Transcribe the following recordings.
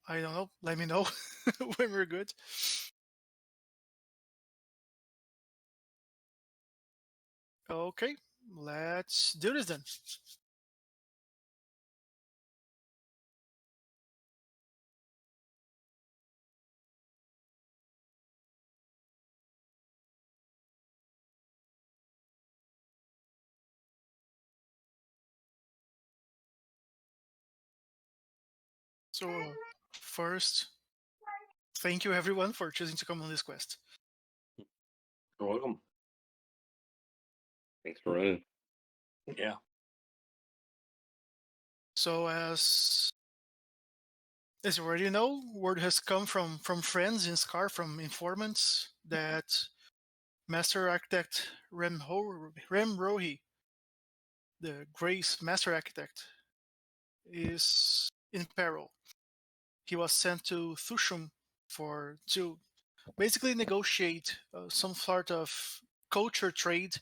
I don't know. Let me know when we're good. Okay, let's do this then. So first, thank you everyone for choosing to come on this quest. You're welcome. Thanks for running. Yeah. So as you already know, word has come from friends in Skar, from informants, that Master Architect Rem Rohi, the Grey's Master Architect, is in peril. He was sent to Thushum to basically negotiate some sort of culture trade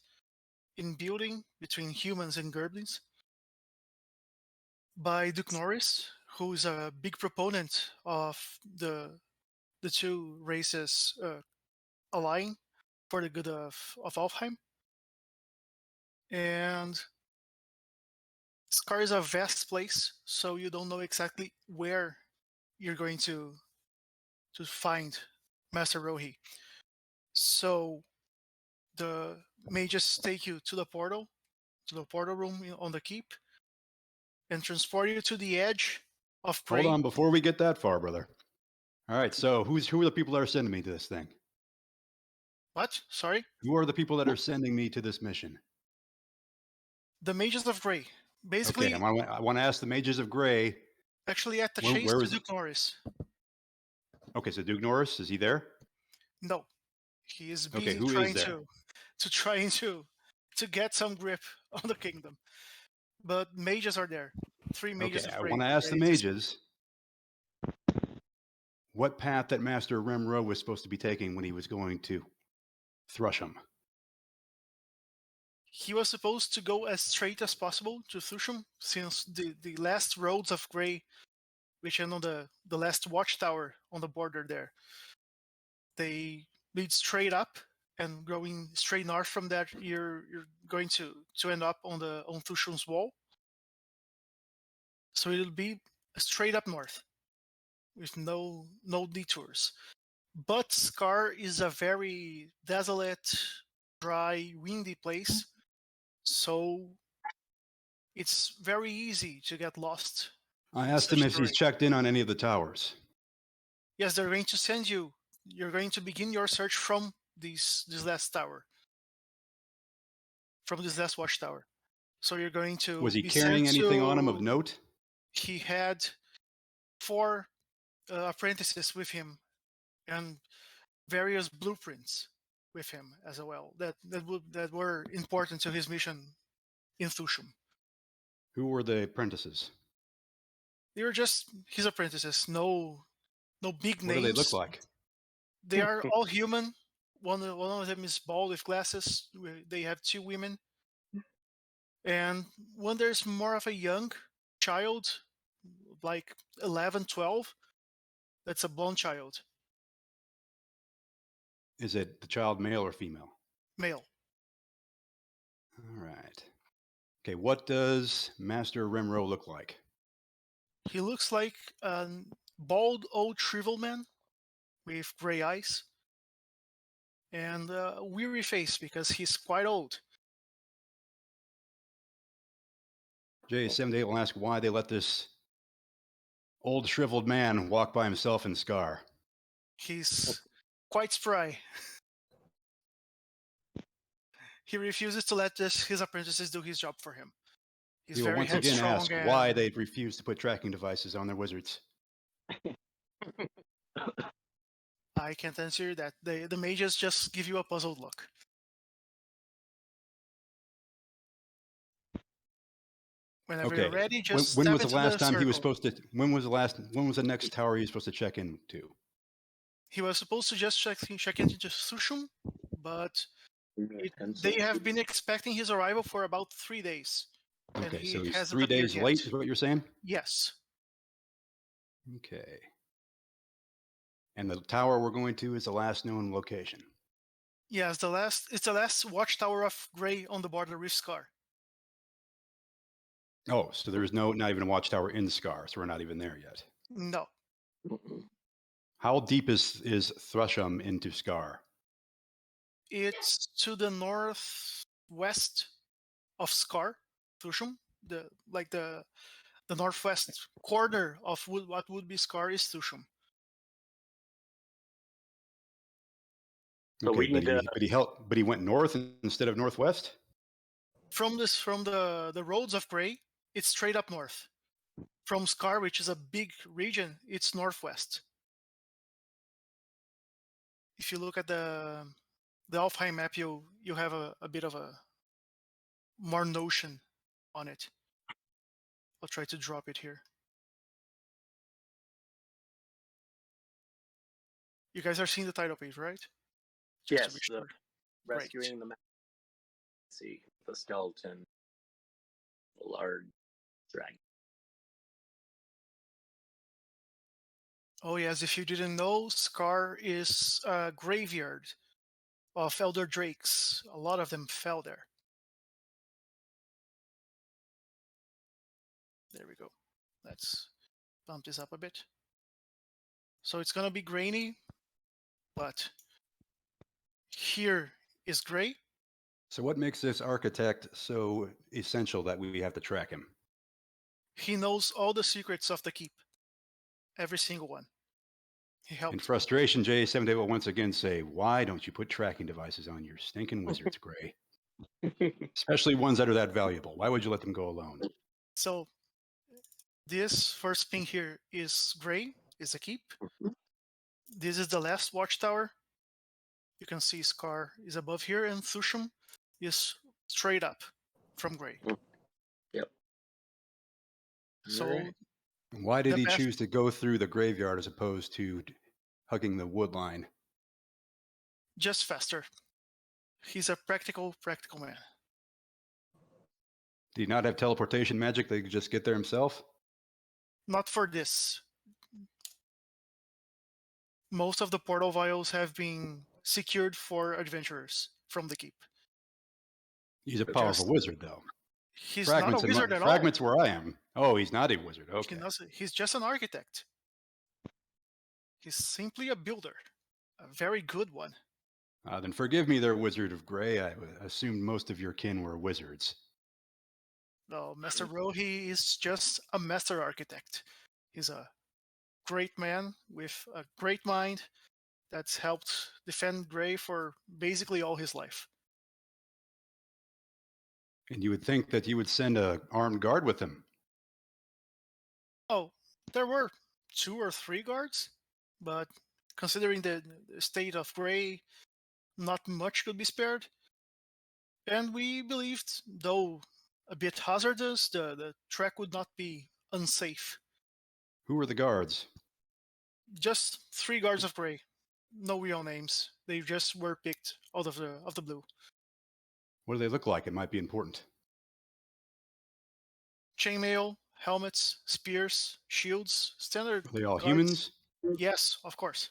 in building between humans and goblins by Duke Norris, who is a big proponent of the two races aligning for the good of Alfheim. And Skar is a vast place, so you don't know exactly where you're going to find Master Rohi. So the mages take you to the portal room on the keep, and transport you to the edge of Grey. Hold on, before we get that far, brother. All right, so who are the people that are sending me to this thing? What? Sorry? Who are the people that are sending me to this mission? The Mages of Grey. Basically, okay, I want to ask the Mages of Grey. Actually, at the chase to Duke Norris. Okay, so Duke Norris, is he there? No, he is busy okay, who trying is there? to get some grip on the kingdom. But mages are there. 3 mages of I Grey. want to ask the mages what path that Master Remro was supposed to be taking when he was going to Thrusham. He was supposed to go as straight as possible to Thusham, since the last roads of Grey, which end on the last watchtower on the border there, they lead straight up, and going straight north from that, you're going to end up on Thusham's wall. So it'll be straight up north, with no detours. But Skar is a very desolate, dry, windy place, so it's very easy to get lost. I asked him if he's checked in on any of the towers. Yes, they're going to send you. You're going to begin your search from this last tower, from this last watchtower. So you're going to. Was he carrying anything on him of note? He had 4 apprentices with him, and various blueprints with him as well that were important to his mission in Thusham. Who were the apprentices? They were just his apprentices. No big names. What do they look like? They are all human. One of them is bald with glasses. They have 2 women. And when there's more of a young child, like 11, 12, that's a blonde child. Is it the child male or female? Male. All right. Okay, what does Master Remro look like? He looks like a bald old shriveled man with gray eyes and a weary face because he's quite old. J78 will ask why they let this old shriveled man walk by himself in Skar. He's quite spry. He refuses to let his apprentices do his job for him. He's he will very once again ask and... why they refuse to put tracking devices on their wizards. I can't answer that. The mages just give you a puzzled look. Whenever you're ready, just when was the last time he was supposed to? When was the next tower he was supposed to check into? He was supposed to just check into Thusham, but they have been expecting his arrival for about 3 days. Okay, so he's 3 days late, is what you're saying? Yes. Okay. And the tower we're going to is the last known location. Yes, it's the last watchtower of Grey on the border with Skar. Oh, so there's not even a watchtower in Skar, so we're not even there yet. No, Mm-mm. How deep is Thrusham into Skar? it's to the northwest of Skar, Thushum. The northwest corner of what would be Skar is Thushum. So we Okay, need to. but he went north instead of northwest? From the roads of Grey, it's straight up north. From Skar, which is a big region, it's northwest. If you look at the Alfheim map, you have a bit of a more notion on it. I'll try to drop it here. You guys are seeing the title page, right? Just to Yes, be the sure. rescuing the. See the skeleton, the large dragon. Oh yes, if you didn't know, Skar is a graveyard of elder drakes. A lot of them fell there. There we go. Let's bump this up a bit. So it's gonna be grainy, but here is Grey. So what makes this architect so essential that we have to track him? He knows all the secrets of the keep. Every single one. He In helped. frustration, J7 will once again say, why don't you put tracking devices on your stinking wizards, Gray? Especially ones that are that valuable. Why would you let them go alone? So this first thing here is Grey, is a keep. This is the last watchtower. You can see Skar is above here, and Thushum is straight up from Grey. Yep. So Alright. Why did the he best- choose to go through the graveyard as opposed to hugging the wood line? just faster. He's a practical man. Did he not have teleportation magic that he could just get there himself? Not for this. Most of the portal vials have been secured for adventurers from the keep. He's a powerful wizard, though. He's not a wizard at all. Fragments where I am. Oh, he's not a wizard. Okay. He's just an architect. He's simply a builder. A very good one. Then forgive me there, Wizard of Grey. I assumed most of your kin were wizards. No, Master Rohi is just a master architect. He's a great man with a great mind that's helped defend Grey for basically all his life. And you would think that you would send an armed guard with him. Oh, there were 2 or 3 guards, but considering the state of Grey, not much could be spared. And we believed, though a bit hazardous, the trek would not be unsafe. Who were the guards? Just 3 guards of Grey. No real names. They just were picked out of the blue. What do they look like? It might be important. Chainmail, helmets, spears, shields, standard. Are they all guards. humans? Yes, of course.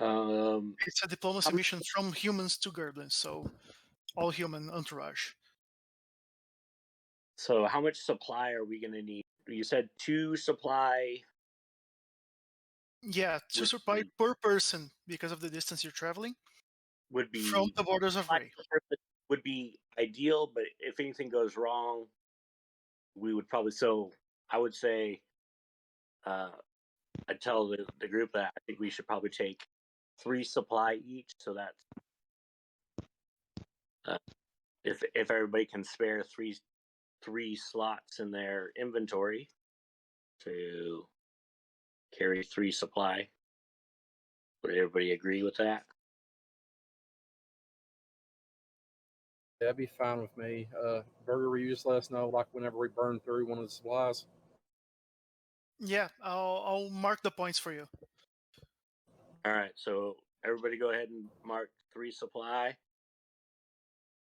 It's a diplomacy mission from humans to goblins, so all human entourage. So how much supply are we going to need? You said 2 supply. Yeah, 2 supply per person because of the distance you're traveling. Would be from the borders of Grey. Would be ideal, but if anything goes wrong, we would probably. So I would say, I tell the group that I think we should probably take 3 supply each, so that if everybody can spare three slots in their inventory to carry 3 supply. Would everybody agree with that? That'd be fine with me. Burger, will you just let us know, like, whenever we burn through one of the supplies? Yeah, I'll mark the points for you. All right, so everybody go ahead and mark 3 supply.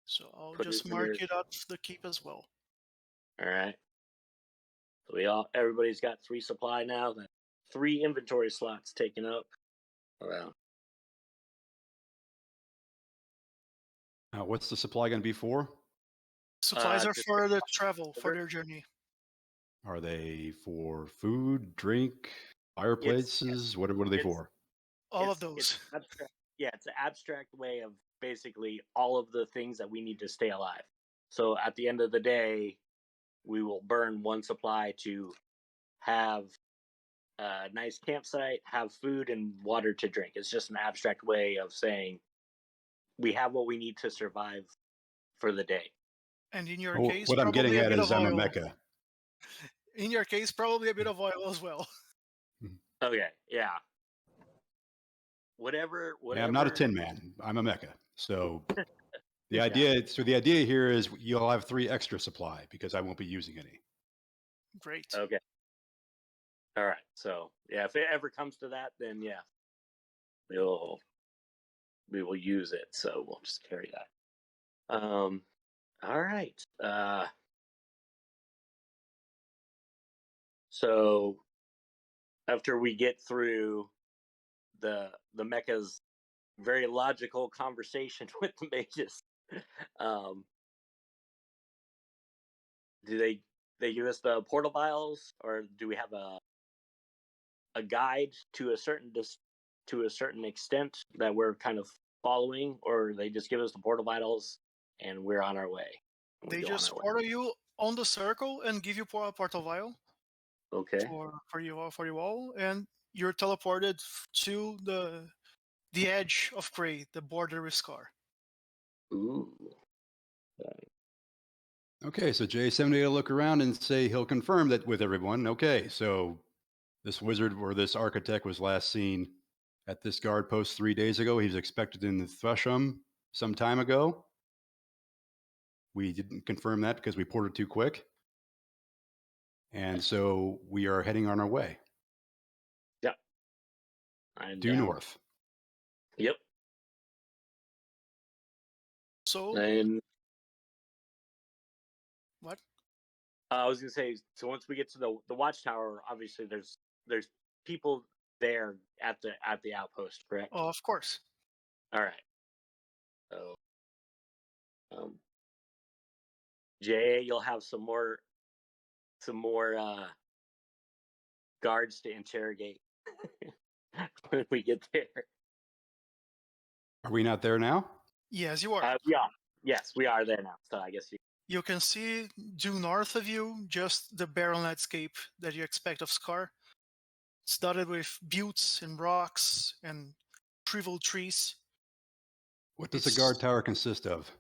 So I'll Put just it in mark your- it up the keep as well. All right. So everybody's got 3 supply now. Then 3 inventory slots taken up. Well, What's the supply going to be for? Supplies are just for the travel, for sugar. their journey. Are they for food, drink, fireplaces? What are they it's- for? All of It's those. abstract. Yeah, it's an abstract way of basically all of the things that we need to stay alive. So at the end of the day, we will burn 1 supply to have a nice campsite, have food and water to drink. It's just an abstract way of saying we have what we need to survive for the day. And in your Oh, case, what I'm getting probably a at bit is of I'm a oil. mecha. In your case, probably a bit of oil as well. Okay, yeah. Whatever. Yeah, I'm not a tin man. I'm a mecha. So the Yeah. idea here is you'll have 3 extra supply because I won't be using any. Great. Okay. All right. So yeah, if it ever comes to that, then yeah, we will use it. So we'll just carry that. All right. So after we get through the mecha's very logical conversation with the mages, do they give us the portal vials, or do we have a guide to a certain extent that we're kind of following, or they just give us the portal vials and we're on our way? They just portal you on the circle and give you a portal vial Okay. for you all, and you're teleported to the edge of Grey, the border with Skar. Ooh. Okay, so J78 will look around and say he'll confirm that with everyone. Okay, so this wizard or this architect was last seen at this guard post 3 days ago. He was expected in the Thrusham some time ago. We didn't confirm that because we ported too quick. And so we are heading on our way. Yep. I'm Due down. north. Yep. So And what? I was gonna say, so once we get to the watchtower, obviously there's people there at the outpost, correct? Oh, of course. All right. So, Jay, you'll have some more guards to interrogate when we get there. Are we not there now? Yes, you are. Yeah. Yes, we are there now. So I guess You can see due north of you just the barren landscape that you expect of Skar. It's dotted with buttes and rocks and shriveled trees. What does the guard tower consist of?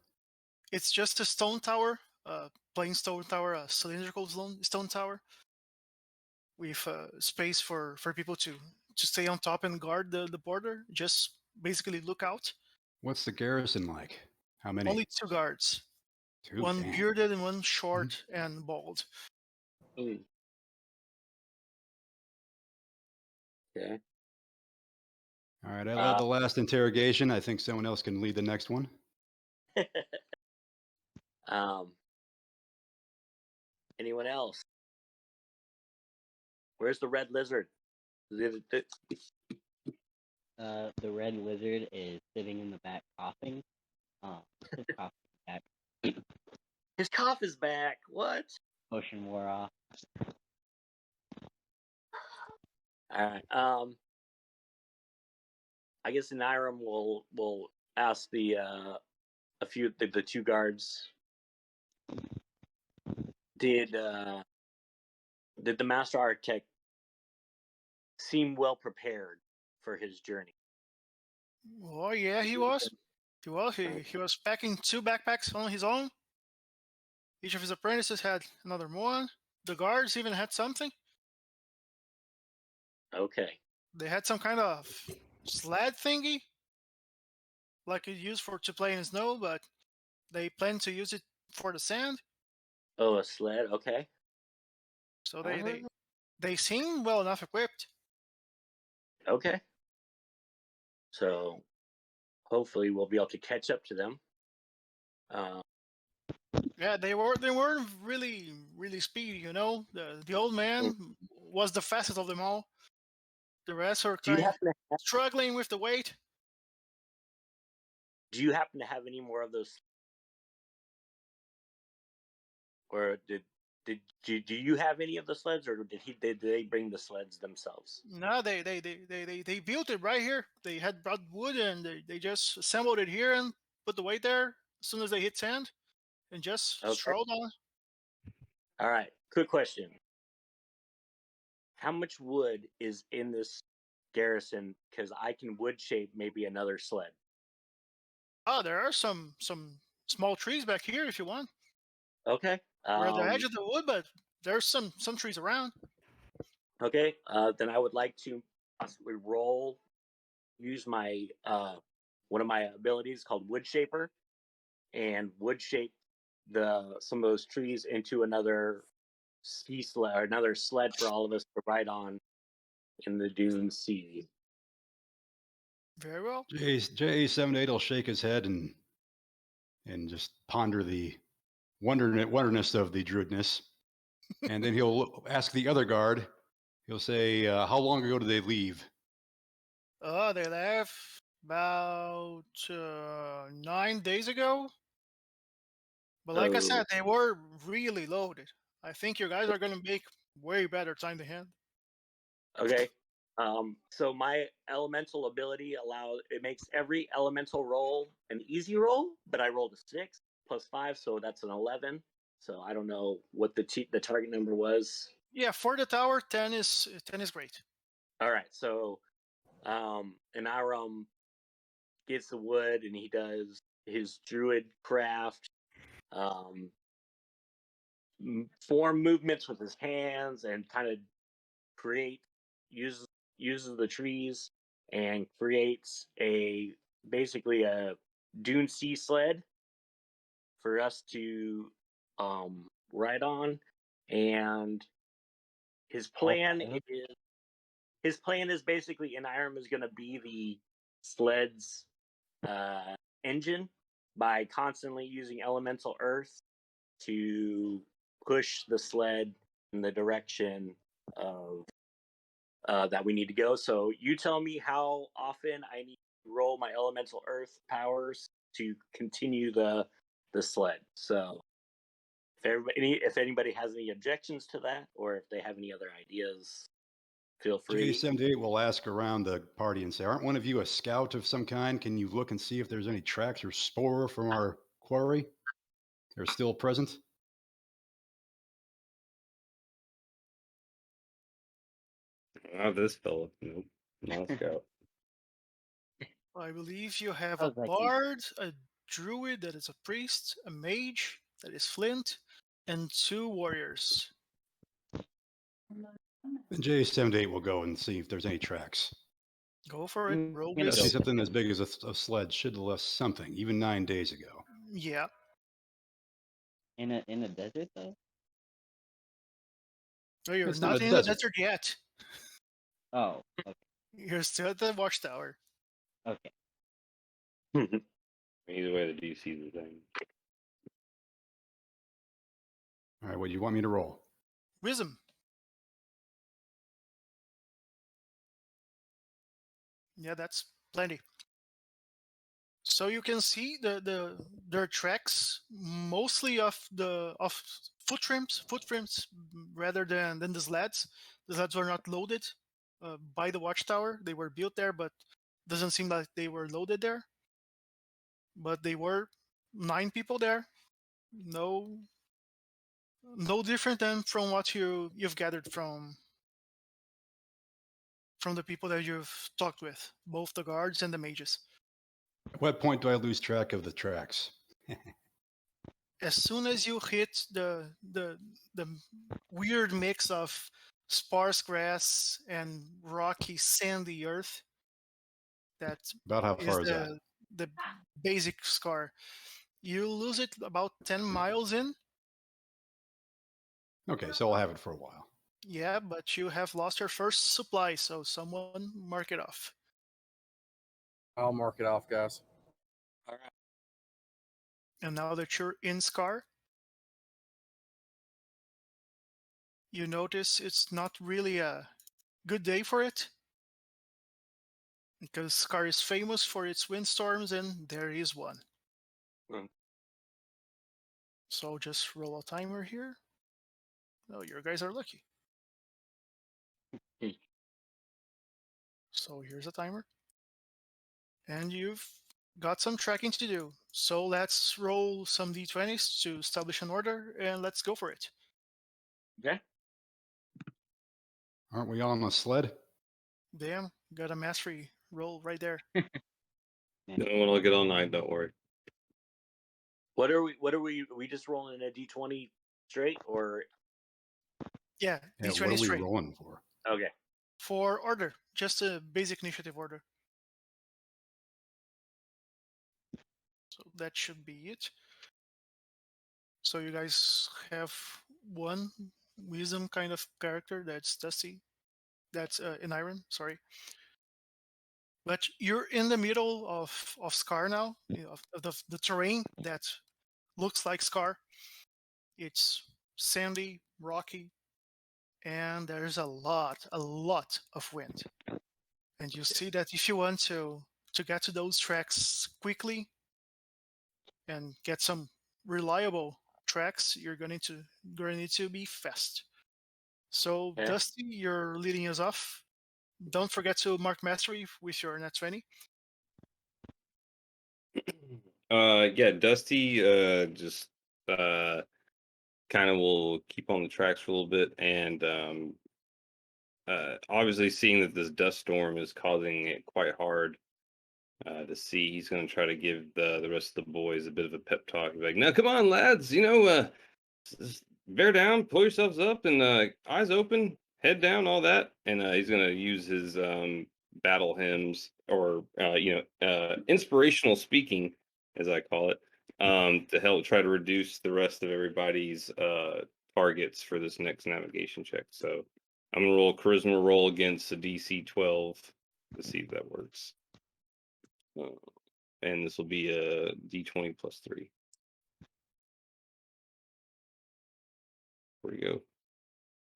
It's just a stone tower, a plain stone tower, a cylindrical stone tower, with space for people to stay on top and guard the border. Just basically look out. What's the garrison like? How many? Only 2 guards. 2. One Damn. bearded and one short and bald. Okay. All right, I led the last interrogation. I think someone else can lead the next one. Anyone else? Where's the red lizard? The red lizard is sitting in the back coughing. His cough is back. His cough is back. What? Potion wore off. All right. I guess Niram will ask the 2 guards. Did the master architect seem well prepared for his journey? Oh yeah, he was. He was packing 2 backpacks on his own. Each of his apprentices had another one. The guards even had something. Okay. They had some kind of sled thingy, like you use to play in snow, but they plan to use it for the sand. Oh, a sled. Okay. So they seem well enough equipped. Okay. So hopefully we'll be able to catch up to them. Yeah, they weren't really speedy. You know, the old man was the fastest of them all. The rest are Do you kind happen to have, struggling with the weight. do you happen to have any more of those, or do you have any of the sleds, or did they bring the sleds themselves? No, they built it right here. They had brought wood and they just assembled it here and put the weight there as soon as they hit sand and just Okay. strolled on. All right. Quick question. How much wood is in this garrison? Because I can wood shape maybe another sled. Oh, there are some small trees back here if you want. Okay. We're at the edge of the wood, but there's some trees around. Okay. Then I would like to possibly use my one of my abilities called Wood Shaper, and wood shape some of those trees into another ski sled or another sled for all of us to ride on in the Dune Sea. Very well. JA78 will shake his head and just ponder the wonderness of the druidness. And then he'll ask the other guard, he'll say, how long ago did they leave? They left about 9 days ago. But like I said, they were really loaded. I think you guys are going to make way better time to hand. Okay. So my elemental ability makes every elemental roll an easy roll, but I rolled a 6 plus 5, so that's an 11. So I don't know what the target number was. Yeah, for the tower, 10 is great. All right, so and Aram gets the wood and he does his druid craft, form movements with his hands and kind of uses the trees and creates basically a dune sea sled for us to ride on. And his plan is basically Inarum is going to be the sled's engine by constantly using elemental earth to push the sled in the direction of that we need to go. So you tell me how often I need to roll my elemental earth powers to continue the sled. So if anybody has any objections to that, or if they have any other ideas, feel free. JA78 will ask around the party and say, aren't one of you a scout of some kind? Can you look and see if there's any tracks or spoor from our quarry? They're still present? This fellow. Nope. Not a scout. I believe you have a Sounds like bard, a druid that is a priest, a mage that is flint, and 2 warriors. Then JA78 will go and see if there's any tracks. Go for it. Roll gonna See this. something as big as a sled should have left something, even 9 days ago. Yeah. in a desert though. No, you're It's not not a in the desert. desert yet. Oh, okay. You're still at the watchtower. Okay. Either way, the DC is the thing. All right, what do you want me to roll? Wisdom. Yeah, that's plenty. So you can see their tracks mostly of footprints rather than the sleds. The sleds were not loaded by the watchtower. They were built there, but doesn't seem like they were loaded there. But they were 9 people there. No different than from what you've gathered from the people that you've talked with, both the guards and the mages. At what point do I lose track of the tracks? As soon as you hit the weird mix of sparse grass and rocky sandy earth, that About how is far is that? the basic Skar, you lose it about 10 miles in. Okay, so I'll have it for a while. Yeah, but you have lost your first supply, so someone mark it off. I'll mark it off, guys. All right. And now that you're in Skar, you notice it's not really a good day for it, because Skar is famous for its windstorms, and there is one. Hmm. So just roll a timer here. Oh, your guys are lucky. Hmm. So here's a timer. And you've got some tracking to do. So let's roll some d20s to establish an order, and let's go for it. Okay. Aren't we on a sled? Damn, got a mastery roll right there. No one will get all night. Don't worry. What are we just rolling a d20 straight or Yeah, Yeah, d20 what are we straight. rolling for? okay? For order, just a basic initiative order. So that should be it. So you guys have one wisdom kind of character, that's Dusty. That's in Iron, sorry. But you're in the middle of Skar now, of the terrain that looks like Skar. It's sandy, rocky, and there's a lot of wind. And you see that if you want to get to those tracks quickly and get some reliable tracks, you're going to need to be fast. So Yeah. Dusty, you're leading us off. Don't forget to mark mastery with your net 20. Yeah, Dusty just kind of will keep on the tracks for a little bit, and obviously seeing that this dust storm is causing it quite hard to see, he's going to try to give the rest of the boys a bit of a pep talk. Be like, now come on, lads, bear down, pull yourselves up, and eyes open, head down, all that. And he's going to use his battle hymns, or inspirational speaking, as I call it, to help try to reduce the rest of everybody's targets for this next navigation check. So I'm gonna roll a charisma roll against a DC 12 to see if that works. And this will be a D20 plus 3. Where do you go?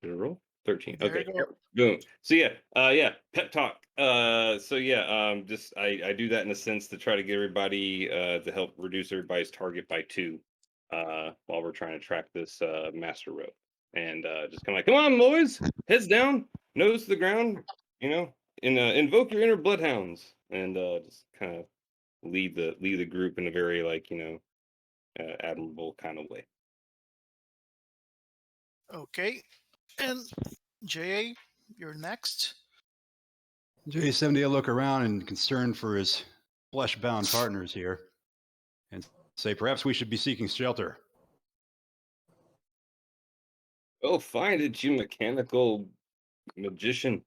Did I roll? 13. There Okay. you go. Boom. So pep talk. Just I do that in a sense to try to get everybody to help reduce everybody's target by 2 while we're trying to track this master rope. And just kind of like, come on, boys, heads down, nose to the ground, and invoke your inner bloodhounds, and just kind of lead the group in a very admirable kind of way. Okay. And JA, you're next. J70 will look around and concerned for his flesh-bound partners here and say, perhaps we should be seeking shelter. Oh, find it, you mechanical magician.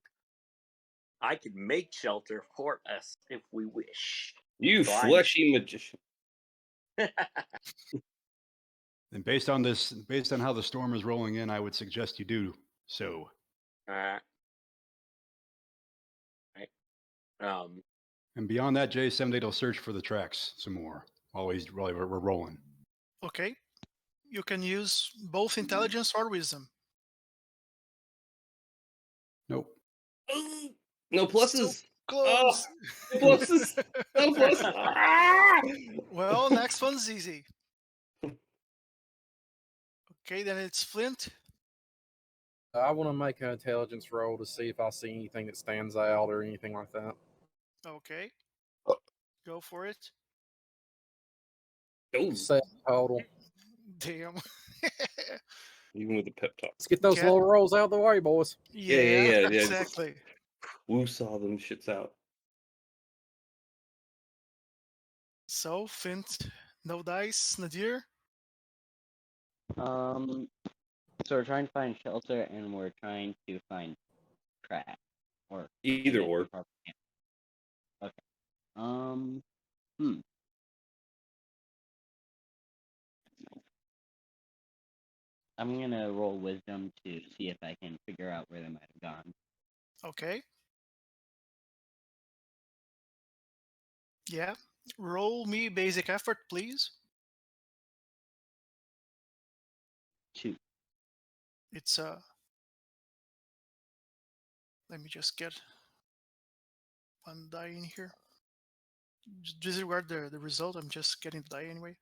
I could make shelter for us if we wish. You So fleshy magician. And based on how the storm is rolling in, I would suggest you do so. Right. And beyond that, J70 will search for the tracks some more while we're rolling. Okay. You can use both intelligence or wisdom. Nope. No pluses. So close. No pluses. No pluses. Ah! Well, next one's easy. Okay, then it's Flint. I want to make an intelligence roll to see if I see anything that stands out or anything like that. Okay. Go for it. Oh, 7 total. Damn. even with the pep talk. Let's get those Cat- little rolls out of the way, boys. Yeah. Exactly. Woo saw them shits out. So, Flint, no dice. Nadir? So we're trying to find shelter, and we're trying to find track, or Either or. Okay. Hmm. I'm gonna roll wisdom to see if I can figure out where they might have gone. Okay. Yeah. Roll me basic effort, please. 2. It's Let me just get one die in here. Disregard the result. I'm just getting the die anyway.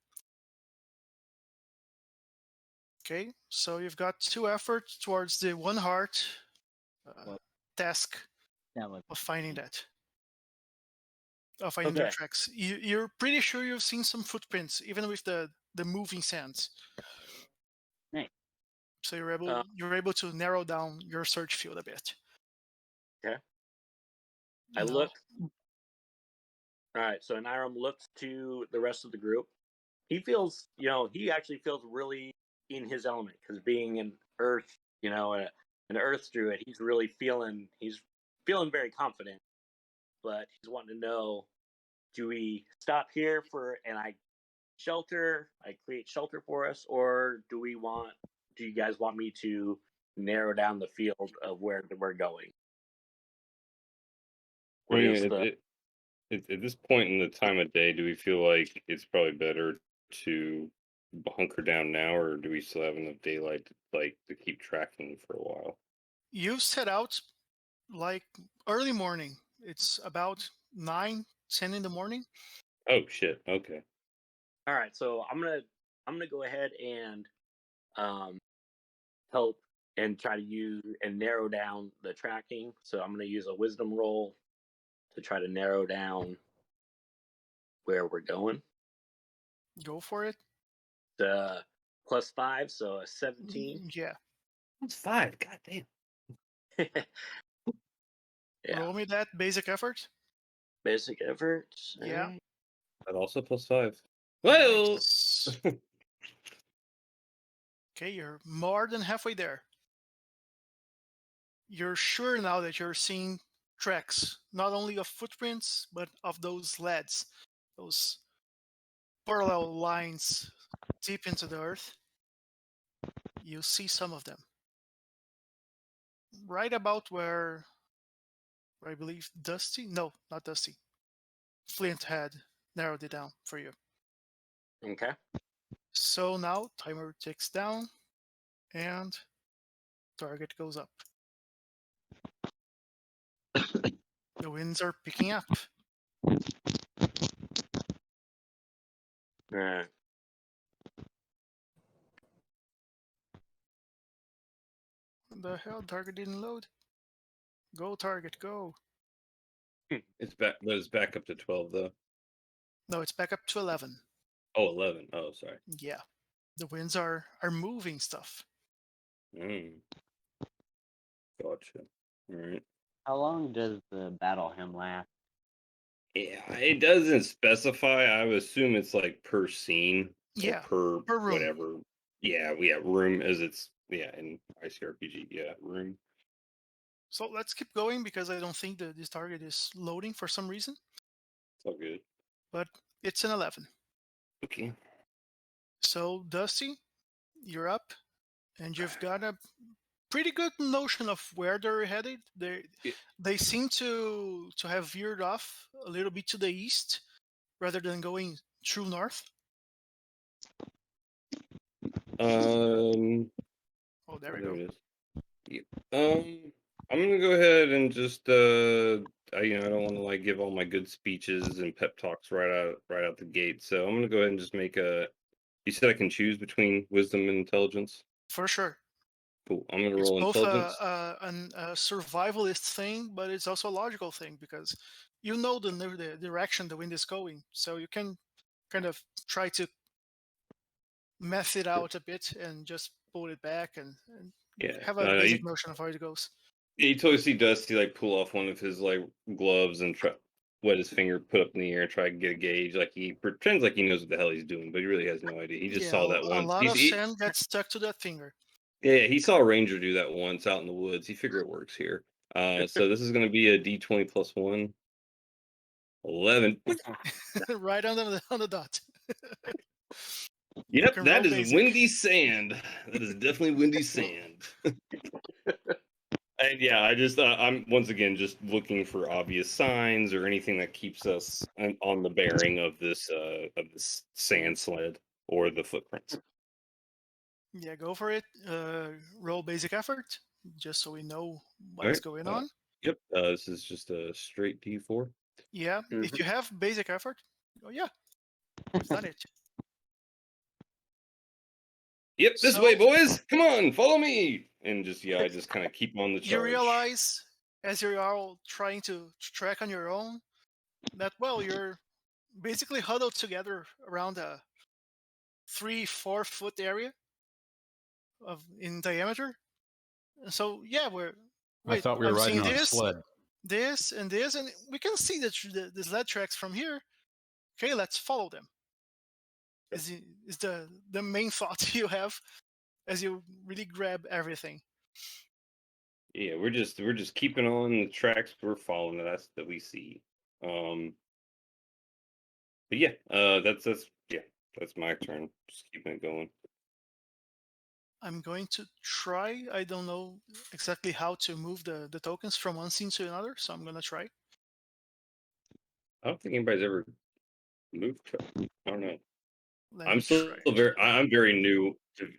Okay, so you've got 2 efforts towards the 1 heart task That was of finding that. Of finding Okay. their tracks. You're pretty sure you've seen some footprints, even with the moving sands. nice. So you're able to narrow down your search field a bit. Okay. I No. look. All right. So Niram looks to the rest of the group. He feels, he actually feels really in his element because being an Earth, an Earth druid, he's feeling very confident. But he's wanting to know, do we stop here and I create shelter for us, or do you guys want me to narrow down the field of where we're going? I mean, at this point in the time of day, do we feel like it's probably better to hunker down now, or do we still have enough daylight to keep tracking for a while? You set out like early morning. It's about 9, 10 in the morning. Oh shit! Okay. All right, so I'm gonna go ahead and help and try to use and narrow down the tracking. So I'm gonna use a wisdom roll to try to narrow down where we're going. Go for it. The +5, so a 17. Yeah. That's 5. God damn. Yeah. Roll me that basic effort. Basic effort. Yeah. Alright. That also +5. Well. Nice. Okay, you're more than halfway there. You're sure now that you're seeing tracks, not only of footprints, but of those leads, those parallel lines deep into the earth. You see some of them. Right about where I believe Dusty? No, not Dusty. Flint had narrowed it down for you. Okay. So now timer ticks down and target goes up. The winds are picking up. Alright. What the hell? Target didn't load. Go, target, go. It's back. But it's back up to 12 though. No, it's back up to 11. Oh, 11. Oh, sorry. Yeah. The winds are moving stuff. Gotcha. All right. How long does the battle hymn last? Yeah, it doesn't specify. I would assume it's like per scene. Yeah, Or per room. whatever. Yeah, we have room as it's in ICRPG. Yeah, room. So let's keep going because I don't think that this target is loading for some reason. It's all good. But it's an 11. Okay. So Dusty, you're up, and you've got a pretty good notion of where they're headed. They seem to have veered off a little bit to the east rather than going true north. Oh, there we there go. it is. Yeah. I'm gonna go ahead and just I don't want to give all my good speeches and pep talks right out the gate. So I'm gonna go ahead and just make a. You said I can choose between wisdom and intelligence. For sure. Cool. I'm gonna It's roll both intelligence. a survivalist thing, but it's also a logical thing because you know the direction the wind is going, so you can kind of try to math it out a bit and just pull it back and have a basic notion of how it goes. Yeah, you totally see Dusty pull off one of his gloves and try wet his finger, put up in the air, and try to get a gauge. He pretends like he knows what the hell he's doing, but he really has no idea. He just saw that once. A lot of sand gets stuck to that finger. Yeah, he saw a ranger do that once out in the woods. He figured it works here. So this is going to be a D20 plus 1. 11. Right on the dot. Yep, that is windy sand. That is definitely windy sand. And yeah, I'm once again just looking for obvious signs or anything that keeps us on the bearing of this sand sled or the footprints. Yeah, go for it. Roll basic effort, just so we know what's going on. Yep. This is just a straight D4. Yeah, if you have basic effort, oh yeah, you've done it. Yep, this So- way, boys. Come on, follow me. And just I just kind of keep on the You charge. realize, as you're all trying to track on your own, that, well, you're basically huddled together around a 3-4 foot area in diameter. And so, yeah, I thought we were I'm riding seeing on a this, sled. this, and this, and we can see the sled tracks from here. Okay, let's follow them. Is the main thought you have as you really grab everything. Yeah, we're just keeping on the tracks we're following that we see. But yeah, that's my turn. Just keeping it going. I'm going to try. I don't know exactly how to move the tokens from one scene to another, so I'm gonna try. I don't think anybody's ever moved. I don't know. Let I'm me still try. I'm very new to.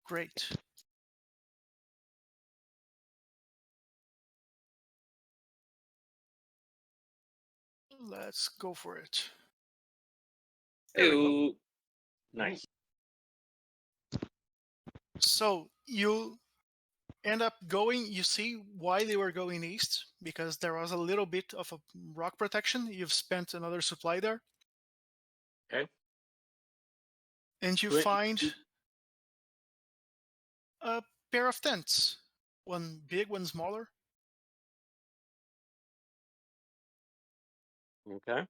Great. Let's go for it. There we go. Ew. Nice. So you end up going, you see why they were going east, because there was a little bit of a rock protection. You've spent another supply there. Okay. And you Wait. find a pair of tents. One big, one smaller. Okay.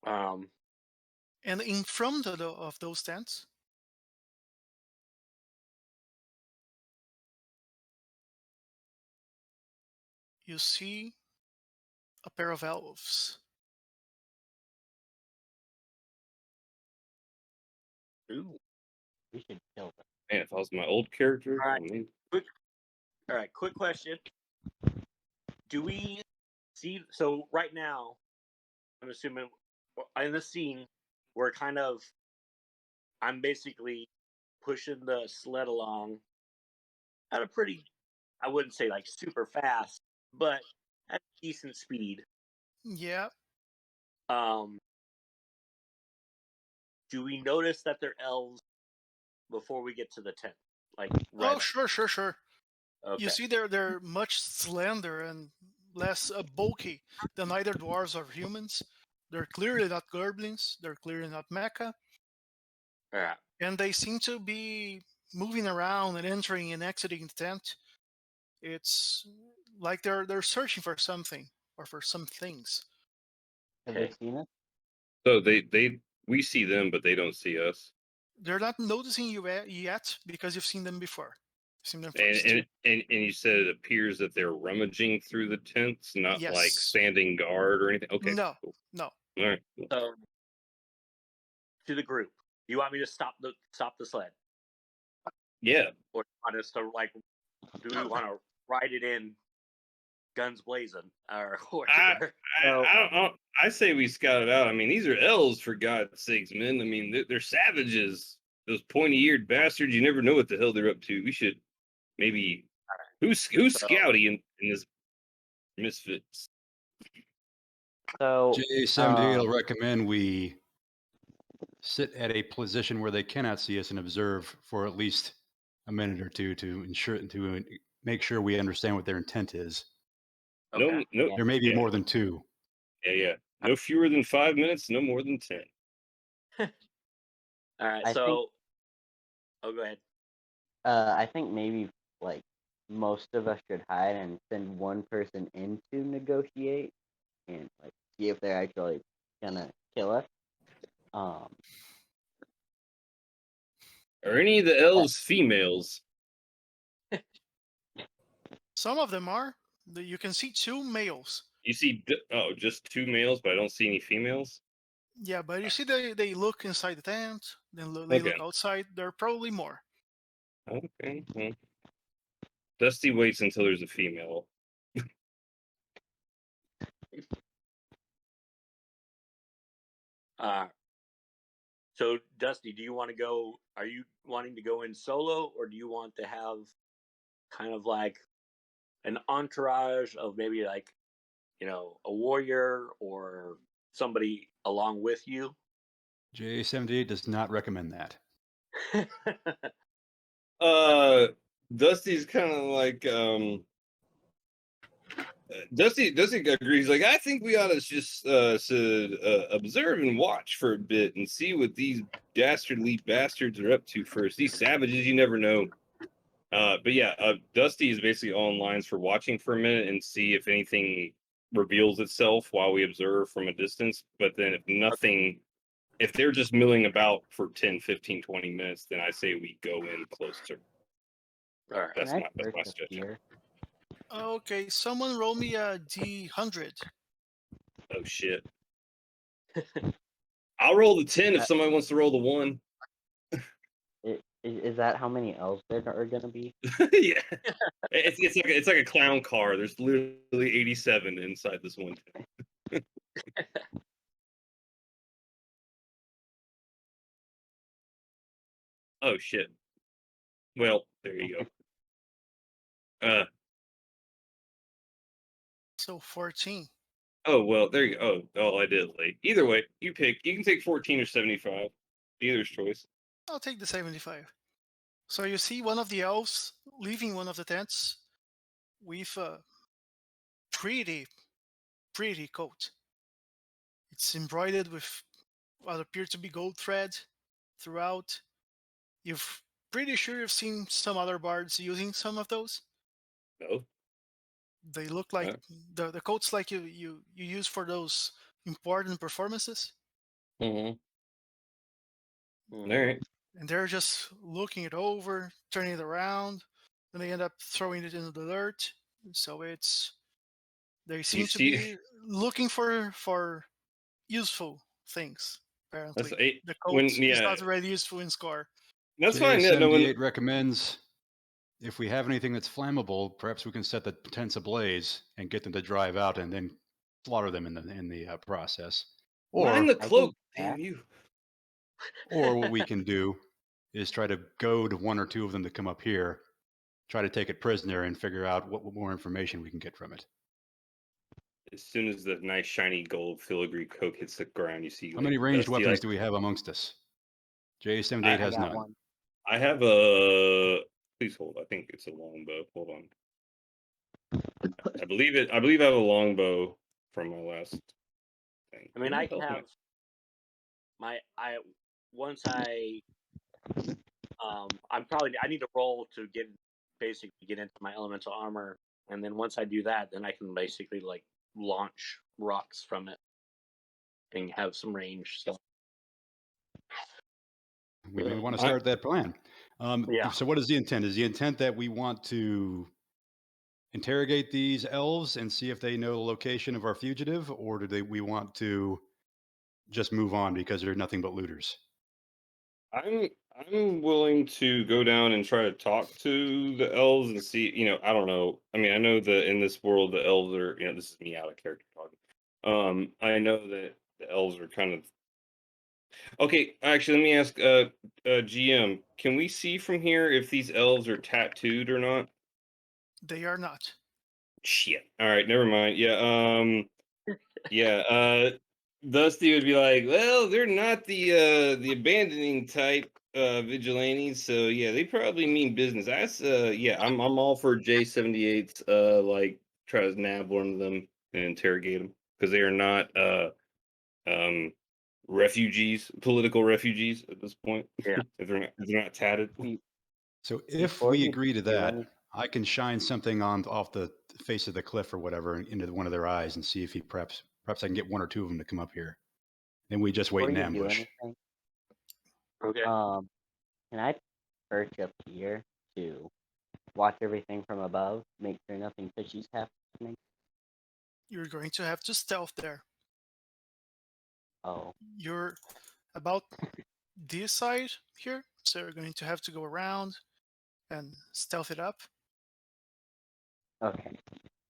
And in front of those tents, you see a pair of elves. Ooh. We should kill them. Man, if I was my old character, All right. I mean, All right. Quick question. Do we see? So right now, I'm assuming in the scene, I'm basically pushing the sled along at a pretty, I wouldn't say like super fast, but at decent speed. Yeah. Do we notice that they're elves before we get to the tent? Like, Oh, sure. Okay. You see, they're much slender and less bulky than either dwarves or humans. They're clearly not goblins. They're clearly not mecha, Yeah. and they seem to be moving around and entering and exiting the tent. It's like they're searching for something or for some things. Have Okay. they seen us? so we see them, but they don't see us. They're not noticing you yet because you've seen them before. You've seen them first. And you said it appears that they're rummaging through the tents, not like Yes. standing guard or anything. Okay. No, Cool. no. All right. Cool. So, to the group, you want me to stop the sled, Yeah. or do you want us to do we want to ride it in, guns blazing, or whatever? I say we scout it out. I mean, these are elves, for God's sakes, man. I mean, they're savages. Those pointy-eared bastards. You never know what the hell they're up to. We should maybe. Who's scouty in this misfits? So J78 will recommend we sit at a position where they cannot see us and observe for at least a minute or two to make sure we understand what their intent is. Okay. No. There may be Yeah. more than two. Yeah. No fewer than 5 minutes. No more than 10. All right. I So, go ahead. I think maybe like most of us should hide and send one person in to negotiate and like see if they're actually gonna kill us. Are any of the elves females? Some of them are. You can see 2 males. You see, just 2 males, but I don't see any females. Yeah, but you see they look inside the tent, then they look outside. There are probably more. Okay. Well, Dusty waits until there's a female. So, Dusty, do you want to go? Are you wanting to go in solo, or do you want to have kind of like an entourage of maybe like, a warrior or somebody along with you? J78 does not recommend that. Dusty's kind of like Dusty agrees. Like, I think we ought to just observe and watch for a bit and see what these dastardly bastards are up to first. These savages, you never know. But yeah, Dusty is basically on lines for watching for a minute and see if anything reveals itself while we observe from a distance. But then if nothing, if they're just milling about for 10, 15, 20 minutes, then I say we go in closer. All right. That's Can my I that's my search up suggestion. here? Okay, someone roll me a D100. Oh shit. I'll roll the 10 if somebody wants to roll the 1. Is that how many elves there are gonna be? Yeah. It's like a clown car. There's literally 87 inside this one. Oh shit. Well, there you go. So 14. Oh well, there you go. Oh, I did late. Either way, you pick. You can take 14 or 75. Either's choice. I'll take the 75. So you see one of the elves leaving one of the tents with a pretty coat. It's embroidered with what appear to be gold thread throughout. You've pretty sure you've seen some other bards using some of those. No. They look like the coats like you use for those important performances. Mm-hmm. Mhm. All right. And they're just looking it over, turning it around, and they end up throwing it into the dirt. So they seem to see- be looking for useful things. That's Apparently, the when coat is not really useful in Skar. That's fine. Yeah, no, J78 recommends if we have anything that's flammable, perhaps we can set the tents ablaze and get them to drive out and then slaughter them in the process. Mind Or the cloak, damn you. or what we can do is try to goad one or two of them to come up here, try to take it prisoner, and figure out what more information we can get from it. As soon as the nice shiny gold filigree coke hits the ground, you see. How many ranged Dusty, weapons do we have amongst us? J78 I has got none. one. I have a. Please hold. I think it's a longbow. Hold on. I believe I have a longbow from my last thing. I mean, Where I the hell's have I need to roll to basically get into my elemental armor, and then once I do that, then I can basically like launch rocks from it and have some range. So We may want to start that plan. Yeah. So what is the intent? Is the intent that we want to interrogate these elves and see if they know the location of our fugitive, or we want to just move on because they're nothing but looters? I'm willing to go down and try to talk to the elves and see. I don't know. I mean, I know that in this world the elves are. This is me out of character talking. I know that the elves are kind of. Okay, actually, let me ask. GM, can we see from here if these elves are tattooed or not? They are not. Shit. All right, never mind. Yeah. Yeah. Dusty would be like, well, they're not the abandoning type vigilantes, so yeah, they probably mean business. Yeah, I'm all for J78's like try to nab one of them and interrogate them because they are not refugees, political refugees at this point. Yeah. if they're not tatted. So if Before we you agree to do that, anything- I can shine something off the face of the cliff or whatever into one of their eyes and see if perhaps I can get one or two of them to come up here. Then we just wait Before in you do ambush. anything, Okay. can I perch up here to watch everything from above, make sure nothing fishy's happening? You're going to have to stealth there. Oh, You're about this side here, so you're going to have to go around and stealth it up. okay.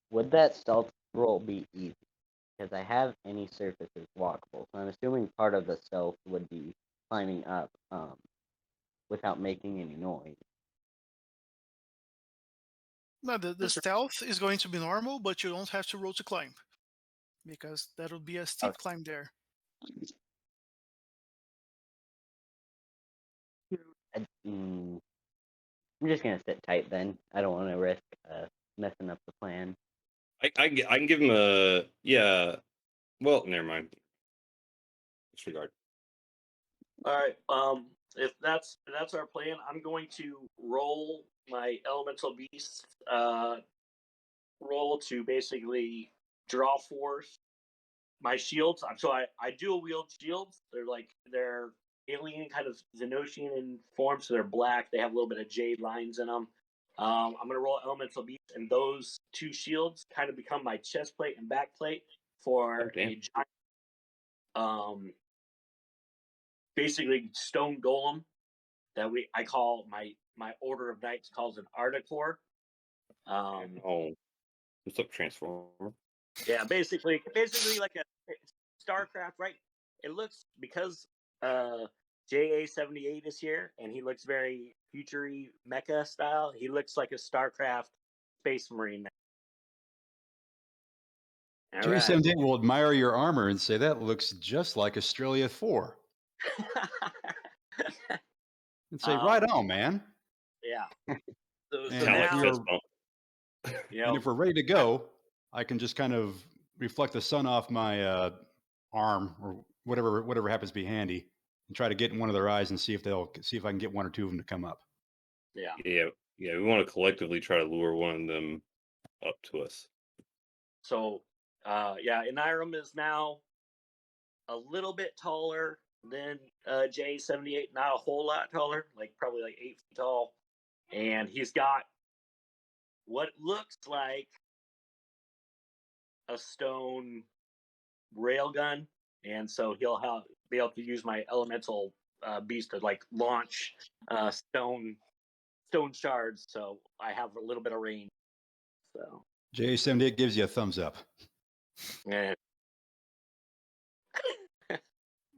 Would that stealth roll be easy? Because I have any surfaces walkable, so I'm assuming part of the stealth would be climbing up without making any noise. No, the stealth is going to be normal, but you don't have to roll to climb, because that would be a steep climb there. I'm just gonna sit tight then. I don't want to risk messing up the plan. I can give him a yeah. Well, never mind. Disregard. All right. If that's our plan, I'm going to roll my elemental beast roll to basically draw force. My shields. So I dual wield shields. They're alien kind of Xenosian in form, so they're black. They have a little bit of jade lines in them. I'm gonna roll elemental beast, and those two shields kind of become my chest plate and back plate for a giant, basically stone golem that I call my Order of Knights calls an Articore. What's up, Transformer? Yeah, basically like a StarCraft, right? It looks because JA78 is here, and he looks very future-y mecha style. He looks like a StarCraft Space Marine. J78 will admire your armor and say that looks just like Australia 4. And say, right on, man. Yeah. So And now, and if we're ready to go, I can just kind of reflect the sun off my arm or whatever happens to be handy, and try to get in one of their eyes and see if I can get one or two of them to come up. Yeah. We want to collectively try to lure one of them up to us. So, Iniram is now a little bit taller than J78, not a whole lot taller, probably 8 feet tall, and he's got what looks like a stone railgun, and so he'll be able to use my elemental beast to launch stone shards. So I have a little bit of range. So J78 gives you a thumbs up. Yeah.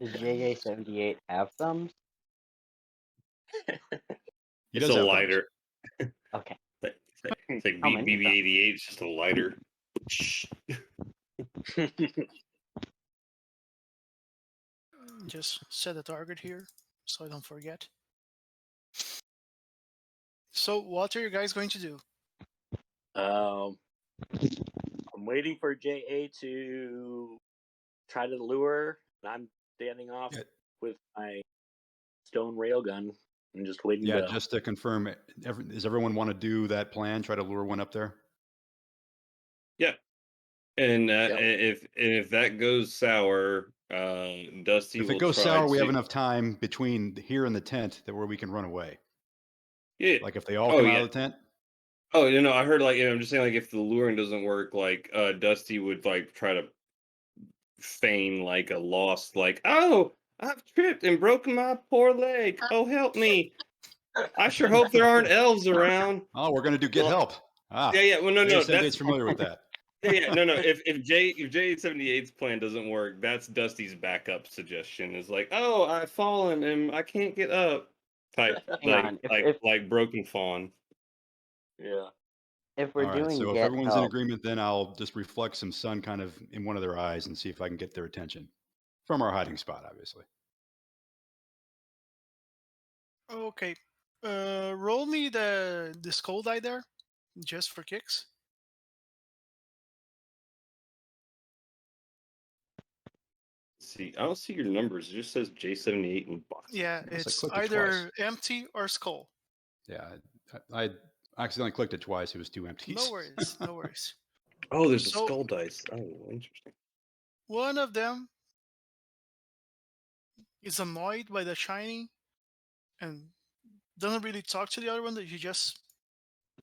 Does JJ78 have thumbs? He It's does a have lighter. Okay. It's like How many BB88. It's just a lighter. Just set a target here, so I don't forget. So, what are you guys going to do? I'm waiting for JA to try to lure. I'm standing off with my stone railgun and just waiting. Yeah, just to confirm, does everyone want to do that plan? Try to lure one up there? Yeah. And if that goes sour, Dusty will If it goes try sour, to... we have enough time between here and the tent where we can run away. Yeah. Like if they all come out of the tent? Oh, I heard I'm just saying if the luring doesn't work, Dusty would try to feign a lost, oh, I've tripped and broken my poor leg. Oh, help me. I sure hope there aren't elves around. Oh, we're going to do get help. Yeah. Well, no, that's familiar with that. No. If J78's plan doesn't work, that's Dusty's backup suggestion. Is oh, I've fallen and I can't get up. Type like broken fawn. Yeah. If we're doing so if get everyone's help, in agreement, then I'll just reflect some sun kind of in one of their eyes and see if I can get their attention from our hiding spot, obviously. Okay. Roll me the skull die there, just for kicks. See, I don't see your numbers. It just says J78 in box. Yeah, it's either empty or skull. Yeah, I accidentally clicked it twice. It was 2 empties. No worries, no worries. Oh, there's a skull dice. Oh, interesting. One of them is annoyed by the shining and doesn't really talk to the other one. That he just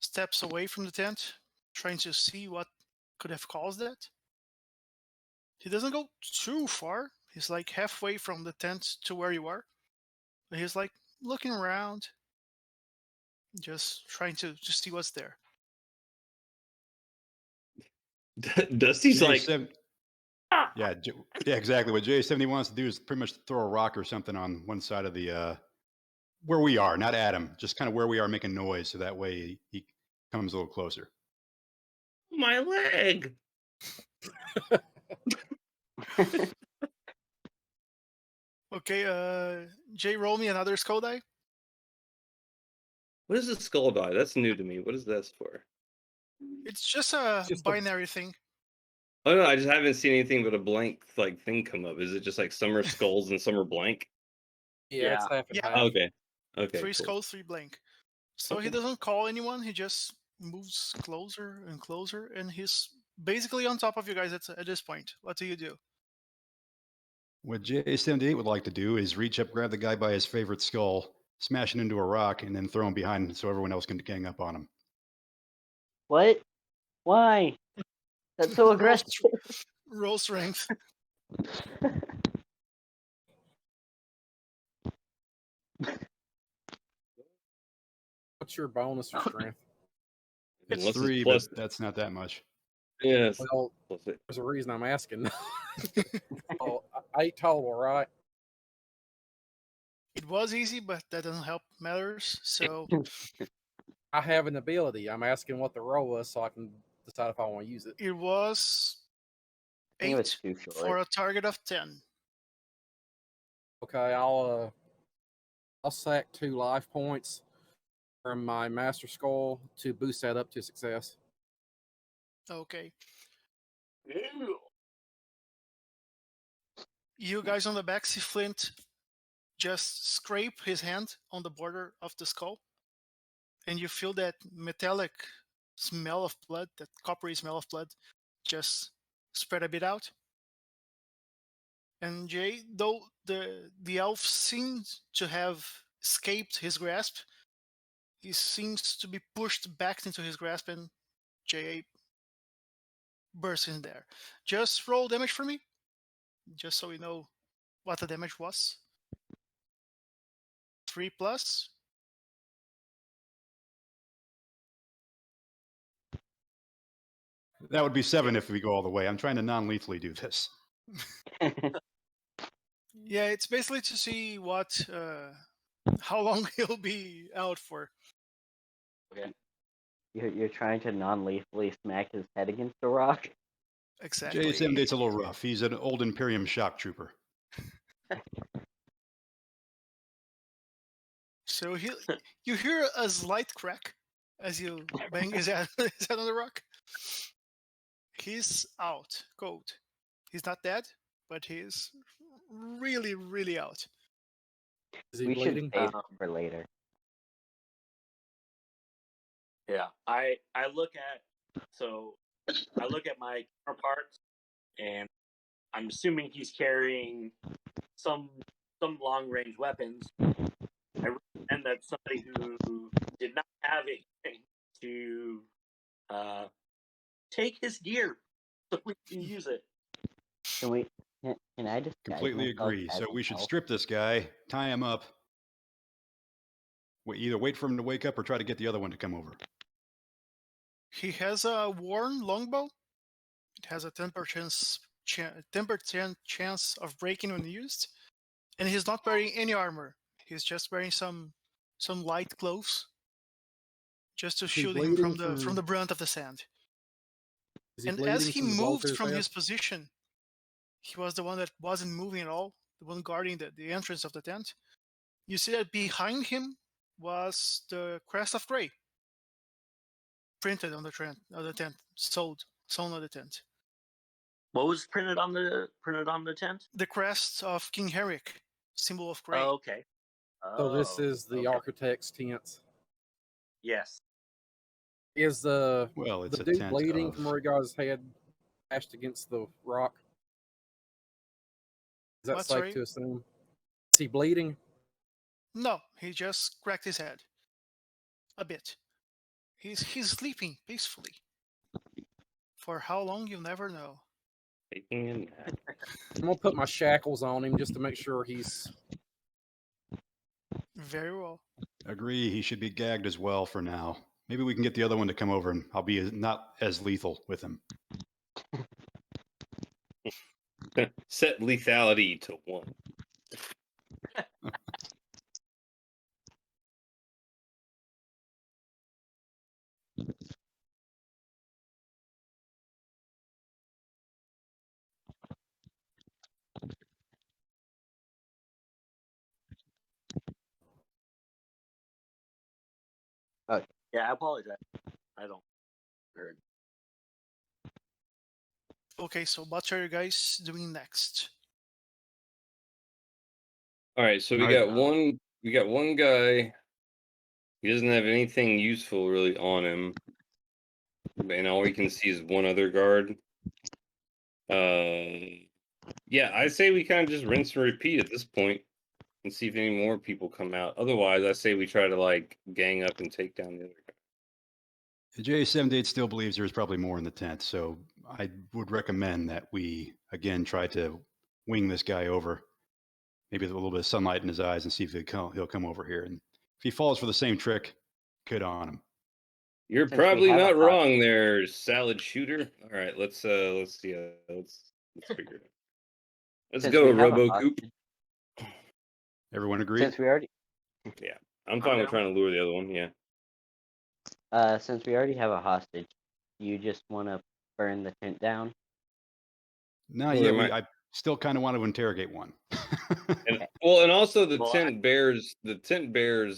steps away from the tent, trying to see what could have caused that. He doesn't go too far. He's halfway from the tent to where you are. But he's looking around, just trying to see what's there. Dusty's Yeah, yeah, exactly. What J70 wants to do is pretty much throw a rock or something on one side of the where we are, not at him, just kind of where we are making noise, so that way he comes a little closer. My leg. Okay, Jay, roll me another skull die. What is a skull die? That's new to me. What is this for? It's just a Just a- binary thing. Oh no, I just haven't seen anything but a blank like thing come up. Is it just like some are skulls and some are blank? Yeah, it's Yeah. half and Yeah. half. Okay. Okay. 3 cool. skulls, 3 blank. So he Okay. doesn't call anyone. He just moves closer and closer, and he's basically on top of you guys at this point. What do you do? What J78 would like to do is reach up, grab the guy by his favorite skull, smash it into a rock, and then throw him behind so everyone else can gang up on him. What? Why? That's so Roll aggressive. Roll strength. What's your bonus or strength? It's Unless 3, plus, but that's not that much. yes. Well, Plus it. there's a reason I'm asking. Oh, 8 total, right? It was easy, but that doesn't help matters. So I have an ability. I'm asking what the roll was so I can decide if I want to use it. it was I think it was 8 too for short. a target of 10. Okay, I'll sack 2 life points from my master skull to boost that up to success. Okay. Ew. You guys on the back see Flint just scrape his hand on the border of the skull, and you feel that metallic smell of blood, that coppery smell of blood, just spread a bit out. And Jay, though the elf seems to have escaped his grasp, he seems to be pushed back into his grasp, and Jay bursts in there. Just roll damage for me, just so we know what the damage was. 3 plus. That would be 7 if we go all the way. I'm trying to non-lethally do this. Yeah, it's basically to see how long he'll be out for. You're trying to non-lethally smack his head against the rock. Exactly. J78's a little rough. He's an old Imperium shock trooper. So you hear a slight crack as you bang his head on the rock. He's out, cold. He's not dead, but he's really, really out. Is he We should bleeding? save for later. Yeah, I look at my counterparts, and I'm assuming he's carrying some long range weapons. I recommend that somebody who did not have anything to take his gear so we can use it. Can I just Completely agree. So we should strip this guy, tie him up. Either wait for him to wake up or try to get the other one to come over. He has a worn longbow. It has a 10% chance of breaking when used, and he's not wearing any armor. He's just wearing some light clothes, just to Is he shield him from bleeding the brunt of the sand. Is he And as bleeding he from the blow to moved his from head? his position, he was the one that wasn't moving at all, the one guarding the entrance of the tent. You see that behind him was the crest of Grey, printed on the tent, sewn on the tent. What was printed on the tent? The crest of King Herrick, symbol of Grey. Oh, okay. So this is the okay. architect's tent. Yes. Is the Well, it's a dude tent bleeding of... from where he got his head bashed against the rock? Is that What, safe sorry? to assume? Is he bleeding? No, he just cracked his head a bit. He's sleeping peacefully. For how long, you'll never know. Taking a nap. I'm gonna put my shackles on him just to make sure he's. Very well. Agree, he should be gagged as well for now. Maybe we can get the other one to come over and I'll be not as lethal with him. Set lethality to 1. Yeah, I apologize. I don't heard. Okay, so what are you guys doing next? All right, so we Alright. got one guy. He doesn't have anything useful really on him, and all we can see is one other guard. Yeah, I say we kind of just rinse and repeat at this point, and see if any more people come out. Otherwise, I say we try to like gang up and take down the other guy. J78 still believes there's probably more in the tent, so I would recommend that we again try to wing this guy over, maybe with a little bit of sunlight in his eyes, and see if he'll come over here. And if he falls for the same trick, good on him. You're Since we probably have a not hot- wrong there, salad shooter. All right, let's figure it out. Let's Since go, we have a RoboCoop. Everyone agree? Since we already Yeah, I'm fine with down. trying to lure the other one. Yeah. since we already have a hostage, you just want to burn the tent down. No, Well, yeah, there might- I still kind of want to interrogate one. And also the Well, tent bears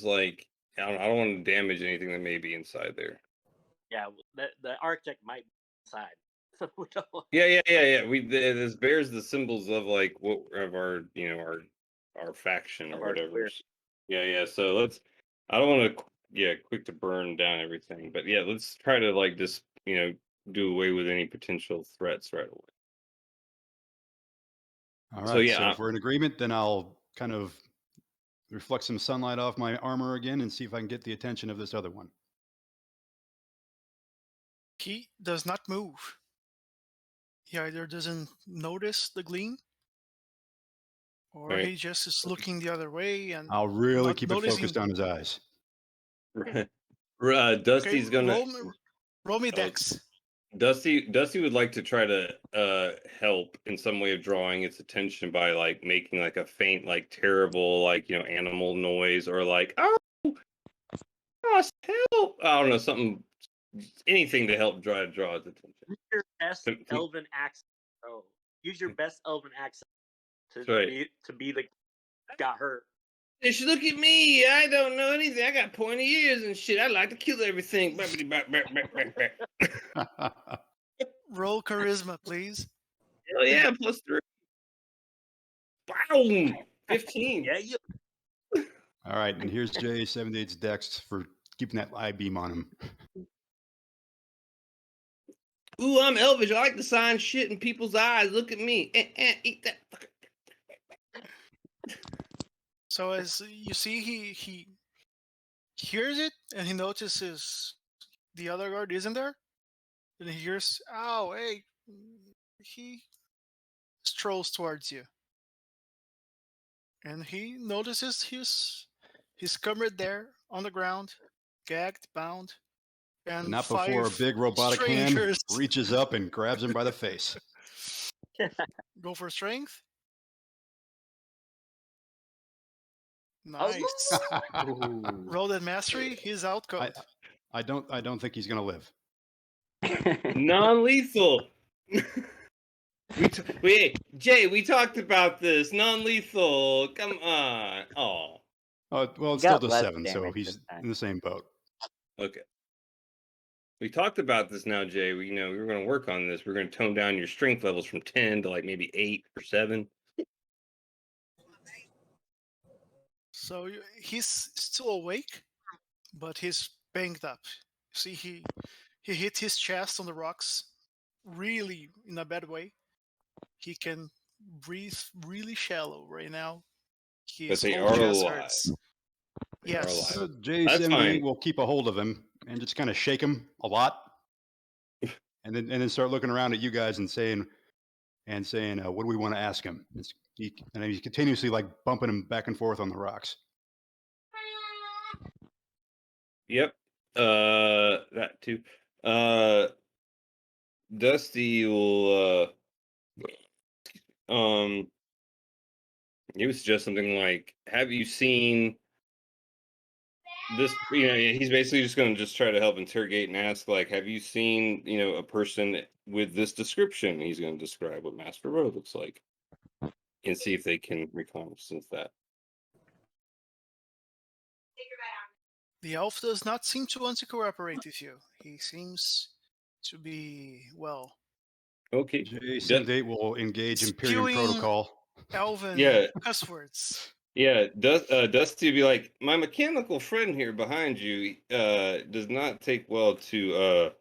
like I don't want to damage anything that may be inside there. Yeah, the architect might be inside. So we don't. Yeah. This bears the symbols of like what of our our faction or Of our whatever. square. Yeah. So I don't want to quick to burn down everything, but yeah, let's try to like just do away with any potential threats right away. All right. So, yeah, if we're in agreement, then I'll kind of reflect some sunlight off my armor again and see if I can get the attention of this other one. He does not move. He either doesn't notice the gleam, or Right. he just is looking the other way and I'll really not keep it noticing. focused on his eyes. Dusty's gonna roll me dex. Dusty would like to try to help in some way of drawing its attention by like making like a faint, like terrible, like animal noise, or like oh help, I don't know, anything to help draw its attention. Use your best elven accent. Oh, use your best elven accent to be the got hurt. They should look at me. I don't know anything. I got pointy ears and shit. I like to kill everything. Roll charisma, please. Hell yeah, +3. Boom! 15. Yeah, you. All right, and here's J78's dex for keeping that eye beam on him. Ooh, I'm elvish. I like to sign shit in people's eyes. Look at me. Eat that. So as you see, he hears it and he notices the other guard isn't there. And he hears, "Oh, hey!" He strolls towards you, and he notices his comrade there on the ground, gagged, bound, and Not before a 5 big robotic strangers hand reaches up and grabs him by the face. Go for strength. Oh, Nice. Roll that mastery. He's out cold. I don't think he's gonna live. Non-lethal. Wait, Jay, we talked about this. Non-lethal. Come on. Oh, well, it's Got still just less 7, so damage he's this time. in the same boat. okay. We talked about this now, Jay. We were going to work on this. We're going to tone down your strength levels from 10 to like maybe 8 or 7. So he's still awake, but he's banged up. See, he hit his chest on the rocks, really in a bad way. He can breathe really shallow right now. His they whole are chest alive. hurts. They are Yes. alive. So That's fine. J78 will keep a hold of him and just kind of shake him a lot, and then start looking around at you guys and saying, what do we want to ask him? And he's continuously like bumping him back and forth on the rocks. Yep. That too. Dusty will he would suggest something like, "Have you seen this?" He's basically just going to just try to help interrogate and ask, like, "Have you seen, a person with this description?" He's going to describe what Master Road looks like, and see if they can reconnaissance that. The elf does not seem to want to cooperate with you. He seems to be, well, Okay. J78 will engage Imperium spewing protocol. Elven Yeah. cuss words. Yeah, Dusty would be like, "My mechanical friend here behind you does not take well to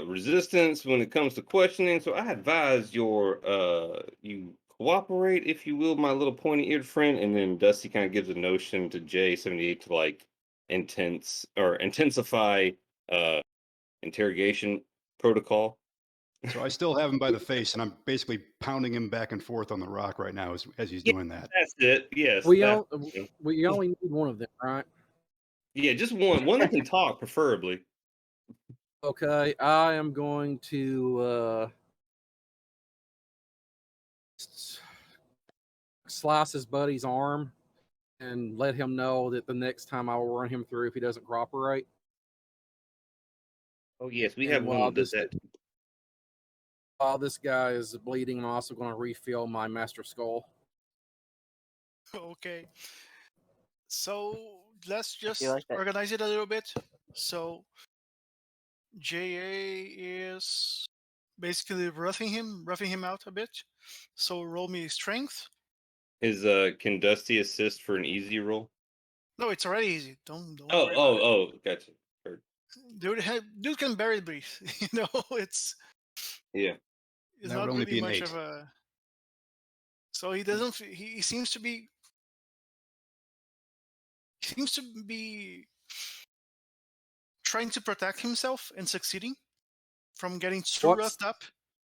resistance when it comes to questioning. So I advise you cooperate, if you will, my little pointy-eared friend." And then Dusty kind of gives a notion to J78 to like intensify interrogation protocol. So I still have him by the face, and I'm basically pounding him back and forth on the rock right now as he's Yeah. doing that. That's it. Yes. We only need one of them, right? Yeah, just one that can talk, preferably. Okay, I am going to slice his buddy's arm and let him know that the next time I will run him through if he doesn't cooperate. Oh yes, we And have one that does that. While this guy is bleeding, I'm also going to refill my Master Skull. Okay. So let's just like that. organize it a little bit. So JA is basically roughing him out a bit. So roll me strength. Can Dusty assist for an easy roll? No, it's already easy. Don't Oh, worry about it. gotcha. Heard. Dude can barely breathe. It's Yeah. it's That not would only really be an much 8. of a. So he doesn't. He seems to be. He seems to be trying to protect himself and succeeding from getting too roughed up.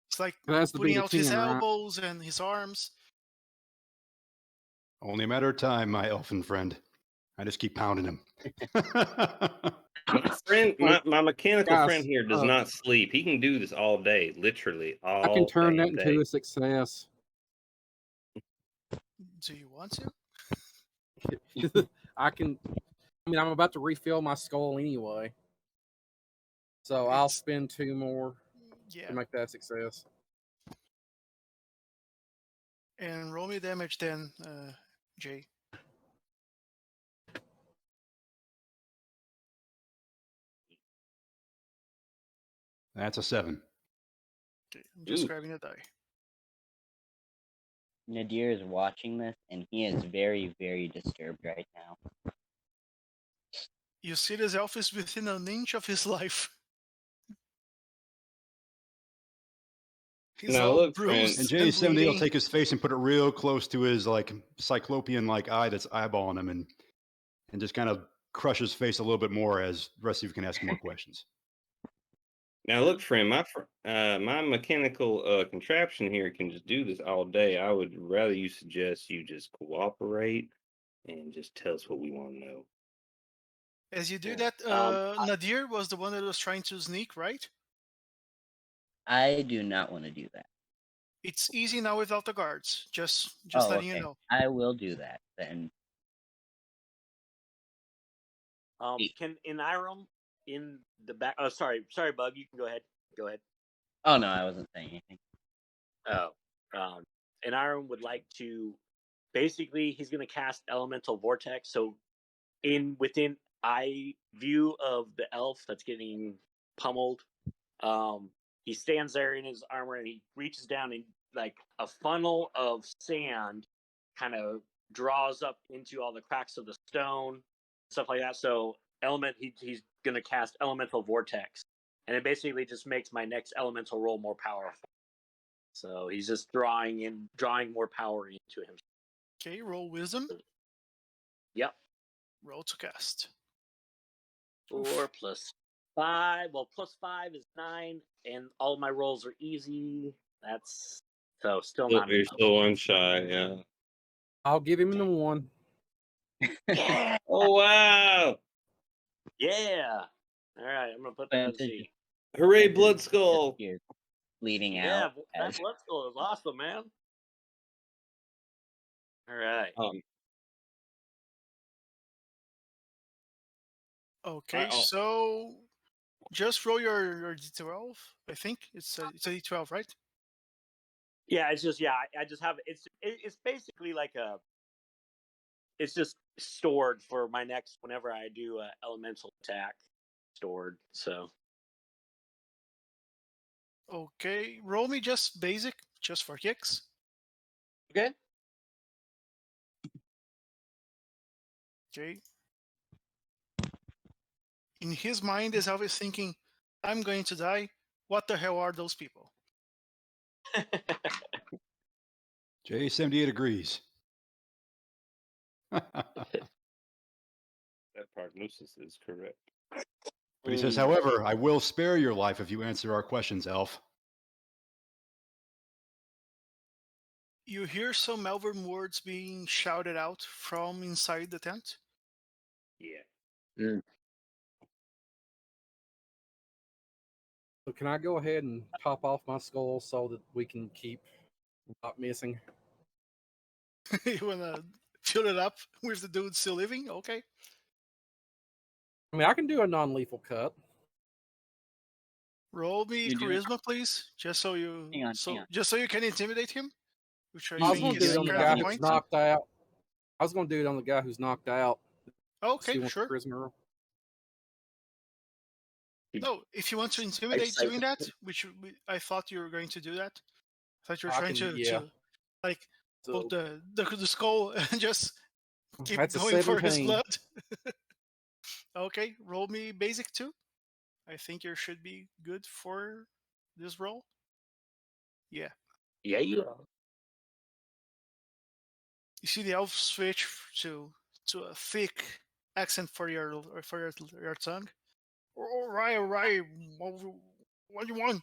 It's like It has to be putting the out his 10, right? elbows and his arms. Only a matter of time, my elfin friend. I just keep pounding him. My mechanical Guys, friend here does not sleep. He can do this all day, literally all I can turn that day. into a success. Do you want to? I'm about to refill my skull anyway. So I'll spend 2 more Yeah. to make that a success. And roll me damage then, Jay. That's a 7. Okay, I'm just grabbing a die. Nadir is watching this, and he is very, very disturbed right now. You see this elf is within an inch of his life. He's Now all look, bruised friend. And and J78 will bleeding. take his face and put it real close to his like cyclopean like eye that's eyeballing him, and just kind of crush his face a little bit more as the rest of you can ask more questions. Now look, friend. My mechanical contraption here can just do this all day. I would rather you suggest you just cooperate and just tell us what we want to know. As you do that, Nadir was the one that was trying to sneak, right? I do not want to do that. It's easy now without the guards. Just letting you know. I will do that then. Can in Irem in the back? Oh, sorry, Bug. You can go ahead. Go ahead. Oh no, I wasn't saying anything. Oh, and Irem would like to. Basically, he's going to cast Elemental Vortex. So, within eye view of the elf that's getting pummeled, he stands there in his armor and he reaches down and like a funnel of sand kind of draws up into all the cracks of the stone, stuff like that. So he's going to cast Elemental Vortex, and it basically just makes my next elemental roll more powerful. So he's just drawing more power into him. Okay, roll wisdom. Yep. Roll to cast. 4 plus 5. Well, plus 5 is 9, and all my rolls are easy. That's so still not. You're still on shy, yeah. I'll give him the 1. Yeah. Oh wow! Yeah. All right, I'm gonna put that on C. Hooray, Blood Skull! leading Yeah, out. that As, blood skull is awesome, man. All right. Okay, oh. so just roll your d12. I think it's a d12, right? Yeah, it's just I just have it's basically like a it's just stored for my next whenever I do a elemental attack stored. So Okay, roll me just basic, just for kicks. okay. Okay. In his mind is always thinking, I'm going to die. What the hell are those people? J78 agrees. But That prognosis is correct. he says, however, I will spare your life if you answer our questions, Elf. You hear some elven words being shouted out from inside the tent. Yeah. So can I go ahead and top off my skull so that we can keep not missing? You wanna fill it up with the dude still living? Okay. I mean, I can do a non-lethal cut. Roll me You doing- charisma, please, just so you Hang on. just so you can intimidate him, which I I was think going to do is it on the kind guy of the who's point. knocked out. I was going to do it on the guy who's knocked out. Okay, See sure. what the charisma roll. No, if you want to intimidate Psych- doing that, I thought you were going to do that. I thought you were I trying can- to yeah. like So put the skull and just keep that's a going for his 17. blood. Okay, roll me basic too. I think you should be good for this roll. Yeah. Yeah, you are. You see the elf switch to a thick accent for your tongue. All right. What do you want?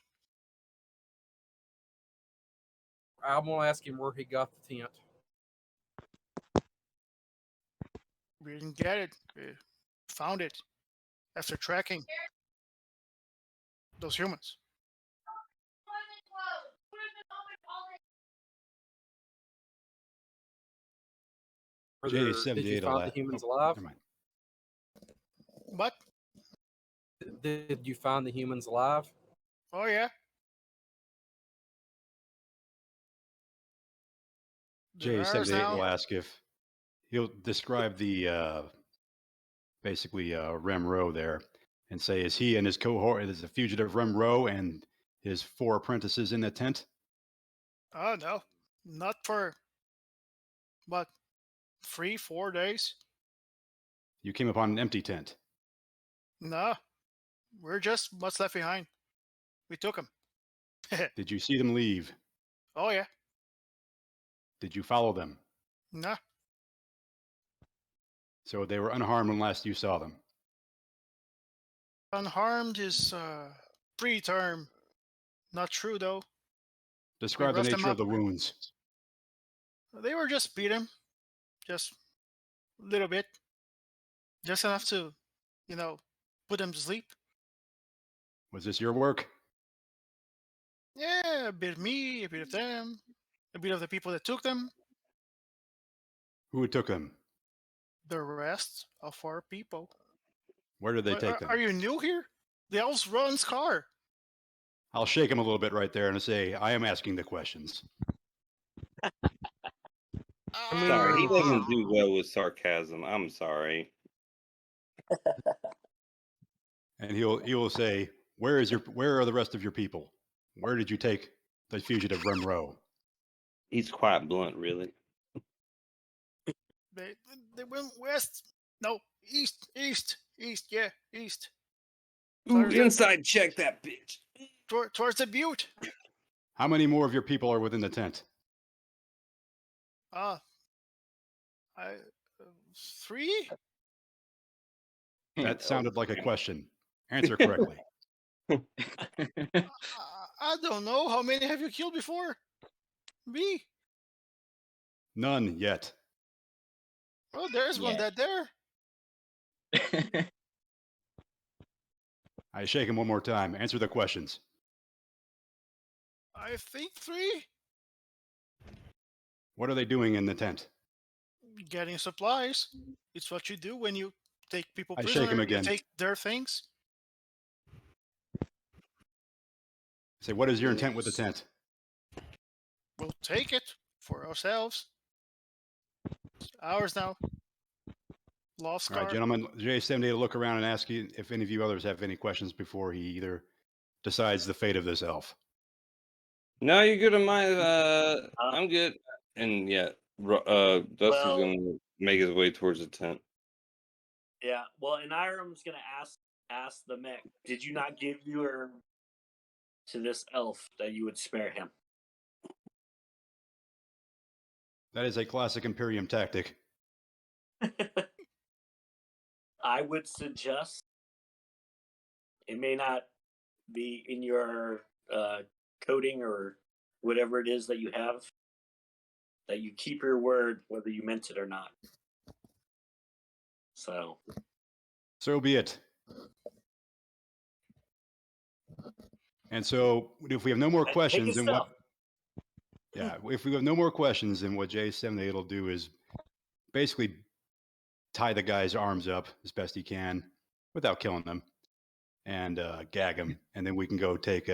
I'm going to ask him where he got the tent. We didn't get it. We found it after tracking those humans. Did J78 you find the humans alive? Never mind. But Did you find the humans alive? oh yeah. There are J78 will now. ask if he'll describe the basically Remro there and say, is he and his cohort, is the fugitive Remro and his 4 apprentices in the tent? Oh no, not for what 3-4 days. You came upon an empty tent. No, we're just what's left behind. We took them. Did you see them leave? Oh yeah. Did you follow them? No. So they were unharmed when last you saw them. Unharmed is pre-term. Not true though. Describe the roughed them nature of up. the wounds. They were just beaten, just a little bit, just enough to, put them to sleep. Was this your work? Yeah, a bit of me, a bit of them, a bit of the people that took them. Who took them? The rest of our people. Where did they take them? Are you new here? The elves run Skar. I'll shake him a little bit right there and say, I am asking the questions. Sorry, he doesn't Ah. do well with sarcasm. I'm sorry. And he will say, where are the rest of your people? Where did you take the fugitive Remro? He's quite blunt, really. They went west. No, east. Yeah, east. Ooh, Towards the- inside check that bitch. Towards the butte. How many more of your people are within the tent? I 3. That sounded like a question. Answer correctly. I don't know. How many have you killed before? Me. None yet. Oh, there's one Yes. dead there. I shake him one more time. Answer the questions. I think 3. What are they doing in the tent? Getting supplies. It's what you do when you take people I prisoner. shake him You again. take their things. Say, what is your intent with the tent? We'll take it for ourselves. It's ours now. Lost All right, Skar. gentlemen, J78 will look around and ask you if any of you others have any questions before he either decides the fate of this elf. No, you're good on my. I'm good. And yeah, Dusty's Well- gonna make his way towards the tent. Yeah. Well, and Iram's gonna ask the mech, did you not give your to this elf that you would spare him? That is a classic Imperium tactic. I would suggest it may not be in your coding or whatever it is that you have, that you keep your word whether you meant it or not. So be it. And so, if we have no more Take questions, his then stuff. if we have no more questions, then what J78 will do is basically tie the guy's arms up as best he can without killing them and gag him. And then we can go take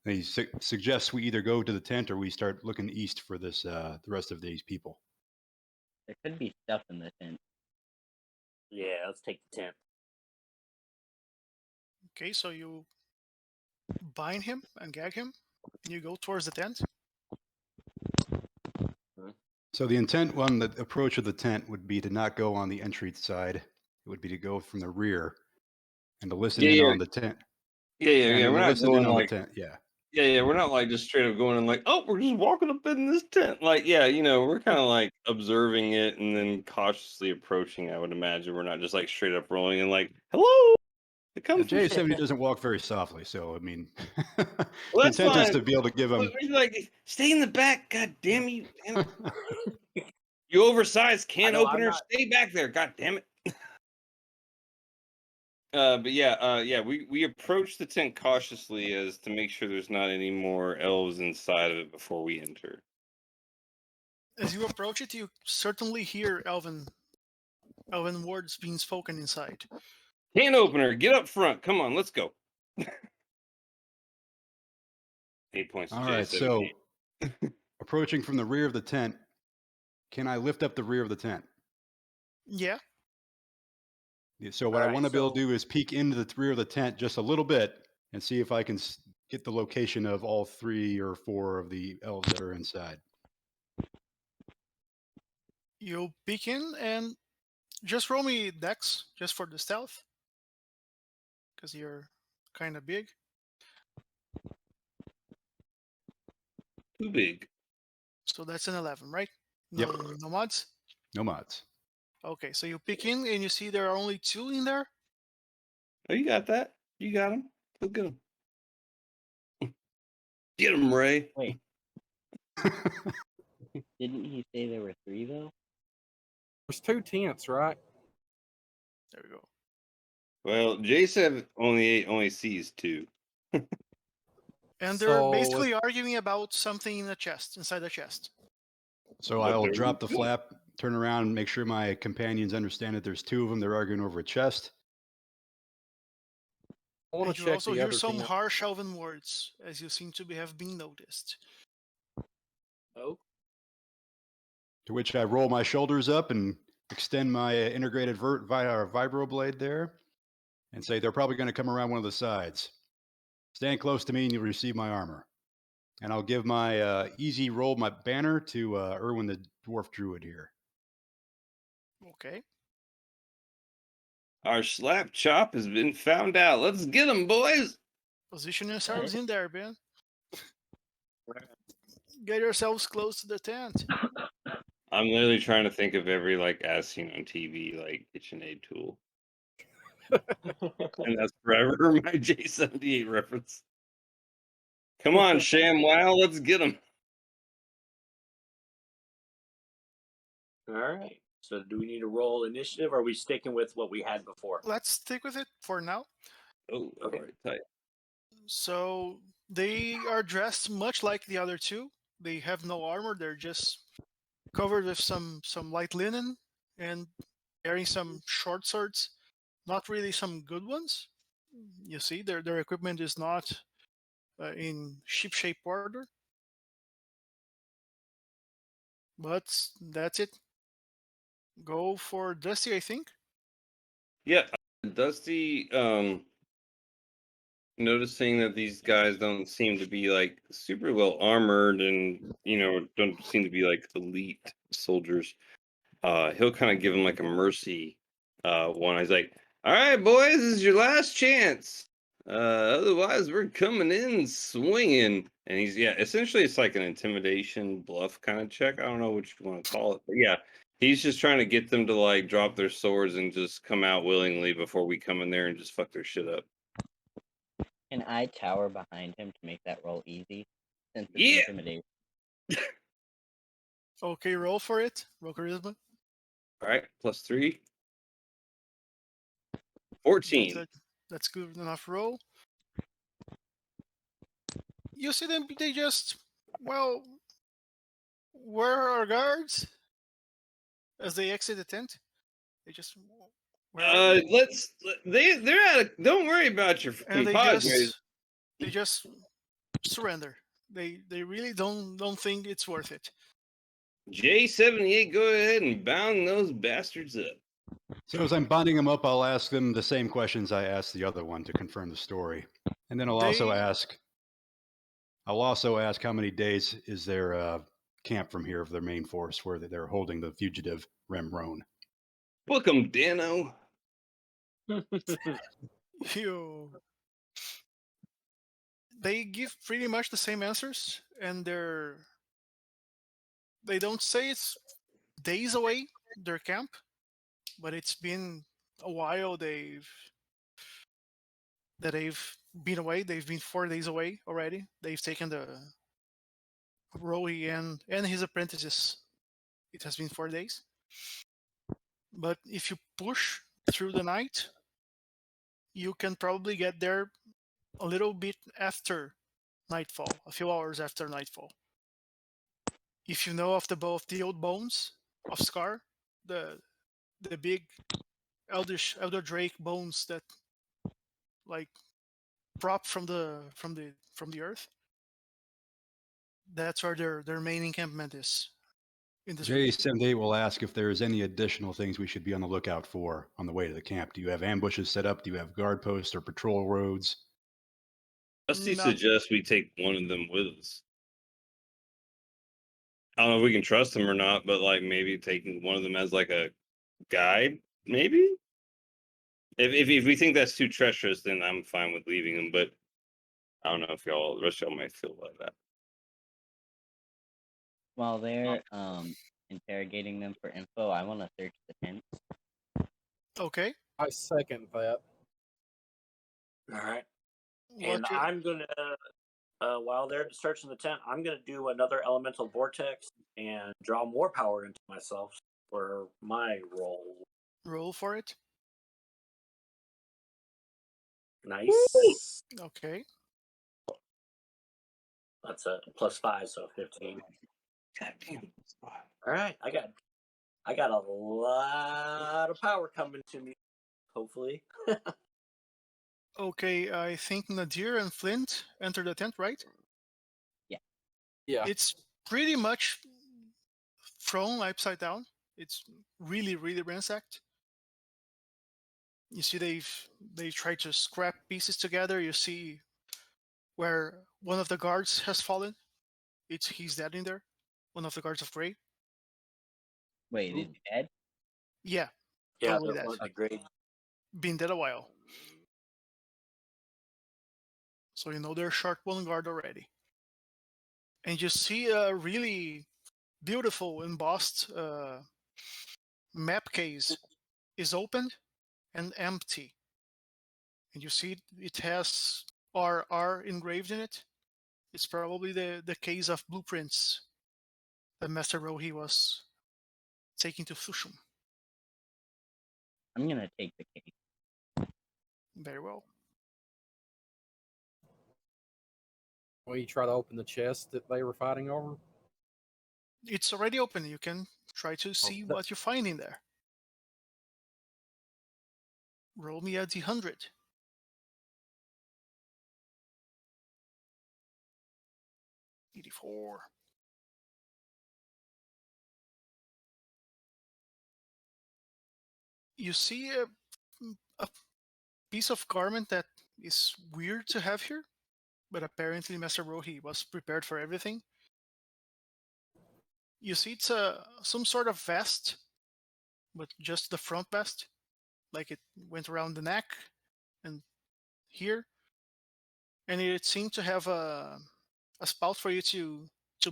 he suggests we either go to the tent or we start looking east for this the rest of these people. There could be stuff in the tent. yeah, let's take the tent. Okay, so you bind him and gag him, and you go towards the tent. So the intent on the approach of the tent would be to not go on the entry side. It would be to go from the rear and to listen in on the tent. Yeah. We're not listen going in on like. the tent. Yeah. Yeah. We're not like just straight up going and like, oh, we're just walking up in this tent. Like, yeah, we're kind of like observing it and then cautiously approaching. I would imagine we're not just like straight up rolling and like, hello. Now, J70 doesn't walk very softly, so I mean, Well, the that's intent is fine. to be able to give him. We're like, stay in the back. God damn you. You oversized can I know, I'm opener. not- Stay back there. God damn it. But yeah, we approach the tent cautiously as to make sure there's not any more elves inside of it before we enter. As you approach it, you certainly hear Elven words being spoken inside. Can opener, get up front. Come on, let's go. 8 points to All right, J78. so approaching from the rear of the tent, can I lift up the rear of the tent? Yeah. So what I Alright, want to be able to so- do is peek into the rear of the tent just a little bit and see if I can get the location of all 3 or 4 of the elves that are inside. You peek in and just roll me dex just for the stealth, because you're kind of big. Too big. So that's an 11, right? Yep. No mods? No mods. Okay, so you peek in and you see there are only 2 in there. Oh, you got that. You got him. Go get him. Get him, Ray. Wait. Didn't he say there were 3 though? There's 2 tents, right? There we go. Well, Jay said only sees 2. And they're So basically arguing about something in the chest, inside the chest. So But I'll there drop we the go. flap, turn around, and make sure my companions understand that there's 2 of them. They're arguing over a chest. I want And to you check also the hear other some tent. harsh Elven words, as you seem to have been noticed. Oh, To which I roll my shoulders up and extend my integrated vibro blade there and say they're probably going to come around one of the sides. Stand close to me and you'll receive my armor. And I'll give my easy roll my banner to Erwin the dwarf druid here. Okay. Our slap chop has been found out. Let's get him, boys. Position yourselves in there, Ben. Get yourselves close to the tent. I'm literally trying to think of every like as seen on TV like KitchenAid tool, and that's forever my J78 reference. Come on, ShamWow, let's get him. all right. So do we need to roll initiative, or are we sticking with what we had before? Let's stick with it for now. Oh, Okay. all right, tight. So They are dressed much like the other two. They have no armor. They're just covered with some light linen and carrying some short swords. Not really some good ones. You see, their equipment is not in ship-shape order. But that's it. Go for Dusty, I think. Yeah, Dusty. Noticing that these guys don't seem to be like super well armored, and don't seem to be like elite soldiers. He'll kind of give them like a mercy one. He's like, "All right, boys, this is your last chance. Otherwise, we're coming in swinging." And essentially, it's like an intimidation bluff kind of check. I don't know what you want to call it, but yeah, he's just trying to get them to like drop their swords and just come out willingly before we come in there and just fuck their shit up. Can I tower behind him to make that roll easy? Since it's Yeah. intimidation. Okay, roll for it. Roll charisma. All right, +3. 14. That's good enough roll. You see them, they just, well, where are our guards? As they exit the tent, they just, where are they? They're at a, don't worry about your And compadres. they just surrender. They really don't think it's worth it. J78, go ahead and bound those bastards up. So as I'm binding them up, I'll ask them the same questions I asked the other one to confirm the story. And then I'll also ask how many days is their camp from here of their main force where they're holding the fugitive Remrone. Book 'em, Dano. They give pretty much the same answers, and they don't say it's days away, their camp, but it's been a while they've been away. They've been 4 days away already. They've taken the Rowie and his apprentices. It has been 4 days. But if you push through the night, you can probably get there a little bit after nightfall, a few hours after nightfall. If you know of the old bones of Skar, the big elder drake bones that like prop from the earth, that's where their main encampment is. In this J78 will ask if there's any additional things we should be on the lookout for on the way to the camp. Do you have ambushes set up? Do you have guard posts or patrol roads? Dusty suggests we take one of them with us. I don't know if we can trust him or not, but like maybe taking one of them as like a guide, maybe. If we think that's too treacherous, then I'm fine with leaving him. But I don't know if the rest of y'all might feel like that. While they're interrogating them for info, I want to search the tents. Okay. I second that. All right. And I'm gonna, while they're searching the tent, I'm gonna do another elemental vortex and draw more power into myself for my roll. Roll for it. Nice. Okay. That's a +5, so 15. God damn. All right, I got a lot of power coming to me. Hopefully. Okay, I think Nadir and Flint enter the tent, right? Yeah. It's pretty much thrown upside down. It's really, really ransacked. You see, they tried to scrap pieces together. You see where one of the guards has fallen. He's dead in there. One of the guards of Grey. Wait, is he dead? Yeah. Yeah, Totally that dead. was great. Been dead a while. So you know they're short one guard already. And you see a really beautiful embossed map case is opened and empty. And you see it has RR engraved in it. It's probably the case of blueprints that Master Rohi was taking to Fushum. I'm gonna take the case. Very well. We try to open the chest that they were fighting over. It's already open. You can try to see what you find in there. Roll me a d100. $84. You see a piece of garment that is weird to have here, but apparently Master Rohi was prepared for everything. You see it's some sort of vest, but just the front vest, like it went around the neck and here, and it seemed to have a spout for you to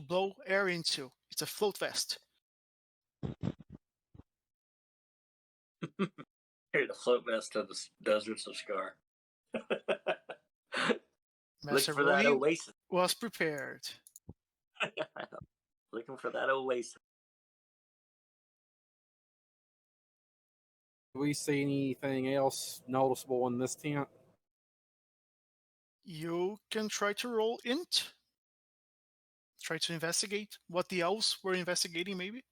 blow air into. It's a float vest. Here, the float vest of the deserts of Skar. Master Looking for that Rohi oasis. was prepared. Looking for that oasis. Do we see anything else noticeable in this tent? You can try to roll int. Try to investigate what the elves were investigating, maybe.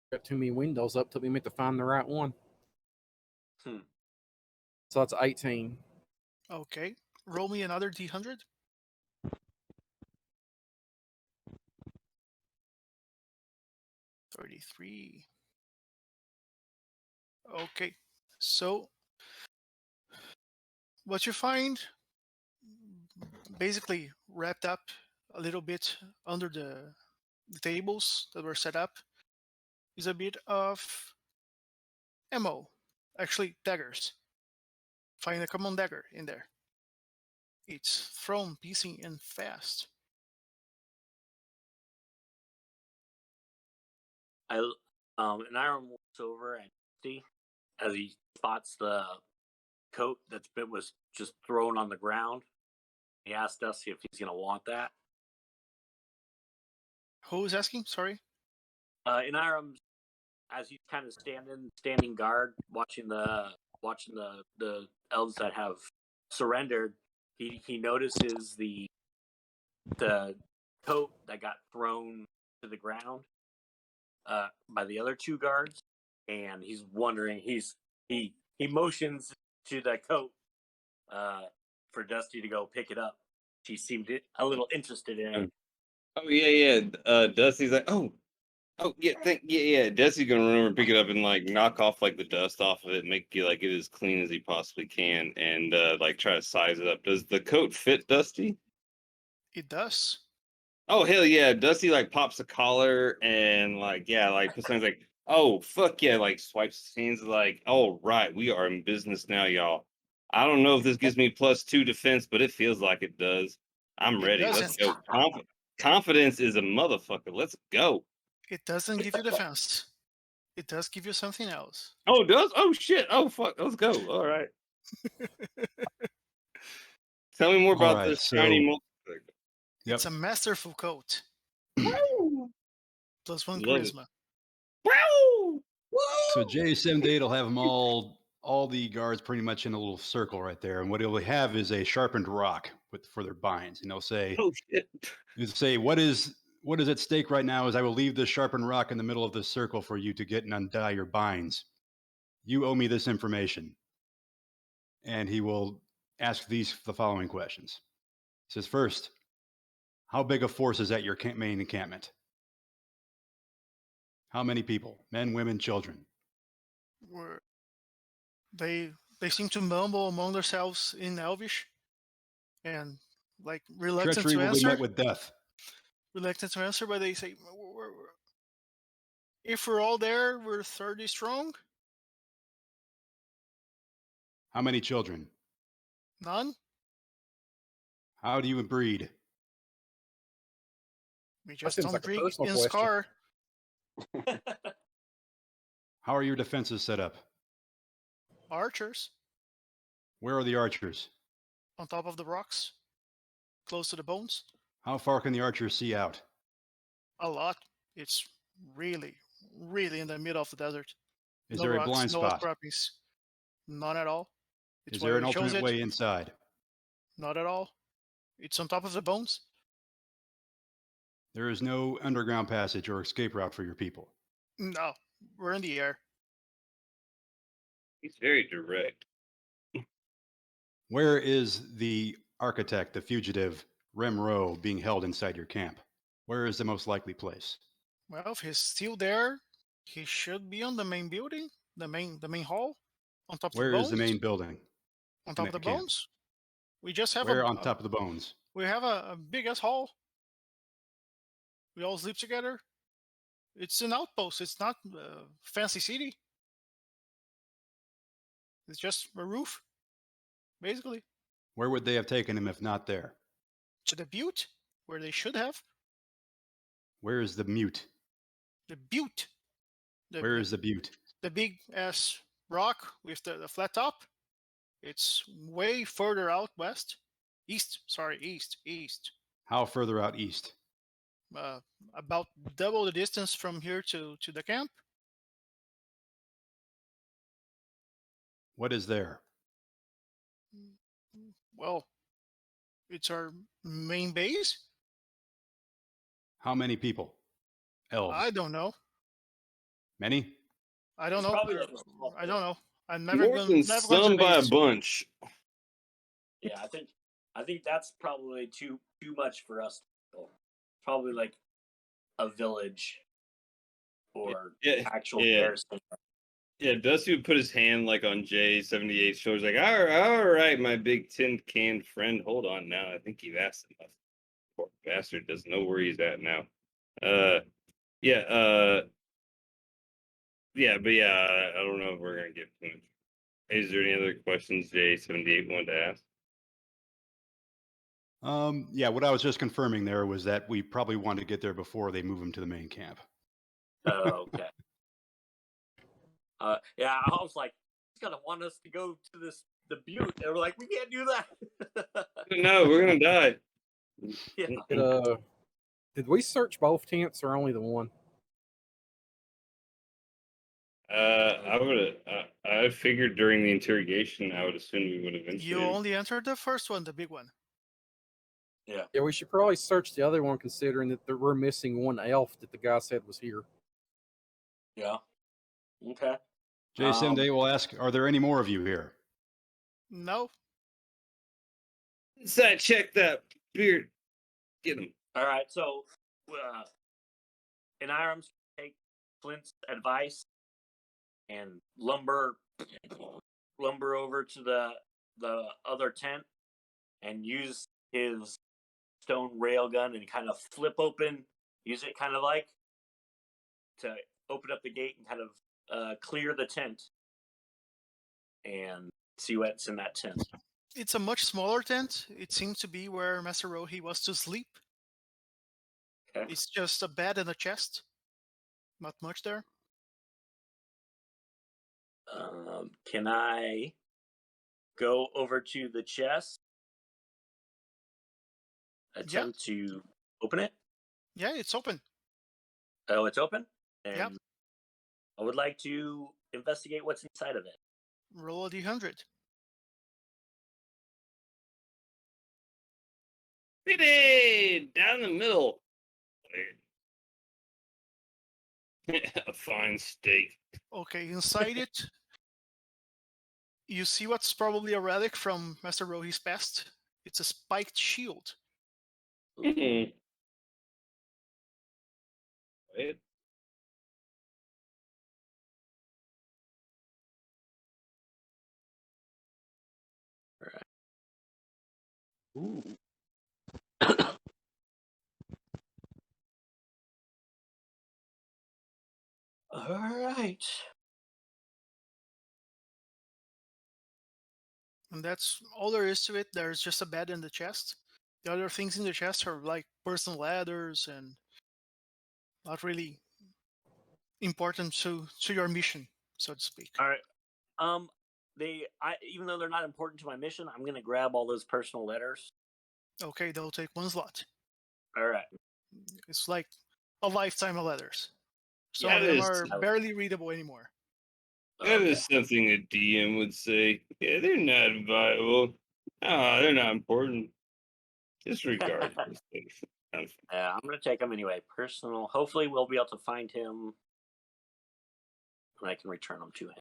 Got too many windows up till we meant to find the right one. Hmm. So that's 18. Okay. Roll me another d100. $33. Okay. So what you find, basically wrapped up a little bit under the tables that were set up, is a bit of ammo. Actually, daggers. Find a common dagger in there. It's thrown, piercing, and fast. And Iron walks over and see as he spots the coat was just thrown on the ground. He asked Dusty if he's gonna want that. Who is asking? Sorry. In Iron, as he's kind of standing guard, watching the elves that have surrendered, he notices the coat that got thrown to the ground by the other two guards, and he's wondering. He motions to the coat for Dusty to go pick it up. She seemed a little interested in it. Oh yeah. Dusty's like, oh yeah. Dusty's gonna remember, pick it up, and like knock off like the dust off of it, make it like it as clean as he possibly can, and like try to size it up. Does the coat fit Dusty? It does. Oh hell yeah! Dusty like pops the collar and like puts things like, oh fuck yeah, like swipes his hands like, all right, we are in business now, y'all. I don't know if this gives me +2 defense, but it feels like it does. I'm It ready. Let's doesn't. go. Confidence is a motherfucker. Let's go. It doesn't give you defense. It does give you something else. Oh, it does? Oh shit. Oh fuck. Let's go. All right. Tell me more All about right, this so- shiny multi. Yep. It's a masterful coat. +1 Love it. charisma. Wow! So J78 will have them all the guards pretty much in a little circle right there, and what he'll have is a sharpened rock for their binds, and he'll say, Oh shit. what is at stake right now is I will leave this sharpened rock in the middle of this circle for you to get and untie your binds. You owe me this information. And he will ask the following questions. He says, first, how big a force is at your main encampment? How many people? Men, women, children? They seem to mumble among themselves in Elvish, and like reluctant Treachery to will be answer. met with death. Reluctant to answer, but they say, if we're all there, we're 30 strong. How many children? None. How do you breed? We just seems don't like a breed personal in question. Skar. How are your defenses set up? Archers Where are the archers? on top of the rocks, close to the bones. How far can the archers see out? A lot. It's really, really in the middle of the desert. Is no there a rocks, blind no spot? outcroppings. None at all. It's Is there where an it shows alternate it. way inside? Not at all. It's on top of the bones. There is no underground passage or escape route for your people. No, we're in the air. He's very direct. Where is the architect, the fugitive, Remro, being held inside your camp? Where is the most likely place? Well, if he's still there, he should be on the main building, the main hall, on top of the Where is bones. the main building? On top of the in camp? bones. We just have Where on top of the bones? we have a big ass hall. We all sleep together. It's an outpost. It's not a fancy city. It's just a roof, basically. Where would they have taken him if not there? To the butte, where they should have. Where is the mute? The butte. Where is the butte? The big ass rock with the flat top? It's way further out west. East. How further out east? About double the distance from here to the camp. What is there? Well, it's our main base. How many people? Elves? I don't know. Many? I don't It's know. probably like a small I don't know. I've never More gone. than Never gone to some the by a base. bunch. Yeah, I think that's probably too much for us. Probably like a village or Yeah, actual yeah. garrison. Yeah, Dusty would put his hand like on J78's shoulders, like, all right, my big tin can friend. Hold on now. I think you've asked enough. Poor bastard doesn't know where he's at now. Yeah, but yeah, I don't know if we're gonna get too much. Is there any other questions J78 wanted to ask? Yeah, what I was just confirming there was that we probably want to get there before they move him to the main camp. Oh, okay. Yeah, I was like, he's gonna want us to go to the butte. And we're like, we can't do that. No, we're gonna die. Yeah. Did we search both tents or only the one? I figured during the interrogation, I would assume we would eventually. You only entered the first one, the big one. Yeah, we should probably search the other one, considering that we're missing one elf that the guy said was here. Yeah. Okay. J78 will ask, are there any more of you here? No. Inside, check that beard. Get him. All right. So, in Irams, take Flint's advice and lumber over to the other tent and use his stone railgun and kind of use it kind of like to open up the gate and kind of clear the tent and see what's in that tent. It's a much smaller tent. It seems to be where Master Rohi was to sleep. Okay. It's just a bed and a chest. Not much there. Can I go over to the chest? Attempt to open it? Yeah, it's open. Oh, it's open? And Yep. I would like to investigate what's inside of it. Roll a d100. Hey, down the middle. A fine steak. Okay, inside it, you see what's probably a relic from Master Rohi's past. It's a spiked shield. Wait. Ooh. All right. And that's all there is to it. There's just a bed in the chest. The other things in the chest are like personal ladders and not really important to your mission, so to speak. All right. Even though they're not important to my mission, I'm gonna grab all those personal letters. Okay, they'll take one slot. All right. It's like a lifetime of letters. Some Yeah, of it them is. are barely readable anymore. That is something a DM would say. Yeah, they're not viable. Ah, they're not important. Disregard those things. Yeah, I'm gonna take him anyway. Personal. Hopefully, we'll be able to find him, and I can return him to him.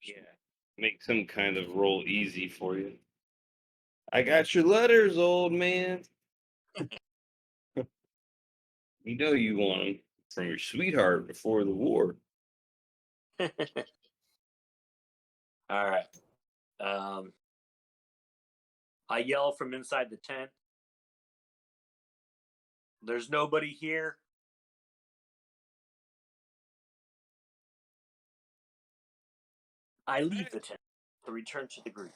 Yeah. Make some kind of roll easy for you. I got your letters, old man. You know you want them from your sweetheart before the war. All right. I yell from inside the tent. There's nobody here. I leave the tent to return to the group.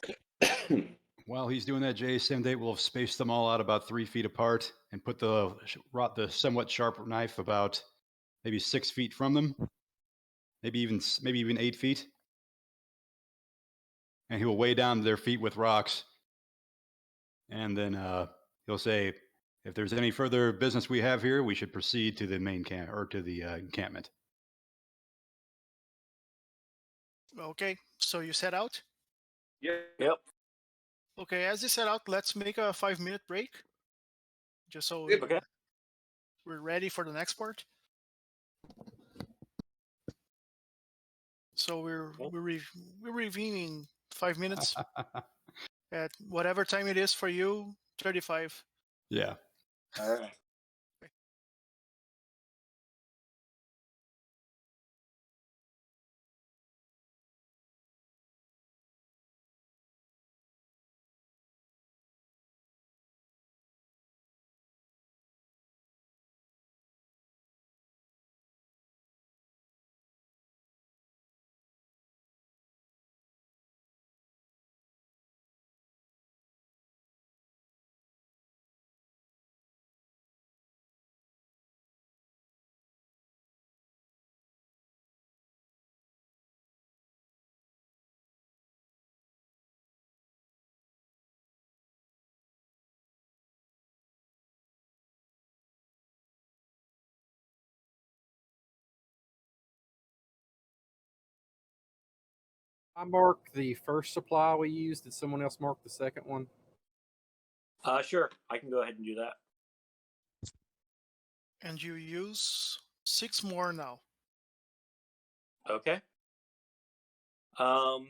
While he's doing that, J78 will have spaced them all out about 3 feet apart and put the somewhat sharp knife about maybe 6 feet from them, maybe even 8 feet, and he will weigh down their feet with rocks, and then he'll say, "If there's any further business we have here, we should proceed to the main camp or to the encampment." Okay, so you set out? Yep. Okay, as you set out, let's make a 5-minute break. Just so Okay. we're ready for the next part. So we're reviewing 5 minutes at whatever time it is for you, 35. Yeah. All right. I marked the first supply we used. Did someone else mark the second one? Sure. I can go ahead and do that. And you use 6 more now. Okay. I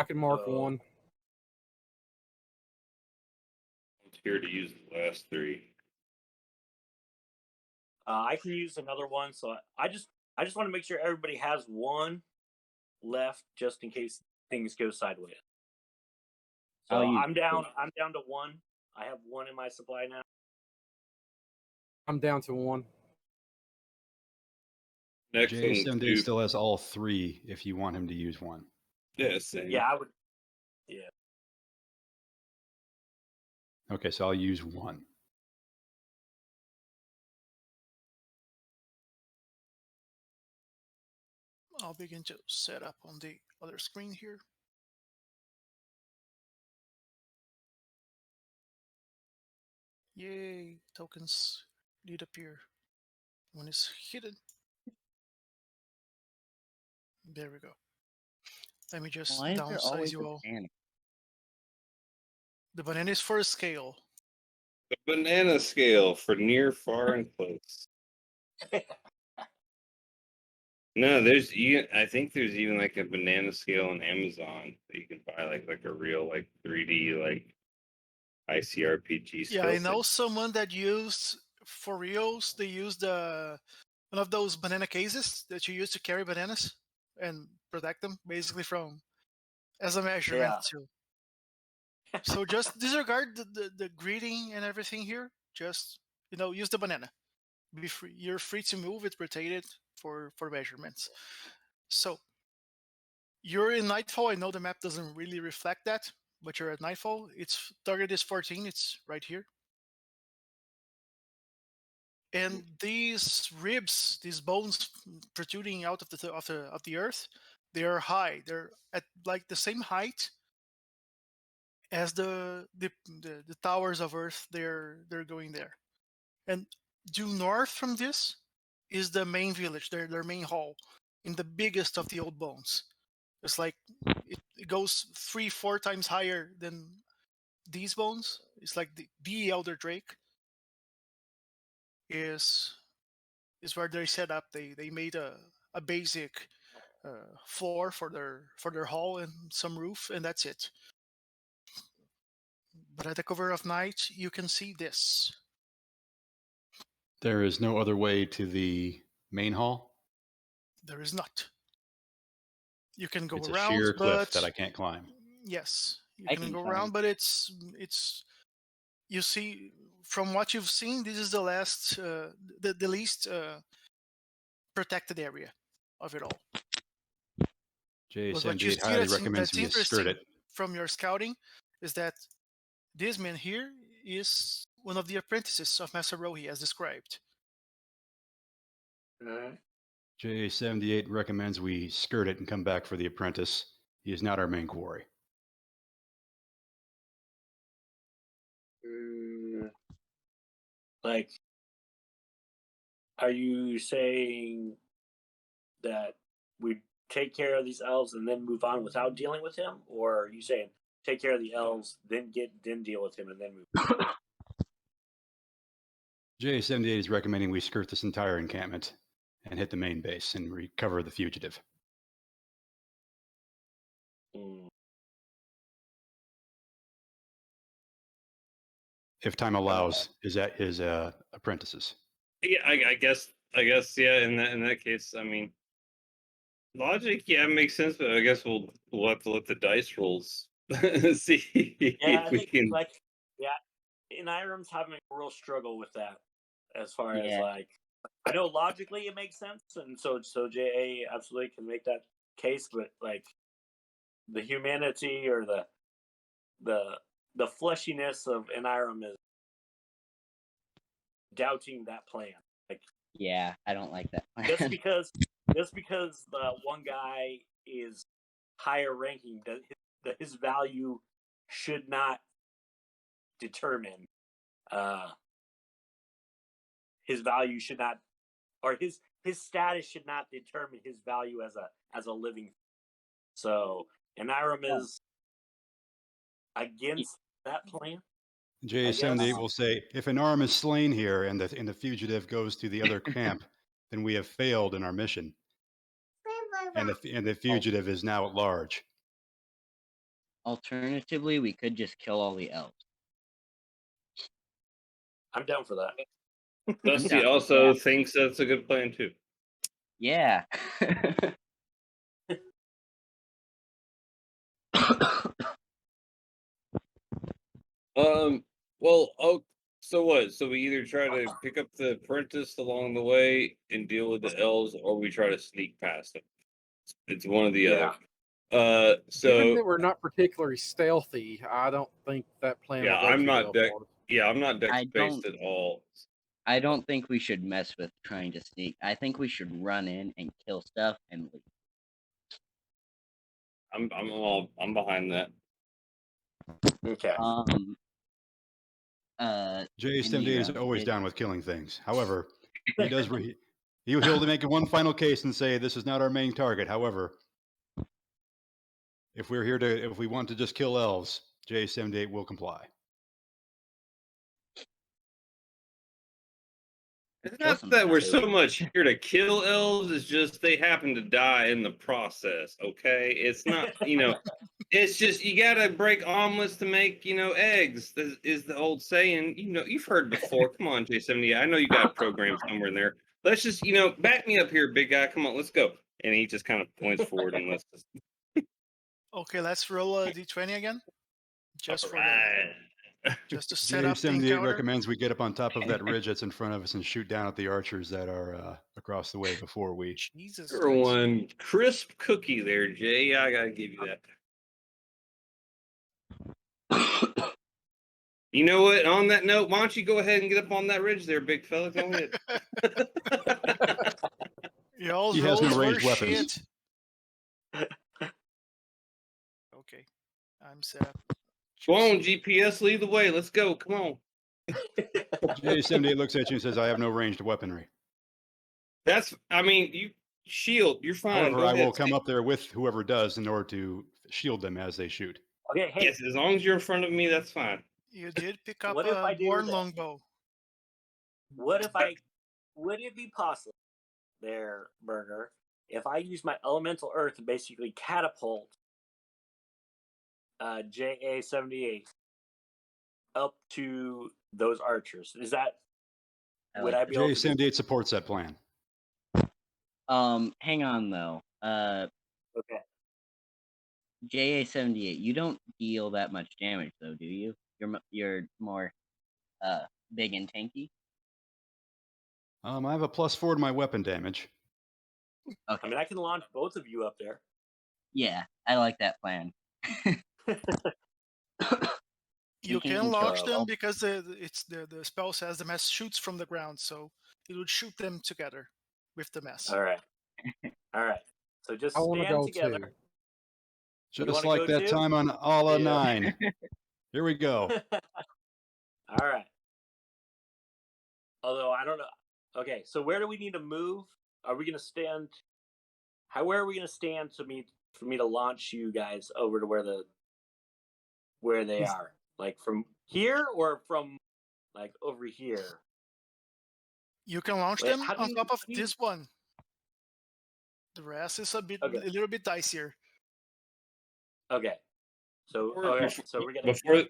can mark one. Here to use the last 3. I can use another one, so I just want to make sure everybody has one left, just in case things go sideways. So I'm down. I'm down to 1. I have 1 in my supply now. I'm down to 1. Next J78 still has all 3 if you want him to use 1. Yeah, same. Yeah, I would. Yeah. Okay, so I'll use 1. I'll begin to set up on the other screen here. Yay, tokens did appear. One is hidden. There we go. Let me just downsize you all. The banana is for scale. The banana scale for near, far, and close. No, I think there's even like a banana scale on Amazon that you can buy like a real 3D ICRPG scale. Yeah, I know someone that used for reals. They used one of those banana cases that you use to carry bananas and protect them, basically from as a measurement too. So just disregard the greeting and everything here. Just use the banana. Be free. You're free to move it, rotate it for measurements. So you're in Nightfall. I know the map doesn't really reflect that, but you're at Nightfall. Its target is 14. It's right here. And these ribs, these bones protruding out of the earth, they are high. They're at like the same height as the towers of Earth. They're going there, and due north from this, is the main village, their main hall, in the biggest of the old bones. It's like it goes 3-4 times higher than these bones. It's like the Elder Drake is where they set up. They made a basic floor for their hall and some roof, and that's it. But at the cover of night, you can see this. There is no other way to the main hall. There is not. You can go It's a around, sheer cliff but that I can't climb. yes, you I can can go climb. around, but it's you see from what you've seen, this is the last the least protected area of it all. But what you J78 see highly recommends that's we skirt interesting it. from your scouting is that this man here is one of the apprentices of Master Rohi, as described. J78 recommends we skirt it and come back for the apprentice. He is not our main quarry. Like, are you saying that we take care of these elves and then move on without dealing with him, or are you saying take care of the elves, then deal with him, and then move on? J78 is recommending we skirt this entire encampment and hit the main base and recover the fugitive. If time allows, is at his apprentices. Yeah, I guess, yeah. In that case, I mean, logic, yeah, makes sense. But I guess we'll have to let the dice rolls see Yeah, I if we think can. Irum's having a real struggle with that, as far as Yeah. like, I know logically it makes sense, and so JA absolutely can make that case, but like the humanity or the fleshiness of Enirum is doubting that plan. Like, Yeah, I don't like that plan. just because the one guy is higher ranking, that his value should not determine his value should not, or his status should not determine his value as a living. So Enirum is against that plan. J78 will say, if an arm is slain here and the fugitive goes to the other camp, then we have failed in our mission. And the fugitive is now at large. Alternatively, we could just kill all the elves. I'm down for that. Dusty also thinks that's a good plan too. Yeah. Well, oh, so what? So we either try to pick up the apprentice along the way and deal with the elves, or we try to sneak past them. It's one or the other. Given So that we're not particularly stealthy, I don't think that plan yeah, would work I'm too not well deck. for us. Yeah, I'm not deck I based don't- at all. I don't think we should mess with trying to sneak. I think we should run in and kill stuff and leave. I'm behind that. Okay. J78 is Nero always did- down with killing things. However, he does. He'll make one final case and say this is not our main target. However, if we want to just kill elves, J78 will comply. It's Kill not some that we're stuff. so much here to kill elves, it's just they happen to die in the process, okay? It's not, it's just you gotta break omelets to make, eggs. This is the old saying, you've heard before. Come on, J70. I know you got a program somewhere in there. Let's just, back me up here, big guy. Come on, let's go. And he just kind of points forward and let's just. Okay, let's roll a d20 again, just for Right. just to set up the J78 encounter. recommends we get up on top of that ridge that's in front of us and shoot down at the archers that are across the way before we. Jesus Number Christ. one crisp cookie there, Jay. I gotta give you that. You know what? On that note, why don't you go ahead and get up on that ridge there, big fella? Go ahead. Y'all's He has no rolls were ranged weapons. shit. Okay, I'm set up. Go on, GPS, lead the way. Let's go. Come on. J78 looks at you and says, I have no ranged weaponry. I mean, you shield. You're fine. However, Go I ahead. will come up there with whoever does in order to shield them as they shoot. Okay, hey, Yes, as long as you're in front of me, that's fine. You did pick up What if a I do worn that? longbow. would it be possible there, Burger, if I use my elemental earth to basically catapult JA-78 up to those archers? Is that would I be able to do J78 supports that plan. Hang on though. okay. JA-78, you don't deal that much damage though, do you? You're more big and tanky. I have a +4 to my weapon damage. I Okay. mean, I can launch both of you up there. Yeah, I like that plan. You can can launch control. them because the spell says the mess shoots from the ground, so it would shoot them together with the mess. All right. All right. So just I want to stand go together. too. You Just wanna like go that too? time on Ala Yeah. 9. Here we go. All right. Although I don't know. Okay, so where do we need to move? Are we going to stand? Where are we going to stand for me to launch you guys over to where they are? Like from here or from like over here? You can launch Wait, them how do on you- top of how do you- this one. The rest is a Okay. little bit dicier. Okay. So Before- so we're gonna Before,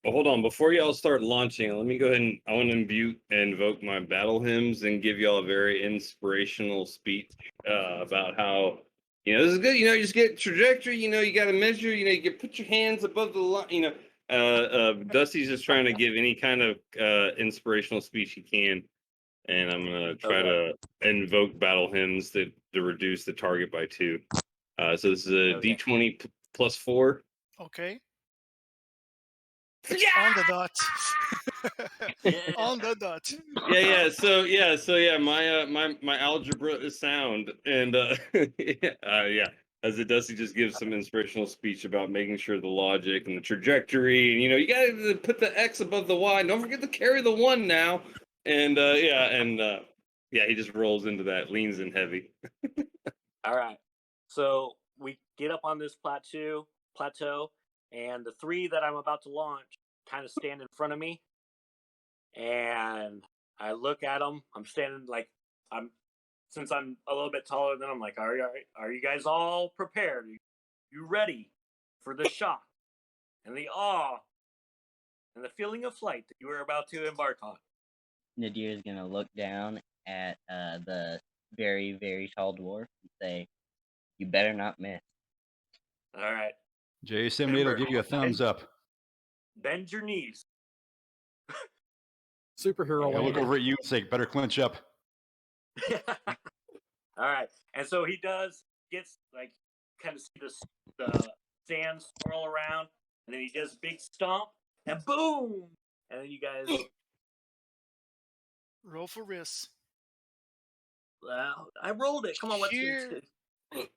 well, hold on. Before y'all start launching, let me go ahead and I want to invoke my battle hymns and give y'all a very inspirational speech about how this is good. You just get trajectory. You got to measure. You get put your hands above the line. Dusty's just trying to give any kind of inspirational speech he can, and I'm gonna try to invoke battle hymns to reduce the target by 2. So this is a Okay. D20 +4. Okay. Yeah! On the dot. Yeah. On the dot. So my algebra is sound, and yeah. As it does, he just gives some inspirational speech about making sure the logic and the trajectory, and you got to put the X above the Y. Don't forget to carry the 1 now, and he just rolls into that, leans in heavy. All right. So we get up on this plateau, and the 3 that I'm about to launch kind of stand in front of me. And I look at them. I'm standing since I'm a little bit taller than them, like, are you guys all prepared? You ready for the shock and the awe and the feeling of flight that you are about to embark on? Nadir is gonna look down at the very, very tall dwarf and say, "You better not miss." All right. J78 will give you a thumbs up. Bend your knees. Superhero I'll look landing. over at you and say, better clinch up. All right. And so he gets kind of see the sand swirl around, and then he does a big stomp, and boom! And then you guys. Roll for risk. Well, I rolled it. Come on, what's Here. it?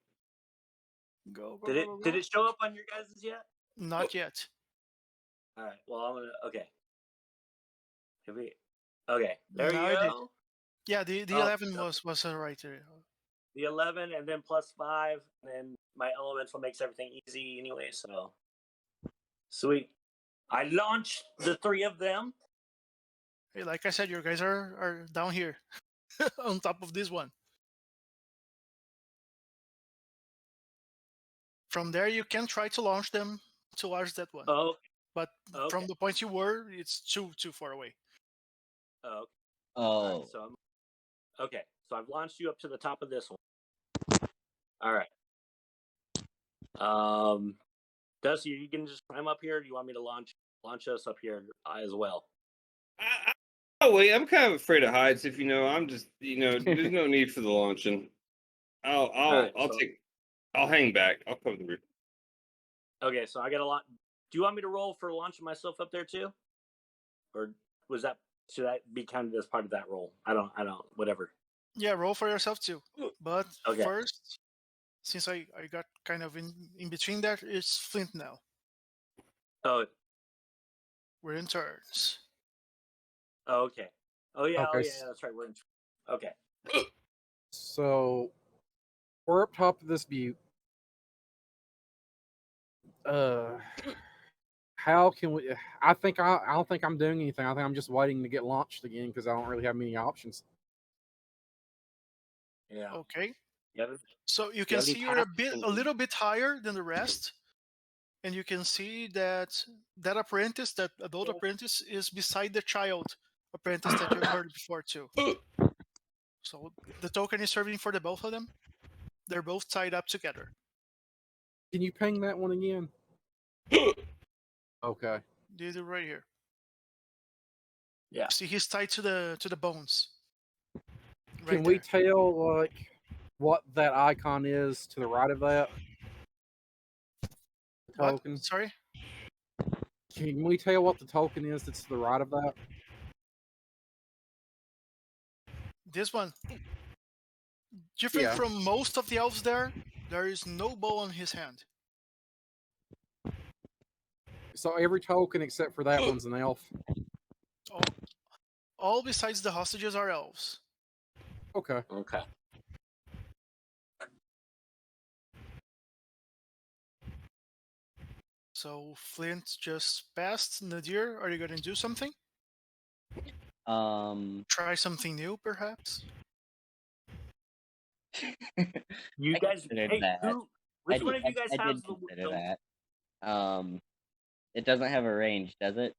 Go. Did it show up on your guys' yet? Not yet. All right. Well, I'm gonna. Okay. Okay. There Now you I did. go. Yeah, the 11 was right there. The 11, and then +5, and then my elemental makes everything easy anyway. So sweet. I launched the 3 of them. Hey, like I said, your guys are down here on top of this one. From there, you can try to launch them towards that one. Oh. But Okay. from the point you were, it's too far away. Oh. Oh. Right, so I've launched you up to the top of this one. All right. Dusty, you can just climb up here. Or do you want me to launch us up here as well? Oh wait, I'm kind of afraid of heights. If I'm just there's no need for the launching. I'll hang back. I'll cover the rear. Okay, so I got a lot. Do you want me to roll for launching myself up there too, or should that be counted as part of that roll? I don't. Whatever. Yeah, roll for yourself too. But Okay. first, since I got kind of in between that, it's Flint now. Oh. We're in turns. Okay. Oh yeah. Okay. Oh yeah. That's right. We're in. Okay. So we're up top of this butte. How can we? I don't think I'm doing anything. I think I'm just waiting to get launched again because I don't really have many options. Yeah. Okay. You So you you can have any see you're paths a little bit higher than the rest, and you can see that apprentice, that adult apprentice, is beside the child apprentice that you heard before too. So the token is serving for the both of them. They're both tied up together. Can you ping that one again? Okay. These are right here. Yeah. See, he's tied to the bones. Can we tell like what that icon is to the right of that What? token? Sorry. Can we tell what the token is that's to the right of that? This one. Different Yeah. from most of the elves there is no bow on his hand. So every token except for that one's an elf. All besides the hostages are elves. Okay. Okay. So Flint just passed. Nadir, are you going to do something? Try something new, perhaps? You guys, considered hey, that. which one of you guys I has did the consider that. It doesn't have a range, does it?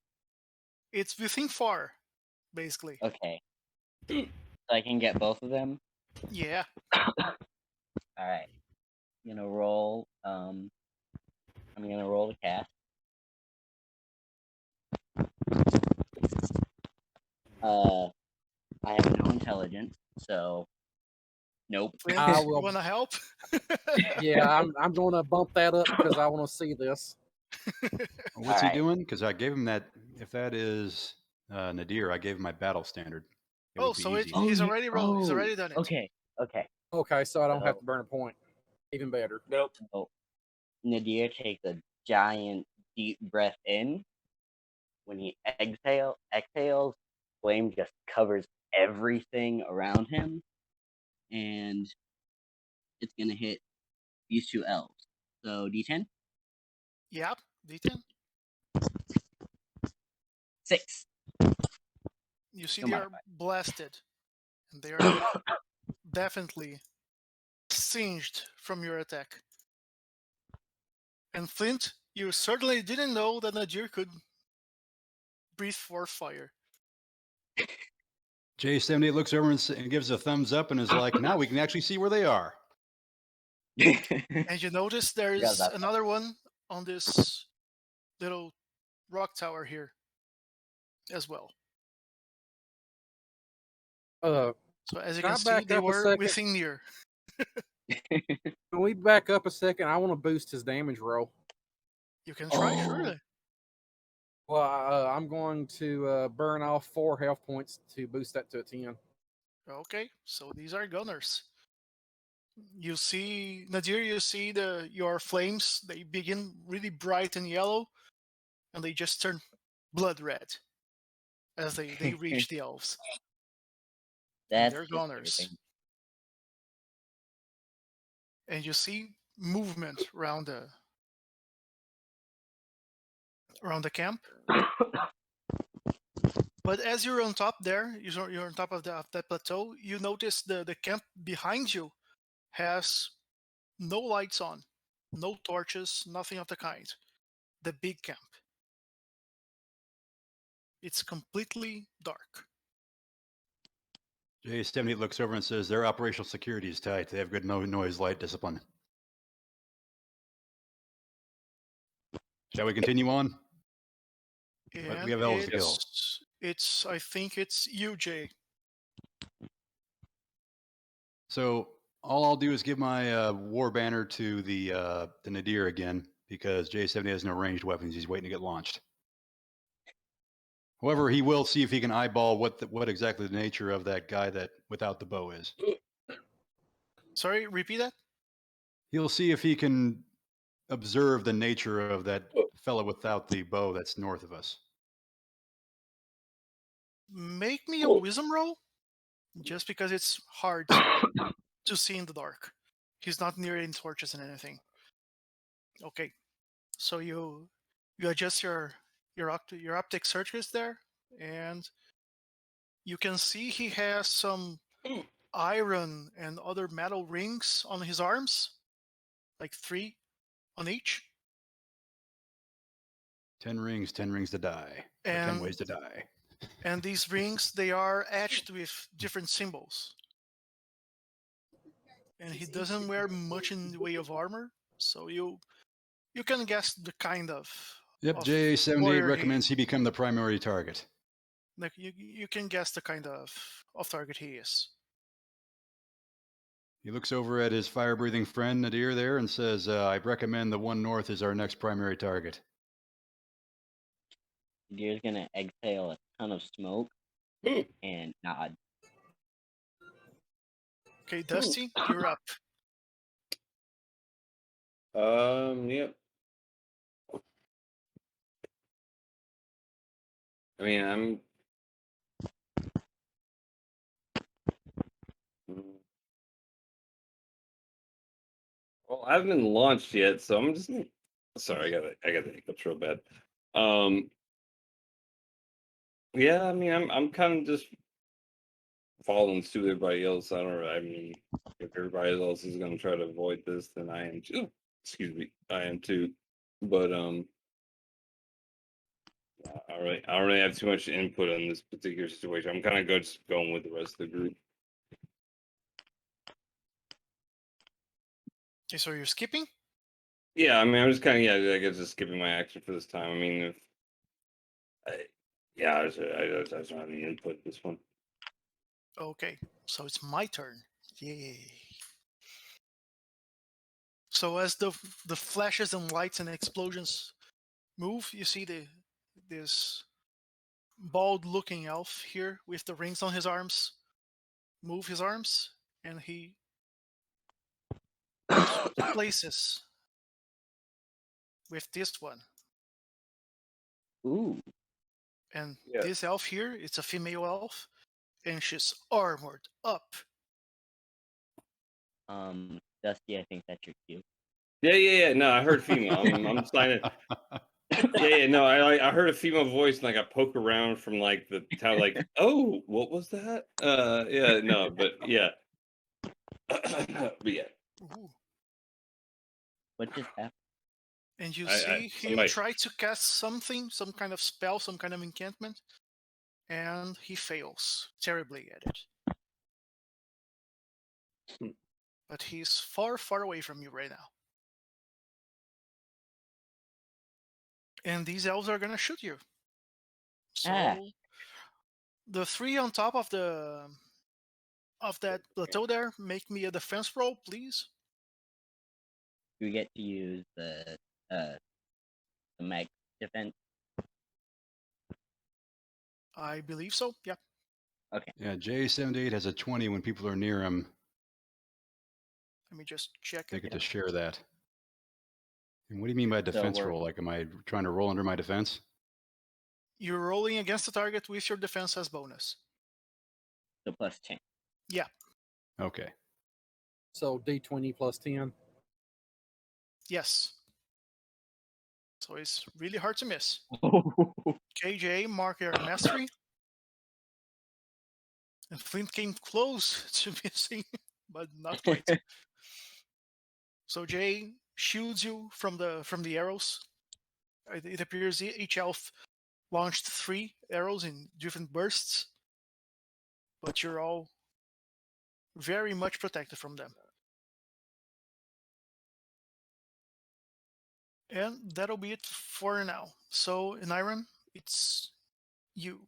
It's within far, basically. Okay. So I can get both of them? Yeah. Alright. I'm gonna roll the cast. I have no intelligence, so nope. Flint, I you will- want to help? Yeah, I'm going to bump that up because I want to see this. What's he Alright. doing? Because I gave him that. If that is Nadir, I gave him my battle standard. It Oh, would be so easy. he's already rolled. He's already done it. Okay. Okay, so I don't have So- to burn a point. Even better. Nope. So Nadir takes a giant deep breath in. When he exhales, flame just covers everything around him, and it's gonna hit these two elves. So D10, Yep. D10. 6. You see No they are modifier. blasted. And they are definitely singed from your attack. And Flint, you certainly didn't know that Nadir could breathe forth fire. J78 looks over and gives a thumbs up and is like, now we can actually see where they are. And you notice there's about that. another one on this little rock tower here as well. Uh, So as you Can I can see, back they up a were second? within near. can we back up a second? I want to boost his damage roll. You can try, surely. Well, I'm going to burn off 4 health points to boost that to a 10. Okay, so these are gunners. You see, Nadir, you see your flames, they begin really bright and yellow, and they just turn blood red as they reach the elves. That's They're gunners. disturbing. And you see movement around the camp. But as you're on top there, you're on top of that plateau, you notice the camp behind you has no lights on, no torches, nothing of the kind. The big camp. It's completely dark. J78 looks over and says, their operational security is tight. They have good noise, light discipline. Shall we continue on? But we have elves to kill. I think it's you, Jay. So all I'll do is give my war banner to the Nadir again, because J70 has no ranged weapons. He's waiting to get launched. However, he will see if he can eyeball what exactly the nature of that guy that without the bow is. Sorry, repeat that? He'll see if he can observe the nature of that fellow without the bow that's north of us. Make me a wisdom roll, just because it's hard to to see in the dark. He's not near any torches and anything. Okay, so you adjust your optic circuits there, and you can see he has some iron and other metal rings on his arms, like 3 on each. 10 rings to die. Or 10 And ways to die. and these rings, they are etched with different symbols. And he doesn't wear much in the way of armor, so you can guess the kind of Yep, of J78 warrior recommends he become the primary target. like you can guess the kind of target he is. He looks over at his fire-breathing friend Nadir there and says, I recommend the one north is our next primary target. Nadir's gonna exhale a ton of smoke and nod. Okay, Dusty, you're up. Yep. I mean, I'm. Well, I haven't been launched yet, so I'm just. Sorry, I got the hiccups real bad. Yeah, I mean, I'm kind of just following suit everybody else. I don't know. I mean, if everybody else is going to try to avoid this, then I am too. Excuse me, I am too. But I don't really have too much input on this particular situation. I'm kind of just going with the rest of the group. Okay, so you're skipping? Yeah, I mean, I'm just kind of I guess just skipping my action for this time. I mean, if I just don't have any input in this one. Okay, so it's my turn. Yay. So as the flashes and lights and explosions move, you see this bald-looking elf here with the rings on his arms move his arms, and he swaps places with this one. Ooh. And Yeah. this elf here, it's a female elf, and she's armored up. Dusty, I think that's your cue. Yeah. No, I heard female. I'm signing. Yeah. No, I heard a female voice, and I got poke around from like the town, like, oh, what was that? Yeah, no, but yeah, but yeah. Ooh. What just happened? And you see him somebody- try to cast something, some kind of spell, some kind of enchantment, and he fails terribly at it. But he's far, far away from you right now. And these elves are gonna shoot you. So the 3 on top of that plateau there, make me a defense roll, please. You get to use the mag defense. I believe so. Yeah. Okay. Yeah, J78 has a 20 when people are near him. Let me just check They it. get to share that. And what do you mean by defense we're- roll? Like, am I trying to roll under my defense? You're rolling against the target with your defense as bonus. So plus 10. Yeah. Okay. So D20 plus 10. Yes. So it's really hard to miss. KJ, mark your mastery. And Flint came close to missing, but not quite. So Jay shields you from the arrows. It appears each elf launched 3 arrows in different bursts, but you're all very much protected from them. And that'll be it for now. So, in Iron, it's you.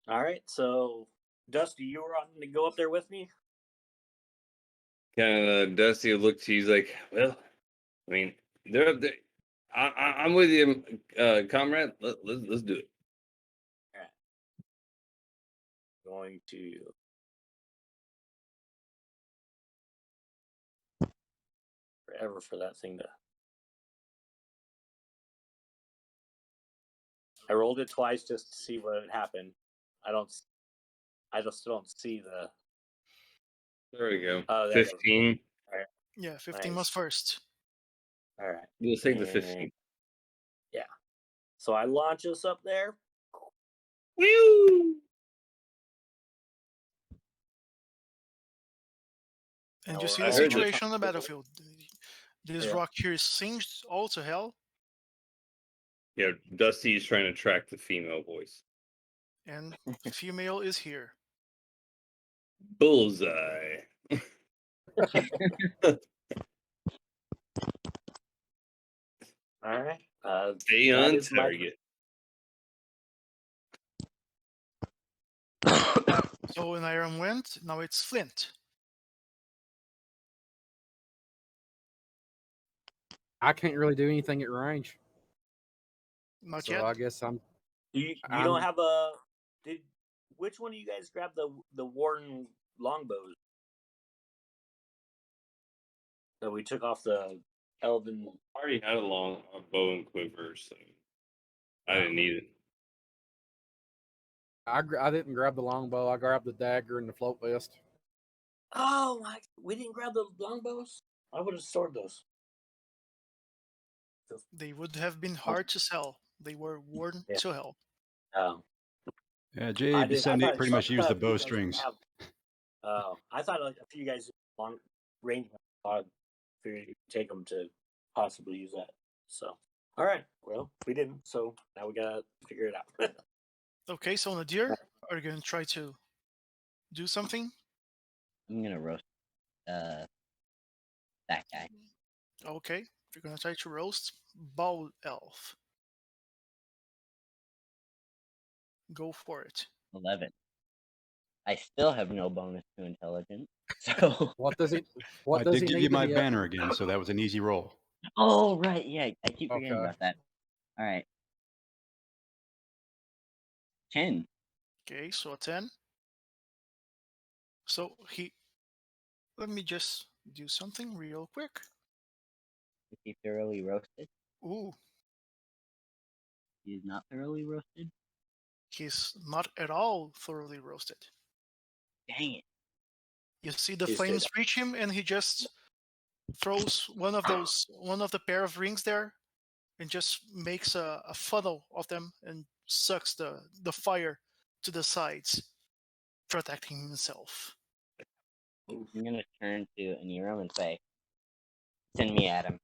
All right. So, Dusty, you were wanting to go up there with me? Kind of Dusty looked to you, he's like, well, I mean, they're up there. I'm with you, comrade. Let's do it. Going to forever for that thing to. I rolled it twice just to see what would happen. I just don't see There we go. Oh, there it is. 15. Yeah, 15 Nice. was first. All right. We'll take the And- 15. Yeah. So I launch us up there. Woo! And Now you see I the heard the- situation on the battlefield. This Yeah. rock here is singed all to hell, Yeah, Dusty's trying to track the female voice. and female is here. Bullseye. All right. Stay That on is my- target. So an iron went, now it's flint. I can't really do anything at range, Not so yet. I guess I'm. You I'm- don't have a. Which one of you guys grabbed the Warden longbows that we took off the Elven? I already had a bow and quiver, so I didn't need it. I didn't grab the longbow. I grabbed the dagger and the float vest. Oh my! We didn't grab the longbows. I would have stored those. They would have been hard to sell. They were worn Yeah. to hell. Oh, Yeah, I JB78 thought- pretty much I used the thought you guys bowstrings. have- Oh, I thought like a few guys long range. I figured you could take them to possibly use that. So, all right. Well, we didn't. So now we gotta figure it out. Okay, so Nadir, are you going to try to do something? I'm gonna roast that guy. Okay, you're going to try to roast Bald Elf. Go for it. 11. I still have no bonus to intelligence. So What does he? What I does did he give need you to my be at? banner again, so that was an easy roll. oh right, yeah, I keep forgetting Okay. about that. All right. 10. Okay, so a 10. So let me just do something real quick. Is he thoroughly roasted? Ooh, He is not thoroughly roasted. he's not at all thoroughly roasted. Dang it. You see the He's flames reach him, and he just throws one of the pair of rings there, and just makes a funnel of them and sucks the fire to the sides, protecting himself. I'm gonna turn to Aniram and say, "Send me at him."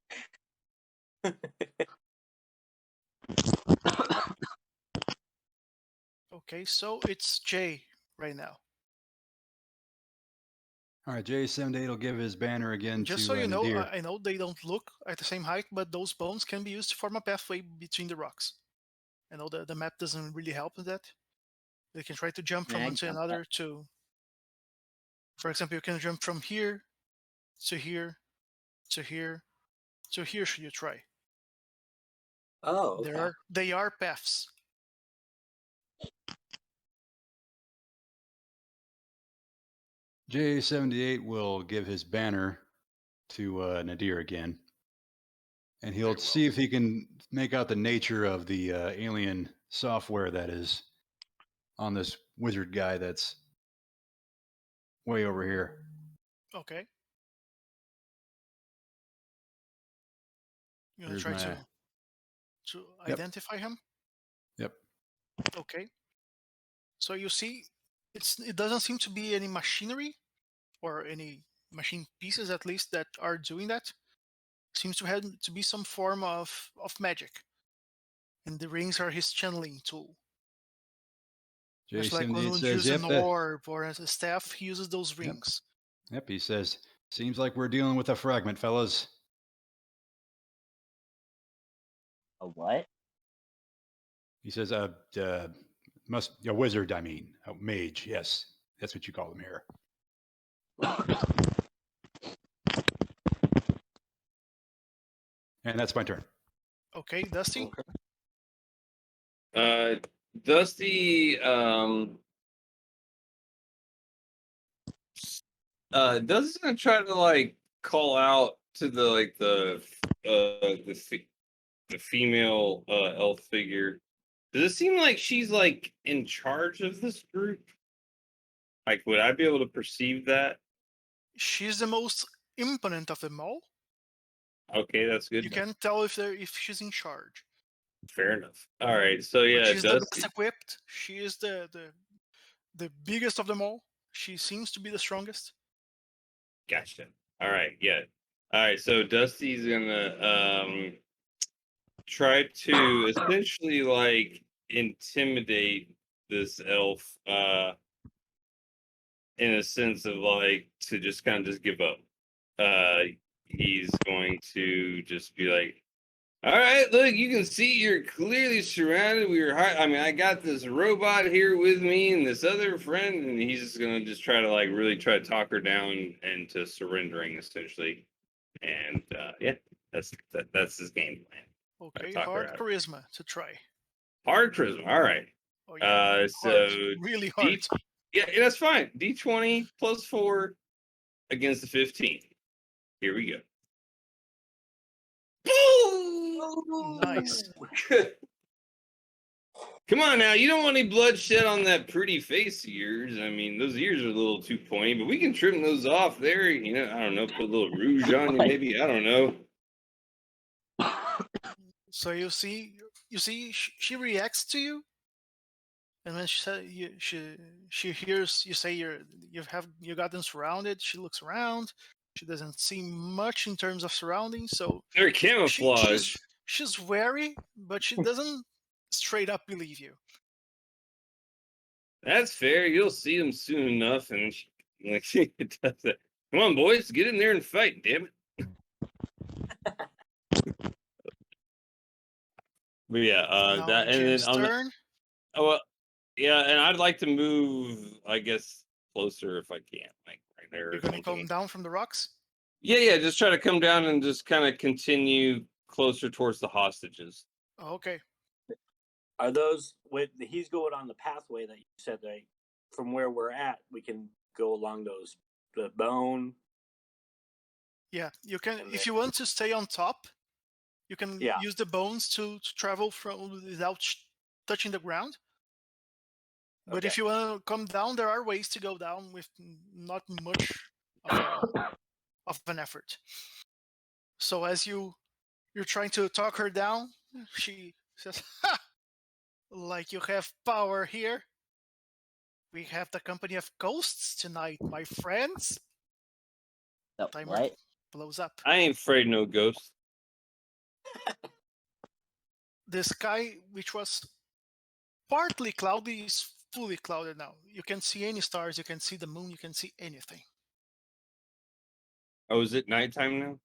Okay, so it's Jay right now. All right, J78 will give his banner again Just to so you know, Nadir. I know they don't look at the same height, but those bones can be used to form a pathway between the rocks. I know the map doesn't really help with that. You can try to jump from Yeah, I one to jump another to, for example, you can jump from here to here to here to here should you try. Oh, okay. They are paths. J78 will give his banner to Nadir again. And he'll Very well. see if he can make out the nature of the alien software that is on this wizard guy that's way over here. Okay. You're gonna Here's try my- to Yep. identify him. Yep. Okay. So you see, it doesn't seem to be any machinery or any machine pieces, at least, that are doing that. Seems to have to be some form of magic, and the rings are his channeling tool. Just like when J78 one says, uses yep, an orb or as a staff, he uses those rings. yep, he says, seems like we're dealing with a fragment, fellas. A what? He says, a wizard, I mean, a mage, yes. That's what you call them here. And that's my turn. Okay, Dusty. Dusty Dusty's gonna try to like call out to the female elf figure. Does it seem like she's like in charge of this group? Like, would I be able to perceive that? she's the most imponent of them all. Okay, that's good. You can't tell if she's in charge. Fair enough. All right, so But yeah, she's the best Dusty. equipped. She is the biggest of them all. She seems to be the strongest. Gotcha. All right, yeah. All right, so Dusty's gonna try to essentially like intimidate this elf in a sense of like to just kind of just give up. He's going to just be like, all right, look, you can see you're clearly surrounded. I mean, I got this robot here with me and this other friend, and he's just gonna just try to like really try to talk her down into surrendering essentially. And yeah, that's his game plan. Okay, talk her hard out. charisma to try. Hard charisma. All right. Oh yeah, So hard, really hard. yeah, that's fine. D20 plus 4 against the 15. Here we go. Nice. Come on now, you don't want any bloodshed on that pretty face of yours. I mean, those ears are a little too pointy, but we can trim those off there. You know, I don't know, put a little rouge on you, maybe. I don't know. So you see, she reacts to you, and when she hears you say you got them surrounded. She looks around. She doesn't see much in terms of surroundings, so They're camouflage. she's wary, but she doesn't straight up believe you. That's fair. You'll see them soon enough, and like she does that. Come on, boys, get in there and fight. Damn it. But yeah, Now that and Jim's then on the turn. yeah, and I'd like to move, I guess, closer if I can, like right there. Or You're gonna something. come down from the rocks. Yeah, just try to come down and just kind of continue closer towards the hostages. Okay. Are those he's going on the pathway that you said that from where we're at, we can go along the bone. Yeah, you can if you want to stay on top. You can Yeah. use the bones to travel from without touching the ground. But Okay. if you want to come down, there are ways to go down with not much of an effort. So as you're trying to talk her down, she says, "Ha! Like you have power here. We have the company of ghosts tonight, my friends." So, Timer what? blows up. I ain't afraid no ghosts. The sky, which was partly cloudy, is fully clouded now. You can see any stars, you can see the moon, you can see anything. Oh, is it nighttime now?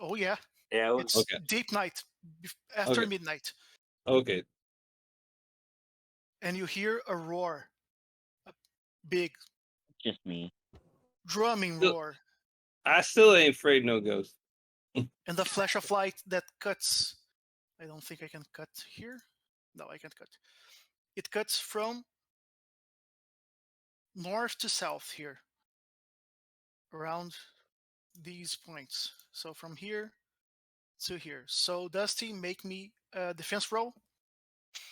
Oh yeah, Yeah. it's Okay. deep night, after Okay. midnight, Okay. and you hear a roar, a big Just me. drumming Look. roar, I still ain't afraid no ghosts. and the flash of light that cuts. I don't think I can cut here. No, I can't cut. It cuts from north to south here, around these points. So from here to here. So Dusty, make me a defense roll,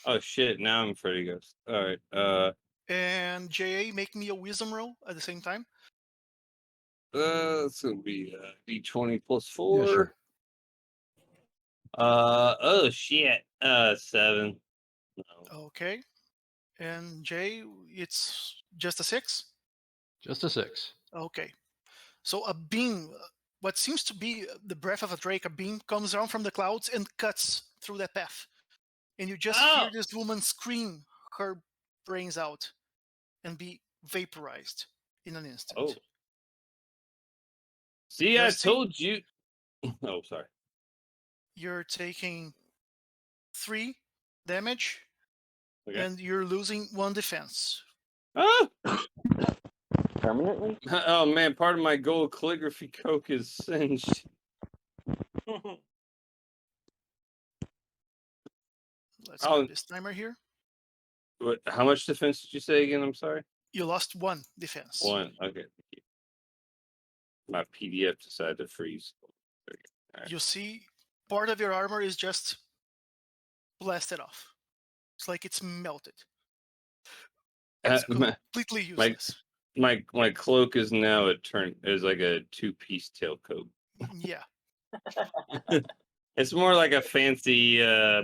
Oh shit! Now I'm afraid of ghosts. All right. and JA, make me a wisdom roll at the same time. It's gonna be D20 plus 4. Yeah, sure. Oh shit. 7. No. Okay. And Jay, it's just a 6? Just a 6. Okay. So a beam, what seems to be the breath of a drake, a beam comes down from the clouds and cuts through that path. And you just hear this woman scream her brains out and be vaporized in an instant. Oh. See, Dusty, I told you. Oh, sorry. You're taking 3 damage, Okay. and you're losing 1 defense. Oh! Permanently? Oh man, part of my gold calligraphy coke is singed. Let's get this timer here. What? How much defense did you say again? I'm sorry. You lost 1 defense. 1. Okay. Thank you. My PDF decided to freeze. Okay. Right. You see, part of your armor is just blasted off. It's like it's melted. It's completely useless. my cloak is now is like a 2-piece tailcoat. Yeah. It's more like a fancy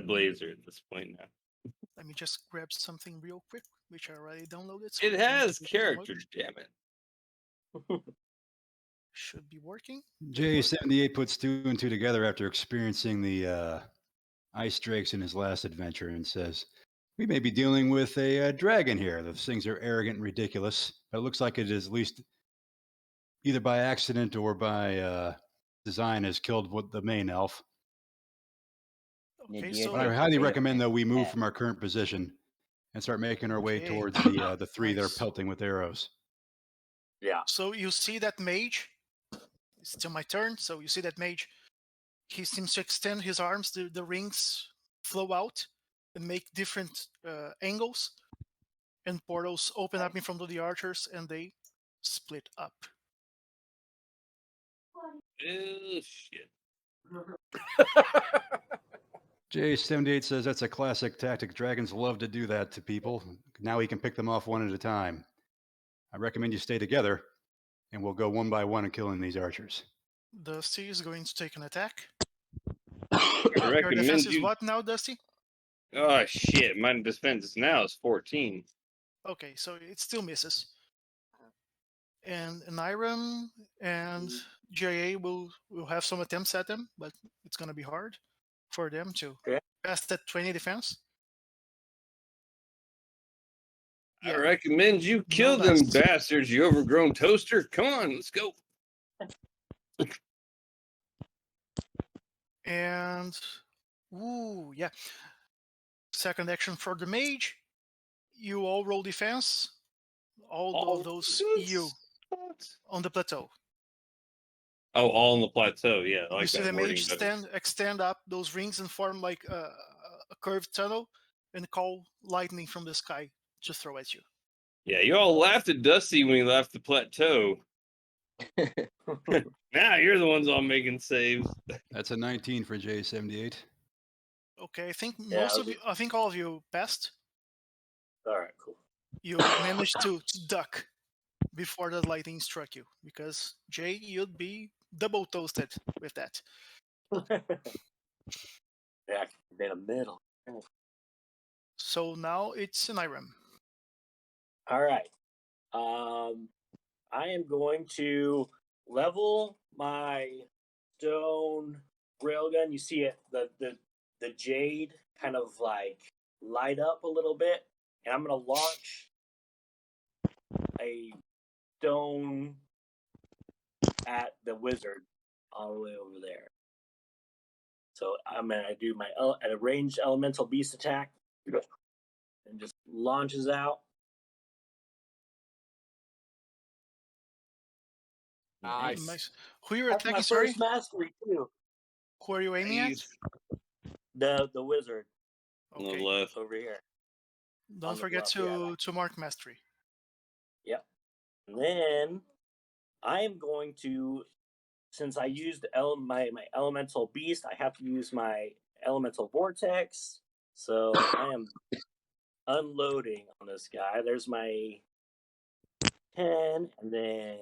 blazer at this point now. Let me just grab something real quick, which I already downloaded. So It I don't has do too character, much. damn it. Should be working. J78 puts 2 and 2 together after experiencing the ice drakes in his last adventure and says, "We may be dealing with a dragon here. Those things are arrogant and ridiculous, but it looks like it is at least either by accident or by design has killed the main elf. Okay, Nadir so But I takes highly beta recommend, though, we move pet. from our current position and start making our way Okay. towards the 3 that are Nice. pelting with arrows." Yeah. So you see that mage. It's still my turn. So you see that mage. He seems to extend his arms. The rings flow out and make different angles, and portals open up in front of the archers, and they split up. Oh shit. J78 says that's a classic tactic. Dragons love to do that to people. Now he can pick them off one at a time. I recommend you stay together, and we'll go one by one and killing these archers. Dusty is going to take an attack. I Your recommend defense is you. what now, Dusty? Oh shit! My defense now is 14. Okay, so it still misses. And Niram and JA will have some attempts at them, but it's going to be hard for them to Okay. pass that 20 defense. I recommend you kill No them dice. bastards, you overgrown toaster. Come on, let's go. And ooh, yeah. Second action for the mage. You all roll defense. All of those EU on the plateau. Oh, all on the plateau. Yeah, I like You see that the wording mage better. extend up those rings and form like a curved tunnel and call lightning from the sky to throw at you. Yeah, you all laughed at Dusty when he left the plateau. Now you're the ones all making saves. That's a 19 for J78. Okay, I think Yeah, I think all of you passed. All right, cool. You managed to duck before the lightning struck you, because Jay, you'd be double toasted with that. Yeah, in the middle. So now it's an Irem. All right. I am going to level my stone railgun. You see it, the jade kind of like light up a little bit, and I'm gonna launch a stone at the wizard all the way over there. So I'm gonna do my at a ranged elemental beast attack, and just launches out. Nice. Who you're That's my attacking? Sorry, first mastery too. who are you aiming at? The wizard On the Okay, left. over here. don't on the forget bluff, to mark mastery. Yep. And then I am going to, since I used my elemental beast, I have to use my elemental vortex. So I am unloading on this guy. There's my 10, and then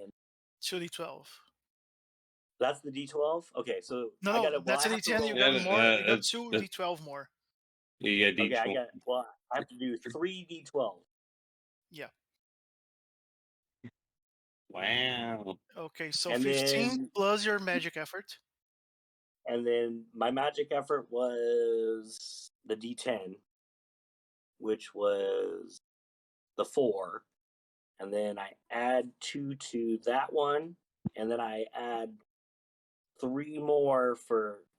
2d12. that's the D12. Okay, so No, I got no, it. that's a d10. You got more. You got two d12 more. You got Okay, D12. I have to do 3 D12. Yeah. Wow. Okay, so And 15 then- plus your magic effort. And then my magic effort was the D10, which was the 4. And then I add 2 to that one. And then I add 3 more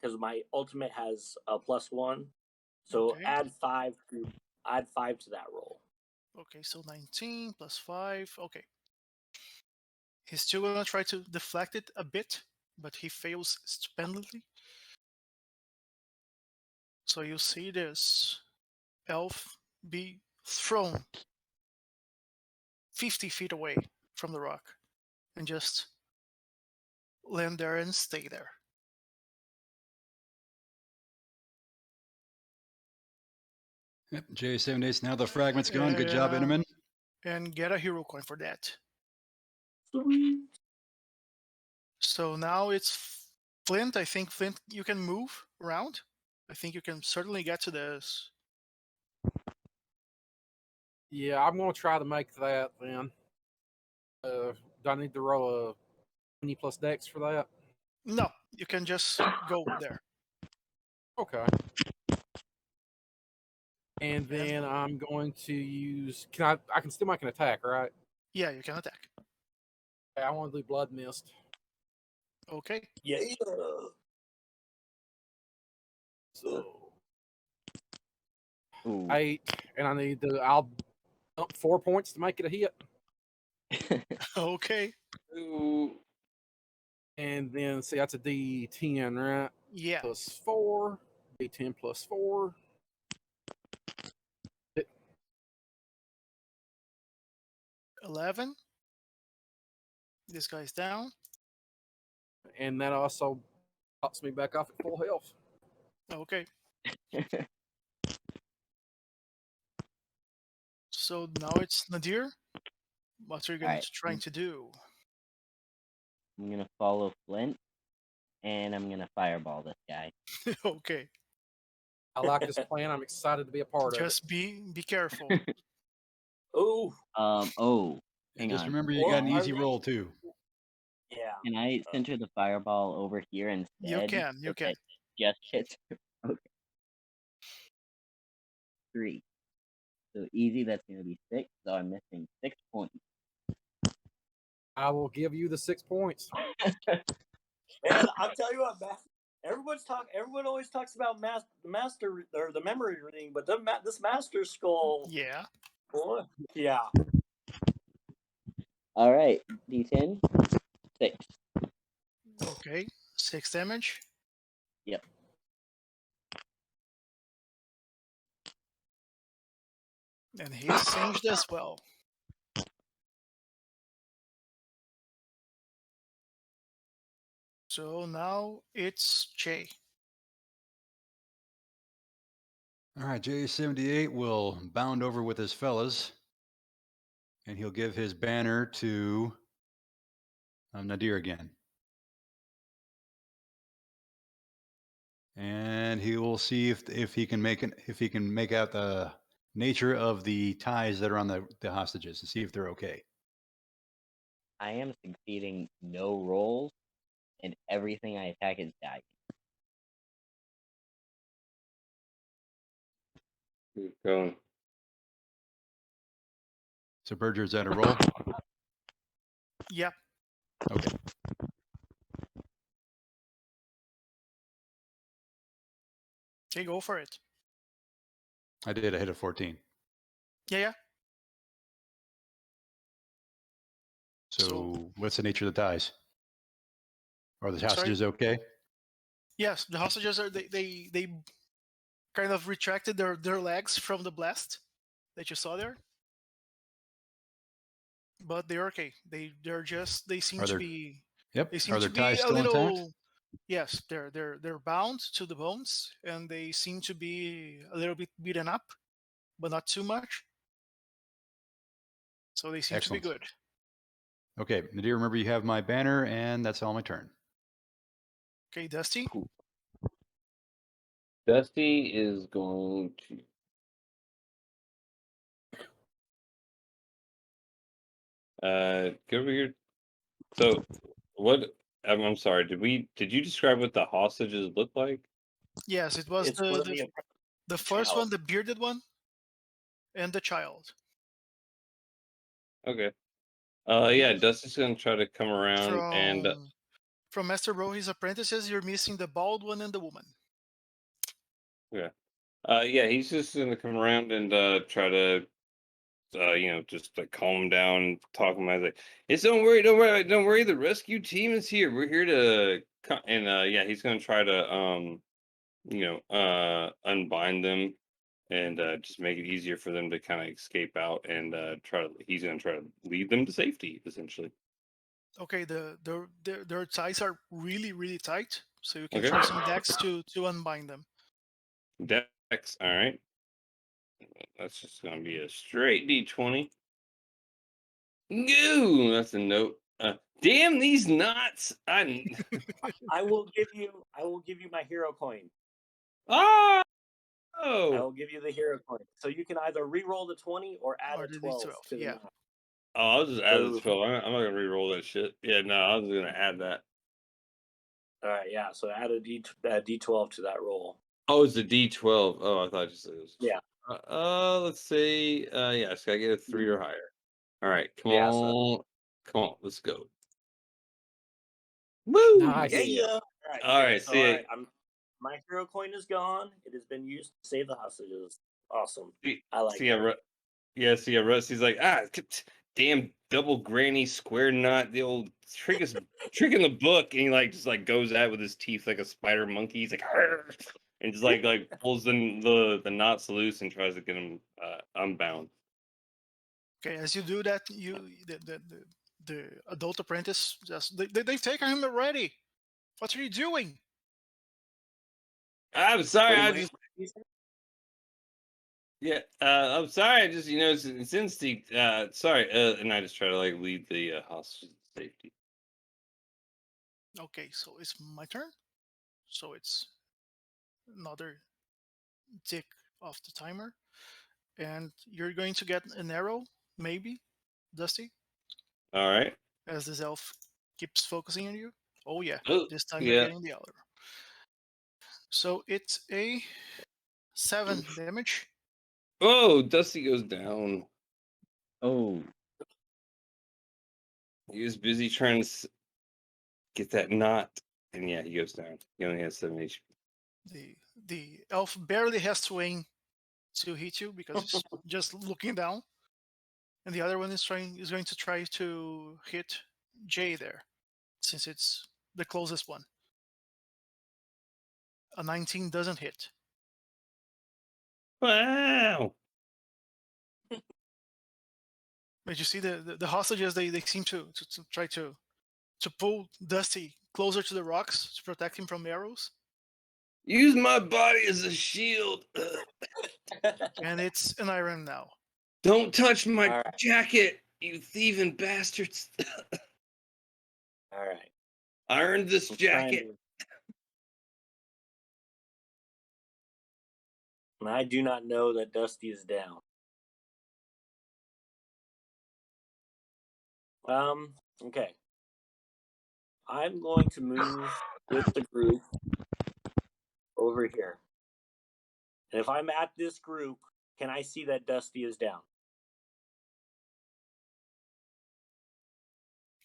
because my ultimate has a +1. So Okay. add 5 to that roll. Okay, so 19 plus 5. Okay. He's still gonna try to deflect it a bit, but he fails splendidly. So you see this elf be thrown 50 feet away from the rock and just land there and stay there. Yep, J78's now the fragment's gone. Good job, Inman. And get a hero coin for that. Sweet. So now it's Flint. I think Flint, you can move around. I think you can certainly get to this. Yeah, I'm gonna try to make that then. Do I need to roll a 20 plus dex for that? No, you can just go there. Okay. And then I'm going to use. I can still make an attack, right? Yeah, you can attack. Okay, I want to do Blood Mist. Okay. Yeah. So Ooh. 8, and I need to. I'll dump 4 points to make it a hit, Okay. Ooh. and then see that's a D10, right? Yeah. Plus 4, D10 plus 4. 11. This guy's down. And that also pops me back off at full health. Okay. So now it's Nadir. What are you going Alright. to trying to do? I'm gonna follow Flint, and I'm gonna fireball this guy. Okay. I like this plan. I'm excited to be a part of it. Just be careful. Oh, Oh, hang Just on. remember, you Well, got an are easy they- roll too. yeah. Can I center the fireball over here instead? You can. You so can. that just hits. Okay. 3. So easy. That's gonna be 6. So I'm missing 6 points. I will give you the 6 points. Man, I'll tell you what, everyone always talks about the master or the memory reading, but this master skull. Yeah. Boy, yeah. All right, D10, 6. Okay. 6 damage. Yep. And he's singed as well. So now it's Jay. All right, J78 will bound over with his fellas, and he'll give his banner to Nadir again. And he will see if he can make out the nature of the ties that are on the hostages and see if they're okay. I am succeeding no rolls, and everything I attack is dying. Keep going. So Berger, is that a roll? Yeah. Okay. Okay, go for it. I did. I hit a 14. Yeah. So what's the nature of the ties? Are the Sorry? hostages okay? Yes, the hostages are they kind of retracted their legs from the blast that you saw there. But they're okay. They seem Are to there- be Yep. they seem Are to their be ties a still little intact? yes, they're bound to the bones and they seem to be a little bit beaten up, but not too much. So they seem Excellent. to be good. Okay, Nadir, remember you have my banner, and that's all my turn. Okay, Dusty. Dusty is going to. Get over here. So, what? I'm sorry. Did you describe what the hostages look like? Yes, it was It's one of the first child. one, the bearded one, and the child. Okay. Yeah, Dusty's gonna try to come around and. From Master Rohi's apprentices, you're missing the bald one and the woman. Yeah, he's just gonna come around and try to, just like calm him down, talk him. I was like, "It's don't worry. The rescue team is here. We're here to." And yeah, he's gonna try to unbind them and just make it easier for them to kind of escape out and he's gonna try to lead them to safety, essentially. Okay, their ties are really tight, so you can Okay. try some decks to unbind them. Dex, all right. That's just gonna be a straight D20. Goo! That's a note. Damn these knots! I will give you my hero coin. Oh! I will give you the hero coin. So you can either re-roll the 20 or add Or a the 12 D12, to the yeah. knot. Oh, I'll just add the So- 12. I'm not gonna re-roll that shit. Yeah, no, I was gonna add that. All right, yeah. So add a D12 to that roll. Oh, it's a D12. Oh, I thought you said it was. Yeah. Let's see. Yeah, so I get a 3 or higher. All right, come Yeah, on, come on, let's go. Woo! Nice. Yeah. All All right. right, So, see. all right, my hero coin is gone. It has been used to save the hostages. Awesome. I like See, it. see, Rusty's like, damn double granny square knot, the old trick in the book, and he like just like goes at it with his teeth like a spider monkey. He's like, "Arr!" And just like pulls the knots loose and tries to get him unbound. Okay, as you do that, the adult apprentice just they've taken him already. What are you doing? I'm sorry, What I do just you say? yeah, I'm sorry, I just it's instinct. Sorry, and I just try to like lead the hostage to safety. Okay, so it's my turn. So it's another tick off the timer, and you're going to get an arrow, maybe, Dusty, All right. as this elf keeps focusing on you. Oh yeah, Oh, this time you're yeah. getting the arrow. So it's a 7 damage. Oh, Dusty goes down. Oh, He was busy trying to get that knot, and yeah, he goes down. He only has 7 HP. The elf barely has to aim to hit you because it's just looking down, and the other one is going to try to hit Jay there, since it's the closest one. A 19 doesn't hit. Wow. But you see the hostages, they seem to try to pull Dusty closer to the rocks to protect him from arrows, Use my body as a shield. and it's an iron now. Don't touch my All right. jacket, you thieving bastards. All right. I earned this I'm trying jacket. to- And I do not know that Dusty is down. Okay. I'm going to move with the group over here. And if I'm at this group, can I see that Dusty is down?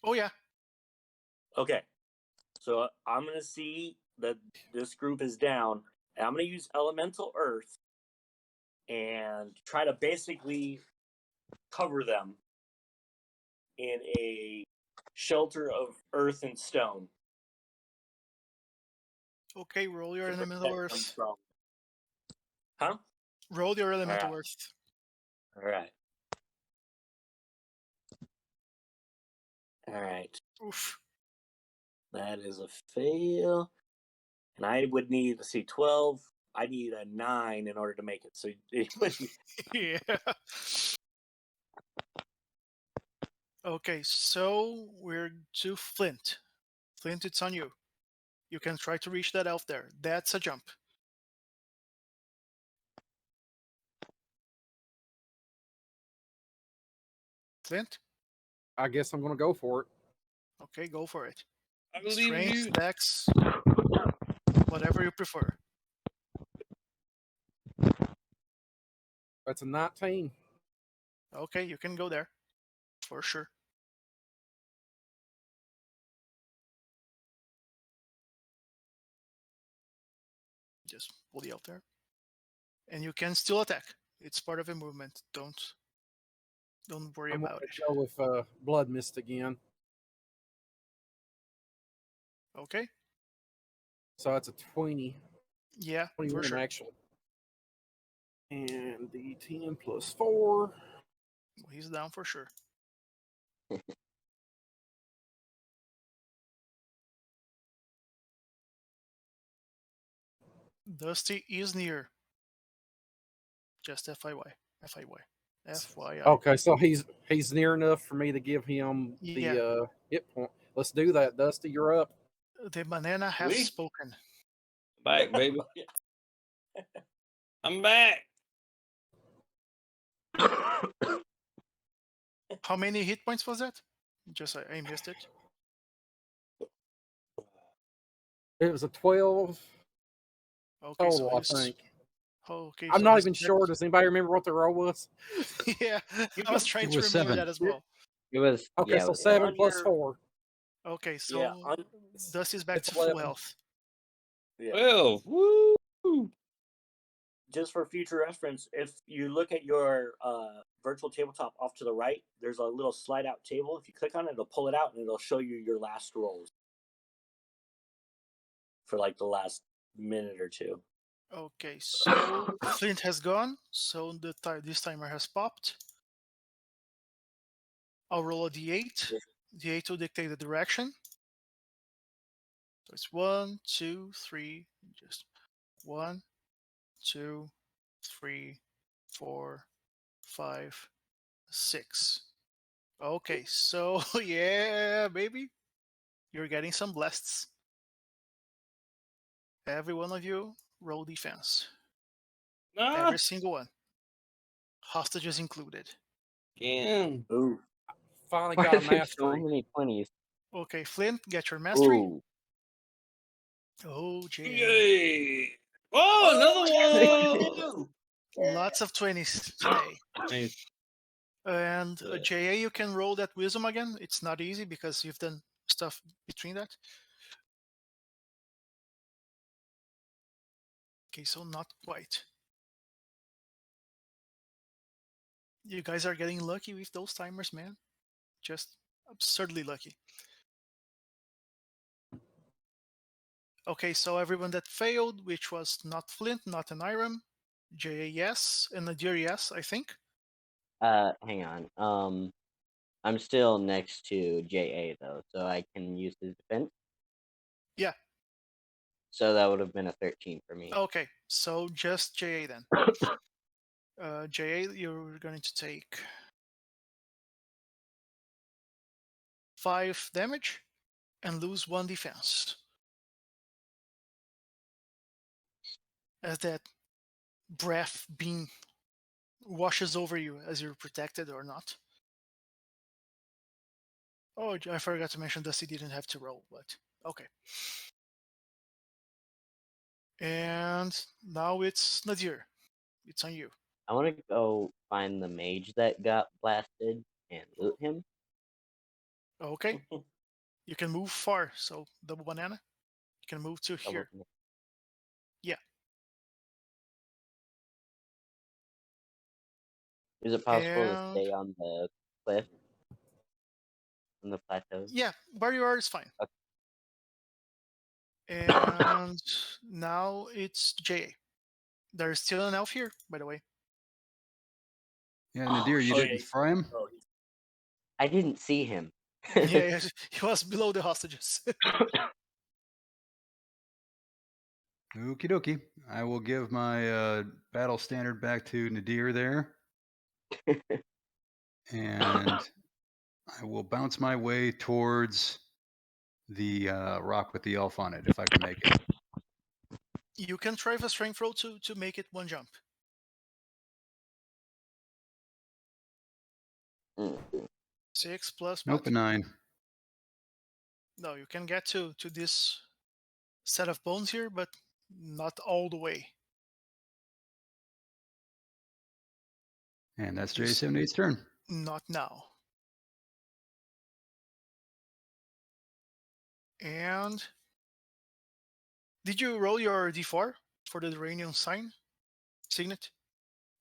Oh yeah. Okay. So I'm going to see that this group is down, and I'm going to use Elemental Earth and try to basically cover them in a shelter of earth and stone. Okay, roll your to elemental protect them earth. from- Huh? Roll your elemental Alright. earth. All right. All right. Oof. That is a fail. And I would need, let's see, 12. I need a 9 in order to make it. So it would be, Yeah. Okay, so we're to Flint. Flint, it's on you. You can try to reach that elf there. That's a jump. Flint? I guess I'm gonna go for it. Okay, go for it. I believe Strength, you. dex, whatever you prefer. That's a 19. Okay, you can go there. For sure. Just pull the elf there. And you can still attack. It's part of a movement. Don't worry I'm about gonna it. go with Blood Mist again. Okay? So that's a 20. Yeah, for 21 sure. actually. And the 10 plus 4. He's down for sure. Dusty is near. Just FYI. FYI. FYI. Okay, so he's He's near enough for me to give him Yeah. the hit point. Let's do that, Dusty. You're up. The banana has We? spoken. Back, baby. I'm back. How many hit points was that? Just I missed it. It was a 12 Okay, total, I he's- think. Okay, I'm so not he's even back- sure. Does anybody remember what the roll was? Yeah, I was trying It to was remember 7. that as well. It was Okay, yeah, it so was 7 on plus your- 4. Okay, so Yeah, Dusty's back it's to full 11. health. yeah. 12. Woo! Just for future reference, if you look at your virtual tabletop off to the right, there's a little slide out table. If you click on it, it'll pull it out and it'll show you your last rolls for like the last minute or two. Okay, so Flint has gone, so this timer has popped. I'll roll a d8. D8 will dictate the direction. So it's 1, 2, 3, just 1, 2, 3, 4, 5, 6. Okay, so yeah, baby, you're getting some blasts. Every one of you roll defense. Ah, Every single one. Hostages included. again. Ooh. Finally Why got a are there so mastery. many 20s? Okay, Flint, get your mastery. Ooh. Oh, Jay. Yay! Oh, another one! Lots of 20s today. Nice. And Yeah. JA, you can roll that wisdom again. It's not easy because you've done stuff between that. Okay, so not quite. You guys are getting lucky with those timers, man. Just absurdly lucky. Okay, so everyone that failed, which was not Flint, not an Iron, JA yes, and Nadir yes, I think. Hang on. I'm still next to JA though, so I can use his defense. Yeah. So that would have been a 13 for me. Okay, so just JA then. JA, you're going to take 5 damage and lose 1 defense. As that breath beam washes over you as you're protected or not. Oh, I forgot to mention Dusty didn't have to roll, but okay. And now it's Nadir. It's on you. I want to go find the mage that got blasted and loot him. Okay. You can move far, so double banana. You can move to Double- here. Yeah. Is it possible to And- stay on the cliff? On the plateau? Yeah, where you are is fine. Okay. And now it's JA. There's still an elf here, by the way. Yeah, Nadir, you Oh, didn't yeah. fry him? Oh, I didn't see him. Yeah, he was below the hostages. Okie dokie. I will give my battle standard back to Nadir there. And I will bounce my way towards the rock with the elf on it, if I can make it. You can try a strength roll to make it one jump. Mm. 6 plus Nope, what? a 9. No, you can get to this set of bones here, but not all the way. And that's Yes. J78's turn. Not now. And did you roll your d4 for the Duranian signet?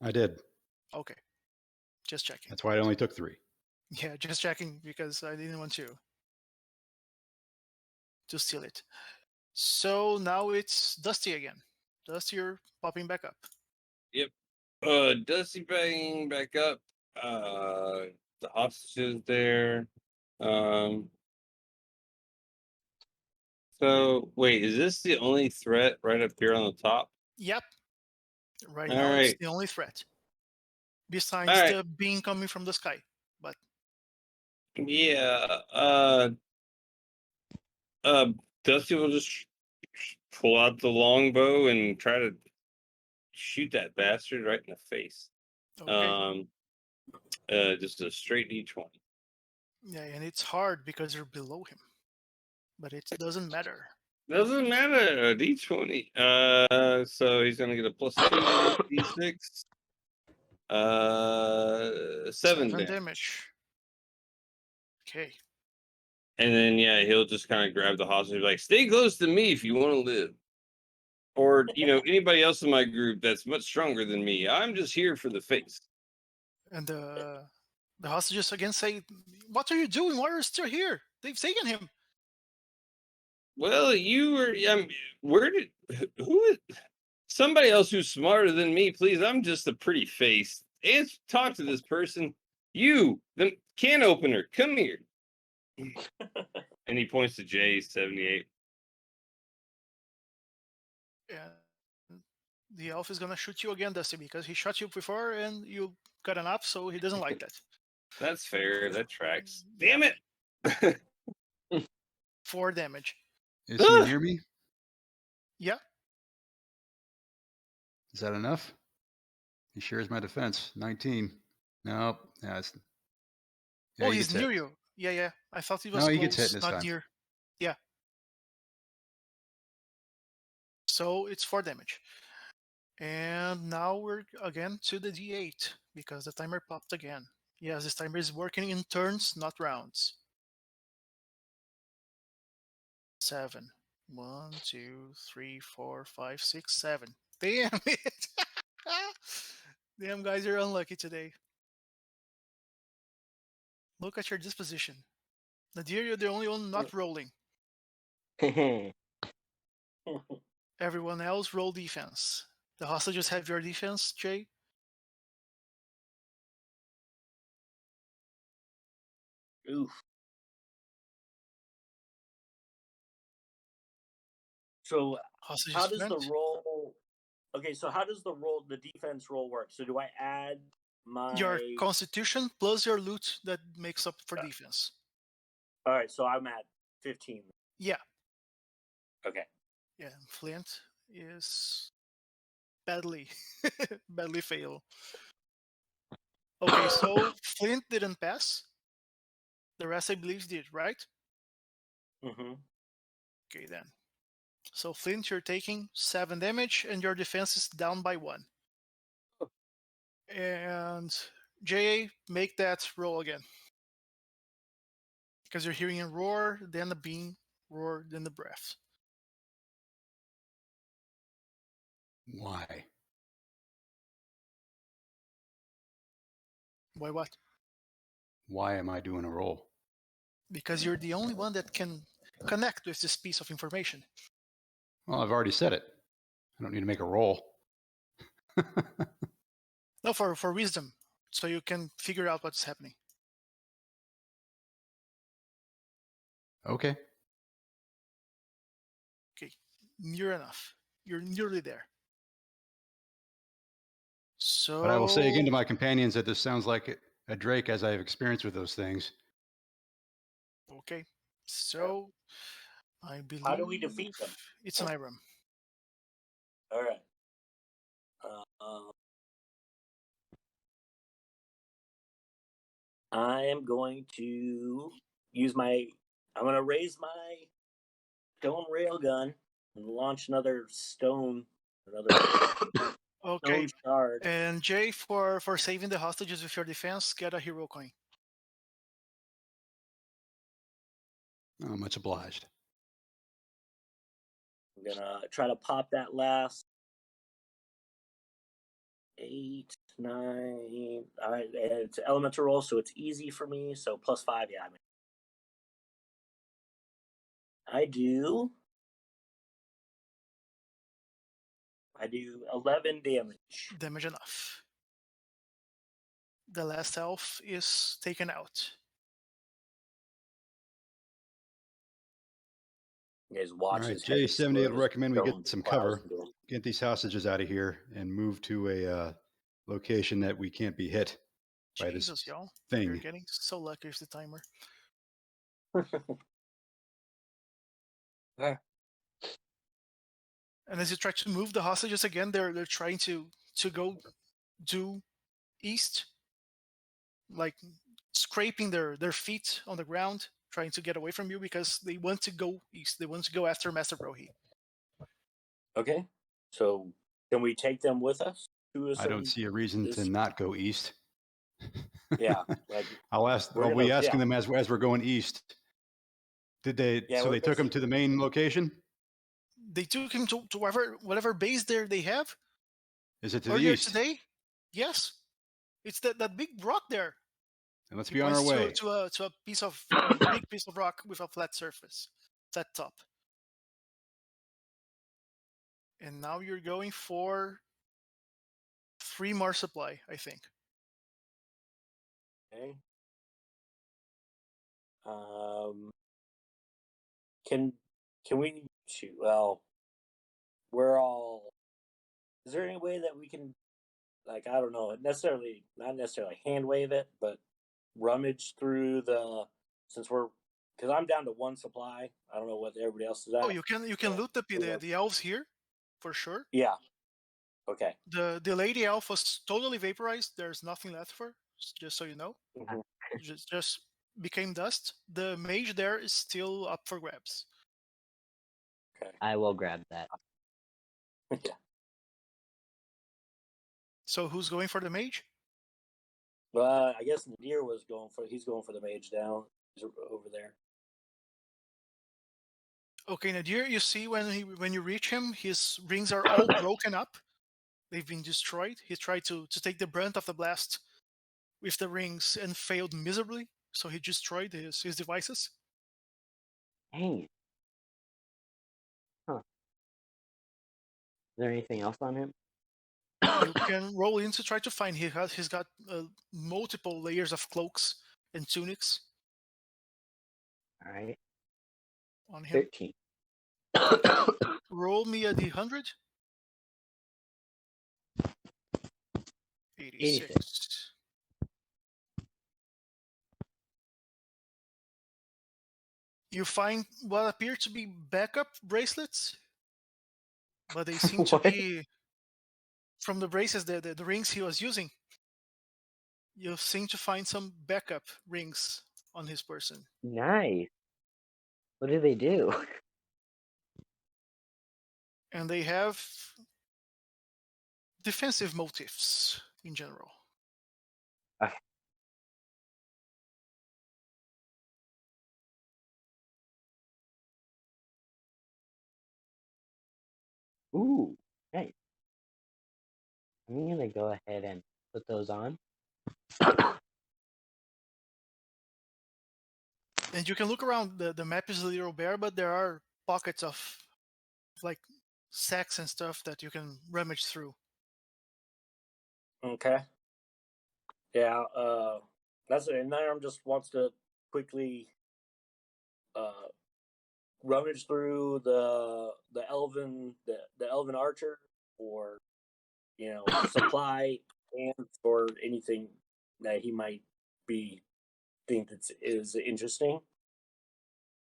I did. Okay, just checking. That's why I only took 3. Yeah, just checking because I didn't want to steal it. So now it's Dusty again. Dusty, you're popping back up. Dusty banging back up. The hostages there. So wait, is this the only threat right up here on the top? Yep. Right All now, right. it's the only threat. Besides All right. the being coming from the sky. but Yeah. Dusty will just pull out the longbow and try to shoot that bastard right in the face. okay. Just a straight D20. Yeah, and it's hard because you're below him, but it doesn't matter. Doesn't matter. A D20. So he's gonna get a plus 2 D6. 7 damage. damage. Okay. And then he'll just kind of grab the hostage and be like, stay close to me if you want to live. Or, anybody else in my group that's much stronger than me. I'm just here for the face. And the hostages again say, "What are you doing? Why are you still here? They've taken him." Well, you were somebody else who's smarter than me, please. I'm just a pretty face. Talk to this person. You, the can opener, come here. And he points to J78. Yeah. The elf is gonna shoot you again, Dusty, because he shot you before and you got an up, so he doesn't like that. That's fair. That tracks. Damn it! 4 damage. Is he near me? Yeah. Is that enough? He shares my defense. 19. Nope. Yeah, Oh, he he's gets hit. near you. Yeah. I thought he was No, he close, gets hit this not time. near. Yeah. So it's 4 damage. And now we're again to the D8 because the timer popped again. Yes, this timer is working in turns, not rounds. 7. 1, 2, 3, 4, 5, 6, 7. Damn it! Damn, guys, you're unlucky today. Look at your disposition. Nadir, you're the only one not rolling. Everyone else roll defense. The hostages have your defense, Jay? Oof. So Hostages how does the went. roll? Okay, so how does the defense roll work? So do I add my Your constitution plus your loot that makes up for defense. All right, so I'm at 15. Yeah. Okay. Yeah, Flint is badly fail. Okay, so Flint didn't pass. The rest, I believe, did, right? Mm-hmm. Okay, then. So Flint, you're taking 7 damage, and your defense is down by 1. And JA, make that roll again. Because you're hearing a roar, then a beam, roar, then the breath. Why? Why what? Why am I doing a roll? Because you're the only one that can connect with this piece of information. Well, I've already said it. I don't need to make a roll. No, for wisdom, so you can figure out what's happening. Okay. Okay, near enough. You're nearly there. So, But I will say again to my companions that this sounds like a Drake, as I have experience with those things. Okay, so I believe How do we defeat them? It's an Iram. All right. I am going to I'm going to raise my stone railgun and launch another stone Okay, shard. and Jay, for saving the hostages with your defense, get a hero coin. Oh, much obliged. I'm going to try to pop that last 8, 9. All right, and it's elemental roll, so it's easy for me. So +5, yeah. I do 11 damage. Damage enough. The last elf is taken out. You guys watch All right, his head J78 would explode. recommend we Stone get some plows cover, into him. get these hostages out of here, and move to a location that we can't be hit. by this Jesus, y'all. You're thing. getting so lucky with the timer. Ah. And as you try to move the hostages again, they're trying to go due east, like scraping their feet on the ground, trying to get away from you because they want to go east. They want to go after Master Brohi. Okay. So can we take them with us? I don't see a reason to not go east. Yeah, like I'll ask. we're Are we gonna- asking yeah. them as we're going east? Did they? Yeah, so we're they took him to the main location. They took him to whatever base there they have Is it to the earlier east? today. Yes, it's that big rock there. And let's He be on our points way. to a piece of a big piece of rock with a flat surface, flat top. And now you're going for 3 more supply, I think. Okay. Can we shoot? Well, we're all. Is there any way that we can, like, I don't know, not necessarily hand wave it, but rummage through since we're, because I'm down to 1 supply. I don't know what everybody else is at. Oh, you can loot the elves here, for sure. Yeah. Okay. The lady elf was totally vaporized. There's nothing left for her, just so you know. Mhm. Just became dust. The mage there is still up for grabs. Okay. I will grab that. Yeah. So who's going for the mage? Well, I guess Nadir he's going for the mage down. He's over there. Okay, Nadir, you see when you reach him, his rings are all broken up. They've been destroyed. He tried to take the brunt of the blast with the rings and failed miserably. So he destroyed his devices. Dang it. Huh. Is there anything else on him? You can roll in to try to find. He's got multiple layers of cloaks and tunics All right. on him. 13. Roll me a d100. 86. You find what appear to be backup bracelets, but they seem to What? be from the braces, the rings he was using. You seem to find some backup rings on his person. Nice. What do they do? And they have defensive motifs in general. Okay. Ooh, nice. I'm gonna go ahead and put those on. And you can look around. The map is a little bare, but there are pockets of like sacks and stuff that you can rummage through. Okay. Yeah. That's it. And Nairn just wants to quickly rummage through the elven archer for supply and for anything that he might think that is interesting.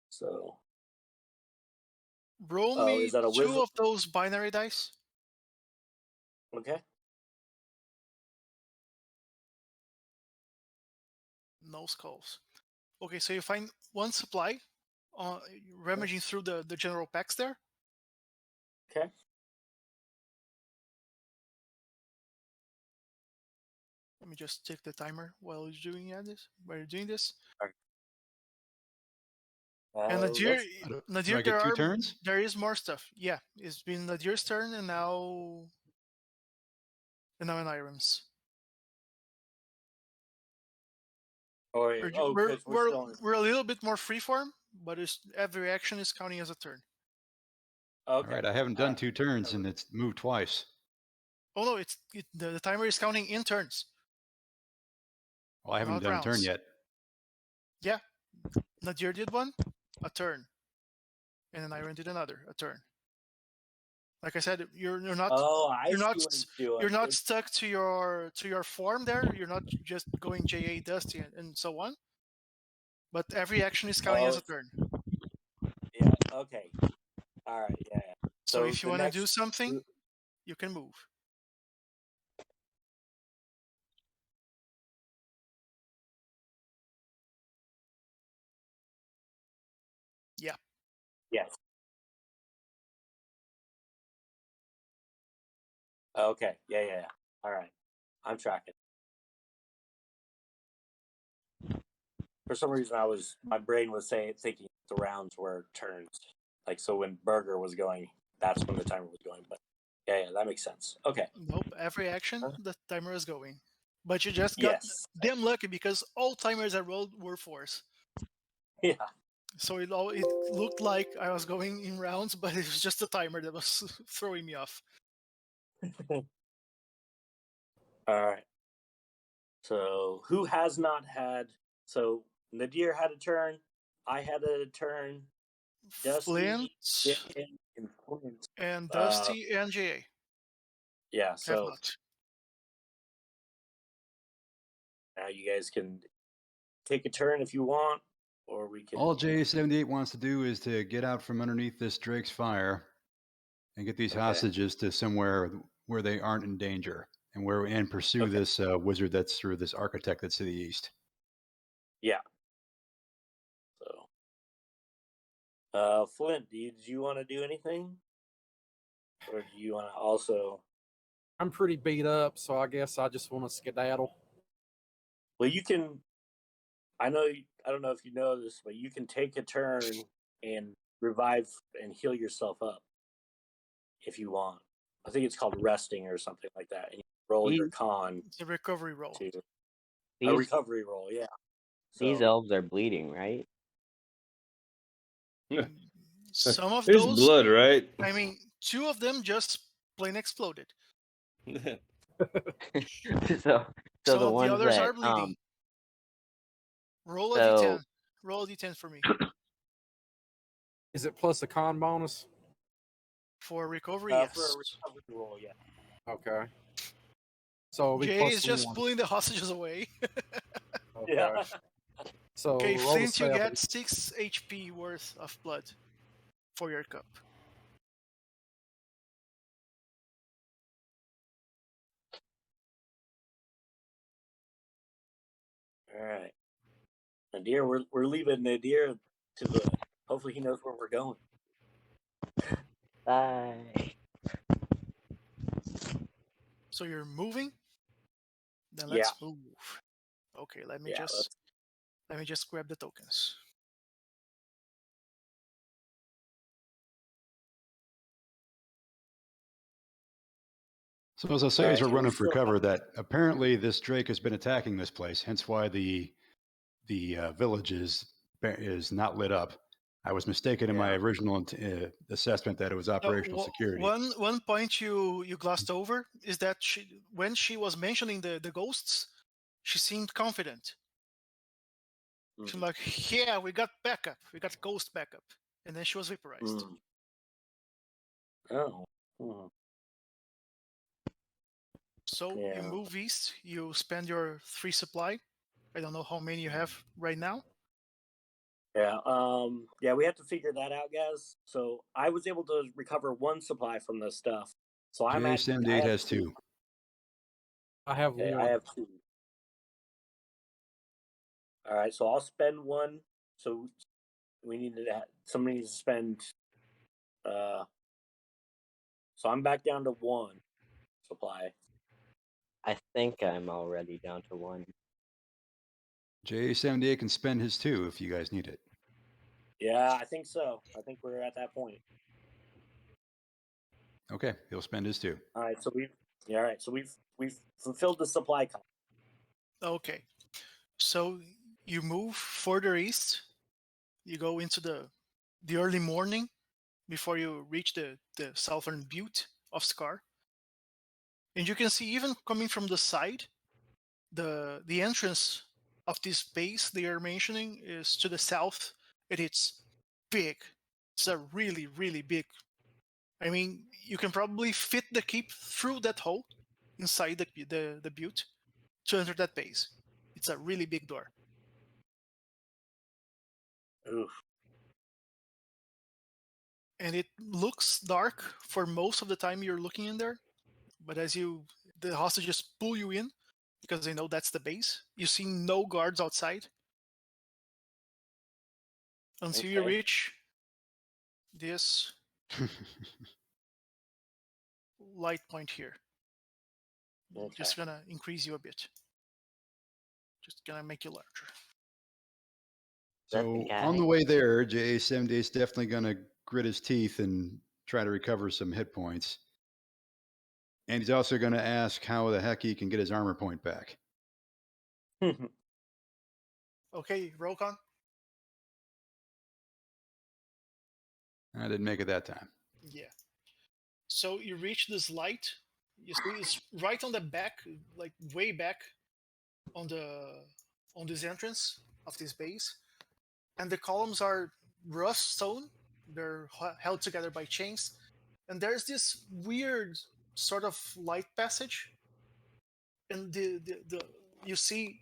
So Roll me is that a 2 wisdom? of those binary dice. Okay. No skulls. Okay, so you find 1 supply, rummaging through the general packs there. Okay. Let me just take the timer while you're doing this. And Nadir, Do I get 2 turns? there is more stuff. Yeah, it's been Nadir's turn, and now in Irem's. We're a little bit more freeform, but every action is counting as a turn. Okay. All right, I haven't done 2 turns, and it's moved twice. Oh no, the timer is counting in turns. Well, I haven't done a turn yet. Yeah, Nadir did 1, a turn, and then Irem did another, a turn. Like I said, you're not Oh, I you're see not what he's doing. you're not It's- stuck to your farm there. You're not just going JA Dusty and so on. But every action is counting as a turn. Yeah. Okay. All right. Yeah. Yeah. So if you the want to do next- something, you can move. Yeah. Yes. Okay. Yeah. Yeah. Yeah. All right. I'm tracking. For some reason, my brain was thinking the rounds were turns. Like, so when Burger was going, that's when the timer was going. But yeah, that makes sense. Okay. Nope. Every action, the timer is going. But you just got Yes. damn lucky because all timers I rolled were 4s. Yeah. So it looked like I was going in rounds, but it was just the timer that was throwing me off. All right. So who has not had? So Nadir had a turn. I had a turn. Dusty, Flint and Flint. and Dusty and JA Yeah. have So not. now you guys can take a turn if you want, or we can. All J78 wants to do is to get out from underneath this Drake's fire and get these Okay. hostages to somewhere where they aren't in danger and pursue Okay. this wizard that's through this architect that's to the east. Yeah. So, Flint, did you want to do anything, or do you want to also? I'm pretty beat up, so I guess I just want to skedaddle. Well, you can. I don't know if you know this, but you can take a turn and revive and heal yourself up if you want. I think it's called resting or something like that. And you roll your con It's a recovery roll. to a These recovery roll. Yeah. these So, elves are bleeding, right? Some of There's those, blood, right? I mean, 2 of them just plain exploded. so So the the ones others that are bleeding. Roll a so- d10. Roll a d10 for me. Is it plus a con bonus? For recovery, for a yes. recovery roll, yeah. Okay. So it'll be Jay plus is just 1. pulling the hostages away. Okay. Yeah. So Okay, roll Flint, the you 7. get 6 HP worth of blood for your cup. All right. Nadir, we're leaving Nadir to the. Hopefully, he knows where we're going. Bye. So you're moving? Then Yeah. let's move. Okay, let me Yeah, just grab the tokens. So as I say, All as right, we're and we running for still cover, have- that apparently this Drake has been attacking this place. Hence why the village is not lit up. I was mistaken in my Yeah. original assessment that it was operational security. One point you glossed over is that when she was mentioning the ghosts, she seemed confident. She's Mhm. like, yeah, we got backup. We got ghost backup. And then she was vaporized. Mm. Oh. Mm. So you Yeah. move east, you spend your 3 supply. I don't know how many you have right now. Yeah. Yeah, we have to figure that out, guys. So I was able to recover 1 supply from this stuff. So I'm at. I J78 have has 2. I have Okay, 1. I have 2. All right, so I'll spend 1. So we need to. Somebody needs to spend. So I'm back down to 1 supply. I think I'm already down to 1. J78 can spend his 2 if you guys need it. Yeah, I think so. I think we're at that point. Okay, he'll spend his 2. All right, so we've fulfilled the supply con. Okay. So you move further east. You go into the early morning before you reach the southern butte of Skar. And you can see, even coming from the side, the entrance of this base they are mentioning is to the south, and it's big. It's a really, really big I mean, you can probably fit the keep through that hole inside the butte to enter that base. It's a really big door. Oof. And it looks dark for most of the time you're looking in there. But as the hostages pull you in, because they know that's the base, you see no guards outside until you Okay. reach this light point here. Okay. Just gonna increase you a bit. Just gonna make you larger. That the So on the guy? way there, JA7 is definitely going to grit his teeth and try to recover some hit points. And he's also going to ask how the heck he can get his armor point back. Okay, Rokon. I didn't make it that time. Yeah. So you reach this light. You see it's right on the back, like way back on this entrance of this base. And the columns are rust stone. They're held together by chains. And there's this weird sort of light passage. And you see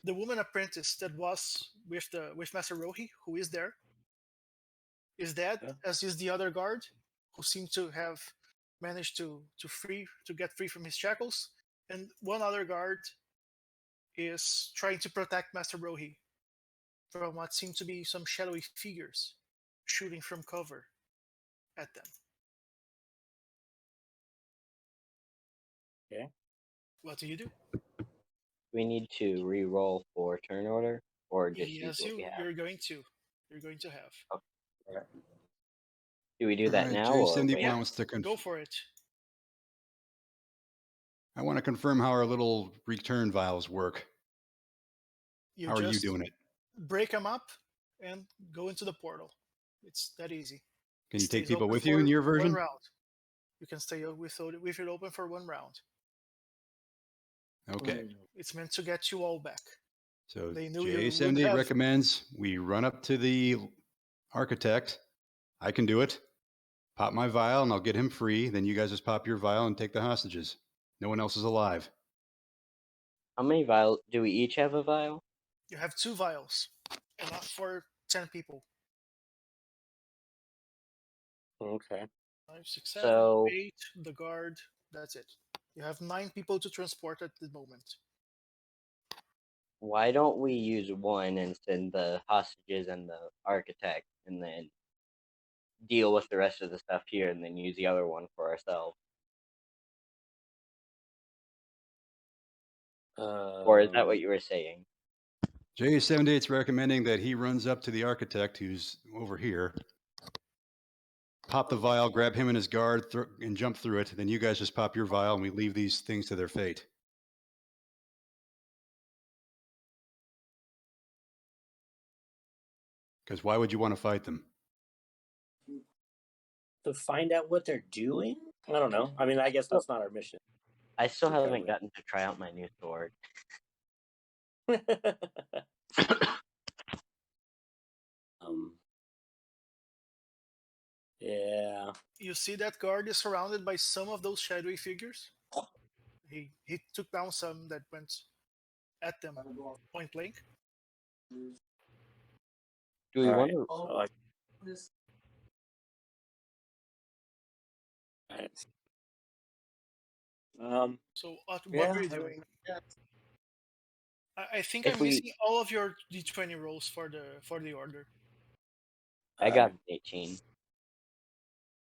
the woman apprentice that was with Master Rohi, who is there, is dead, Yeah. as is the other guard, who seemed to have managed to get free from his shackles, and one other guard is trying to protect Master Rohi from what seem to be some shadowy figures shooting from cover at them. Okay. What do you do? We need to re-roll for turn order, or just use Yes, what we have. you're going to have. Alright. Do we do that All right, now, or JA7 wait? Yeah. wants to Go for it. I want to confirm how our little return vials work. You How are you just doing it? break them up and go into the portal. It's that easy. Can you take Stays people open with you in for your one version? round. You can stay with it open for one round. Okay. It's meant to get you all back. So They knew you would JA7 have. recommends we run up to the architect. I can do it. Pop my vial and I'll get him free. Then you guys just pop your vial and take the hostages. No one else is alive. How many vials? Do we each have a vial? You have 2 vials, enough for 10 people. Okay. 5, 6, 7, So 8. The guard. That's it. You have 9 people to transport at the moment. why don't we use one and send the hostages and the architect, and then deal with the rest of the stuff here, and then use the other one for ourselves? Or is that what you were saying? JA78's recommending that he runs up to the architect who's over here. Pop the vial, grab him and his guard, and jump through it. Then you guys just pop your vial and we leave these things to their fate. Because why would you want to fight them? To find out what they're doing? I don't know. I mean, I guess that's not our mission. I still Okay. haven't gotten to try out my new sword. Yeah. You see that guard is surrounded by some of those shadowy figures. He took down some that went at them point blank. Do we want to? So I... Alright. So what Yeah, are you doing? I think If I'm we- missing all of your d20 rolls for the order. I got an 18.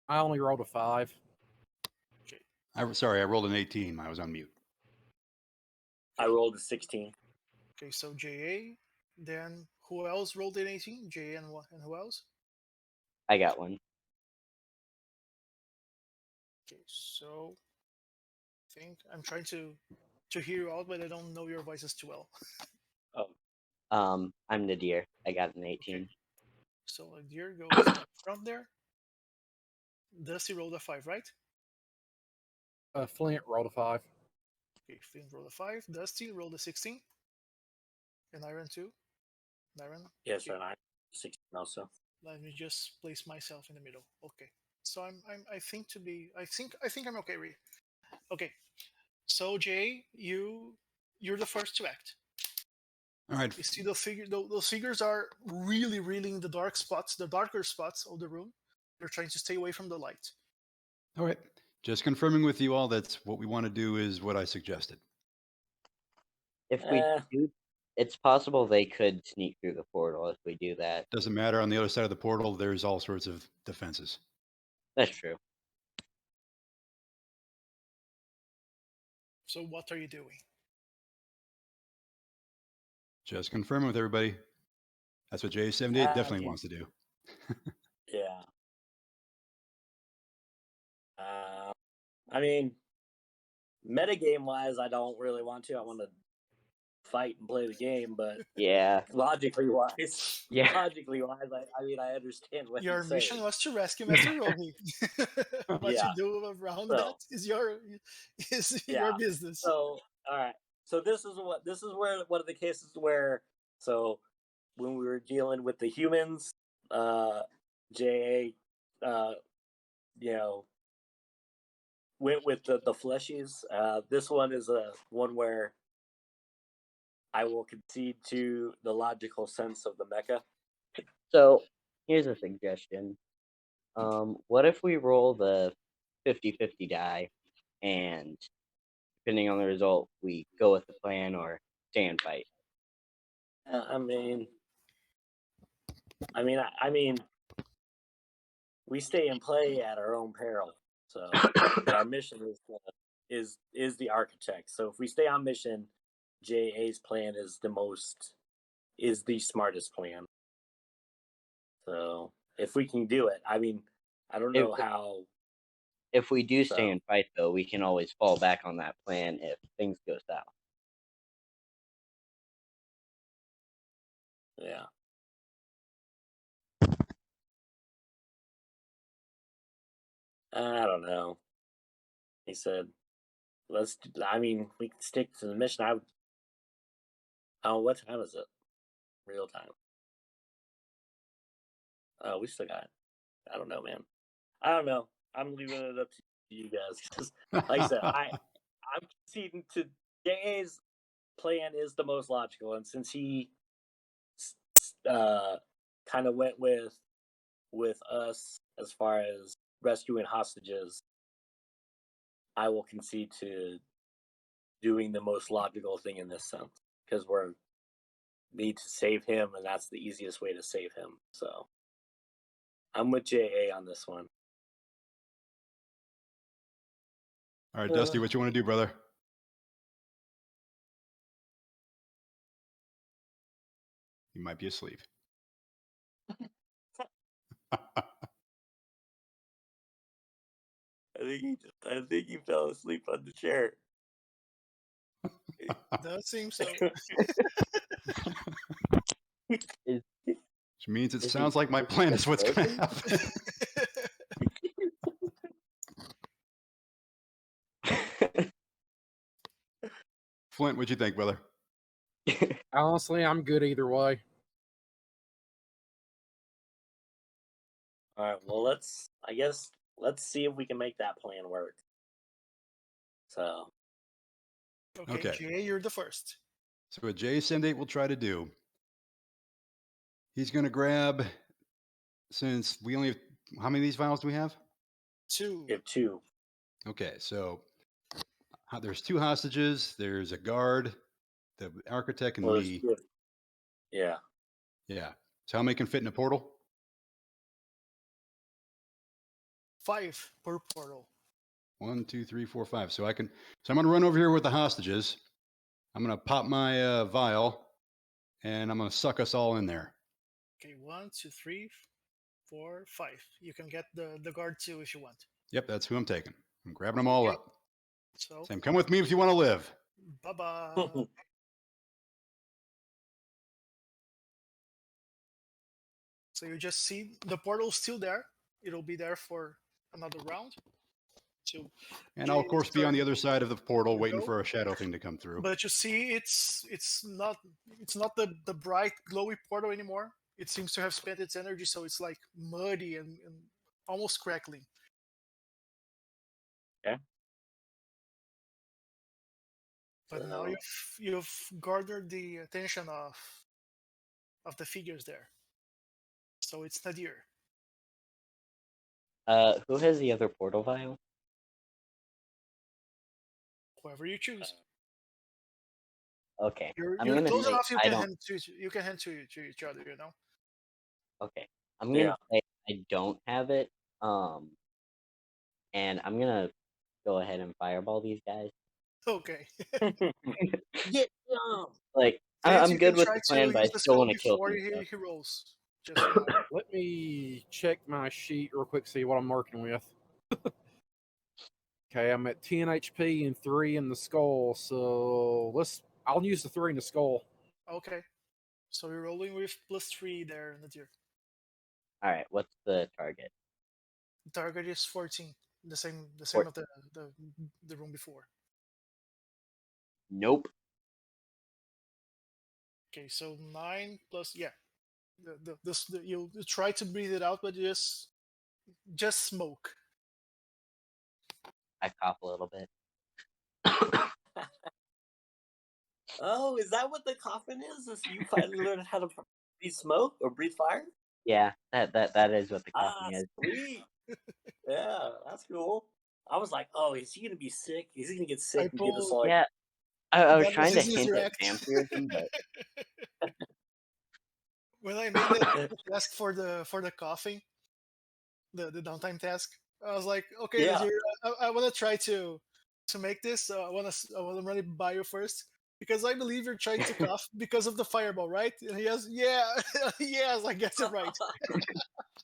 I only rolled a 5. Sorry, I rolled an 18. I was on mute. I rolled a 16. Okay, so JA. Then who else rolled an 18? JA and who else? I got one. Okay, so I think I'm trying to hear you out, but I don't know your voices too well. I'm Nadir. I got an 18. Okay. So Nadir goes up front there. Dusty rolled a 5, right? Flint rolled a 5. Okay, Flynn rolled a 5. Dusty rolled a 16. And Iron too. Iron. Yes, Okay. and I 16 also. Let me just place myself in the middle. Okay. So I think I'm okay. Okay. So Jay, you're the first to act. All right. You see those figures are really in the darker spots of the room. They're trying to stay away from the light. All right. Just confirming with you all that's what we want to do is what I suggested. If we do, it's possible they could sneak through the portal if we do that. Doesn't matter. On the other side of the portal, there's all sorts of defenses. That's true. So what are you doing? Just confirming with everybody. That's what J78 definitely wants to do. Yeah. I mean, metagame wise, I don't really want to. I want to fight and play the game, but Yeah. logically wise, Yeah. I mean, I understand what Your you're saying. mission was to rescue Master Rohi. What Yeah. you do around that is your business. So, all right. So this is where one of the cases where when we were dealing with the humans, JA, went with the fleshies. This one is one where I will concede to the logical sense of the mecha. So here's a suggestion. What if we roll the 50-50 die, and depending on the result, we go with the plan or stay and fight? I mean, we stay and play at our own peril. So our mission is the architect. So if we stay on mission, JA's plan is the smartest plan. So if we can do it, I mean, I don't know how. If we do stay and fight, though, we can always fall back on that plan if things go south. Yeah. I don't know. He said, we can stick to the mission. What time is it? Real time. Oh, we still got it. I don't know, man. I don't know. I'm leaving it up to you guys. 'Cause, like I said, I'm conceding to JA's plan is the most logical. And since he kind of went with us as far as rescuing hostages, I will concede to doing the most logical thing in this sense, because we need to save him, and that's the easiest way to save him. So I'm with JA on this one. All right, Dusty, what you want to do, brother? You might be asleep. I think he fell asleep on the chair. Does seem so. Which means it sounds like my plan is what's going to happen. Flint, what'd you think, brother? Honestly, I'm good either way. All right, well, let's see if we can make that plan work. So. Okay. Jay, you're the first. So what J78 will try to do, he's going to grab, since we only have, how many of these vials do we have? 2. We have 2. Okay, so there's 2 hostages. There's a guard, the architect, and me. Yeah. Yeah. So how many can fit in a portal? 5 per portal. 1, 2, 3, 4, 5. So I'm going to run over here with the hostages. I'm going to pop my vial, and I'm going to suck us all in there. Okay, 1, 2, 3, 4, 5. You can get the guard too if you want. Yep, that's who I'm taking. I'm grabbing them all up. So Sam, come with me if you want to live. Bye-bye. So you just see the portal still there. It'll be there for another round. And I'll of course be on the other side of the portal waiting for a shadow thing to come through. But you see, it's not the bright glowy portal anymore. It seems to have spent its energy, so it's like muddy and almost crackling. Okay. But now So- you've garnered the attention of the figures there. So it's Nadir. Who has the other portal vial? Whoever you choose. Okay, You're I'm you're gonna close say enough. You I can don't. hand to each other. You know. Okay, I'm gonna say I don't have it. And I'm gonna go ahead and fireball these guys. Okay. Get some. Like Since I'm you can good with try the to plan, but I use the still spell want to kill before some stuff. he rolls. Just for now. Let me check my sheet real quick, see what I'm working with. Okay, I'm at 10 HP and 3 in the skull, so I'll use the 3 in the skull. Okay. So you're rolling with +3 there, Nadir. All right, what's the target? The target is 14. The same of the room before. Nope. Okay, so 9 plus you try to breathe it out, but just smoke. I cough a little bit. Oh, is that what the coffin is? Is you finally learned how to breathe smoke or breathe fire? Yeah, that is what the coughing is. Sweet. Yeah, that's cool. I was like, oh, is he gonna be sick? Is he gonna get sick and give us pulled- like? Yeah, I was That trying to his hint at interact. vampirism, but When I made the task for the coughing, the downtime task, I was like, okay, Yeah. Nadir, I want to try to make this. I want to run it by you first because I believe you're trying to cough because of the fireball, right? And he has, yeah, yes, I guess it right.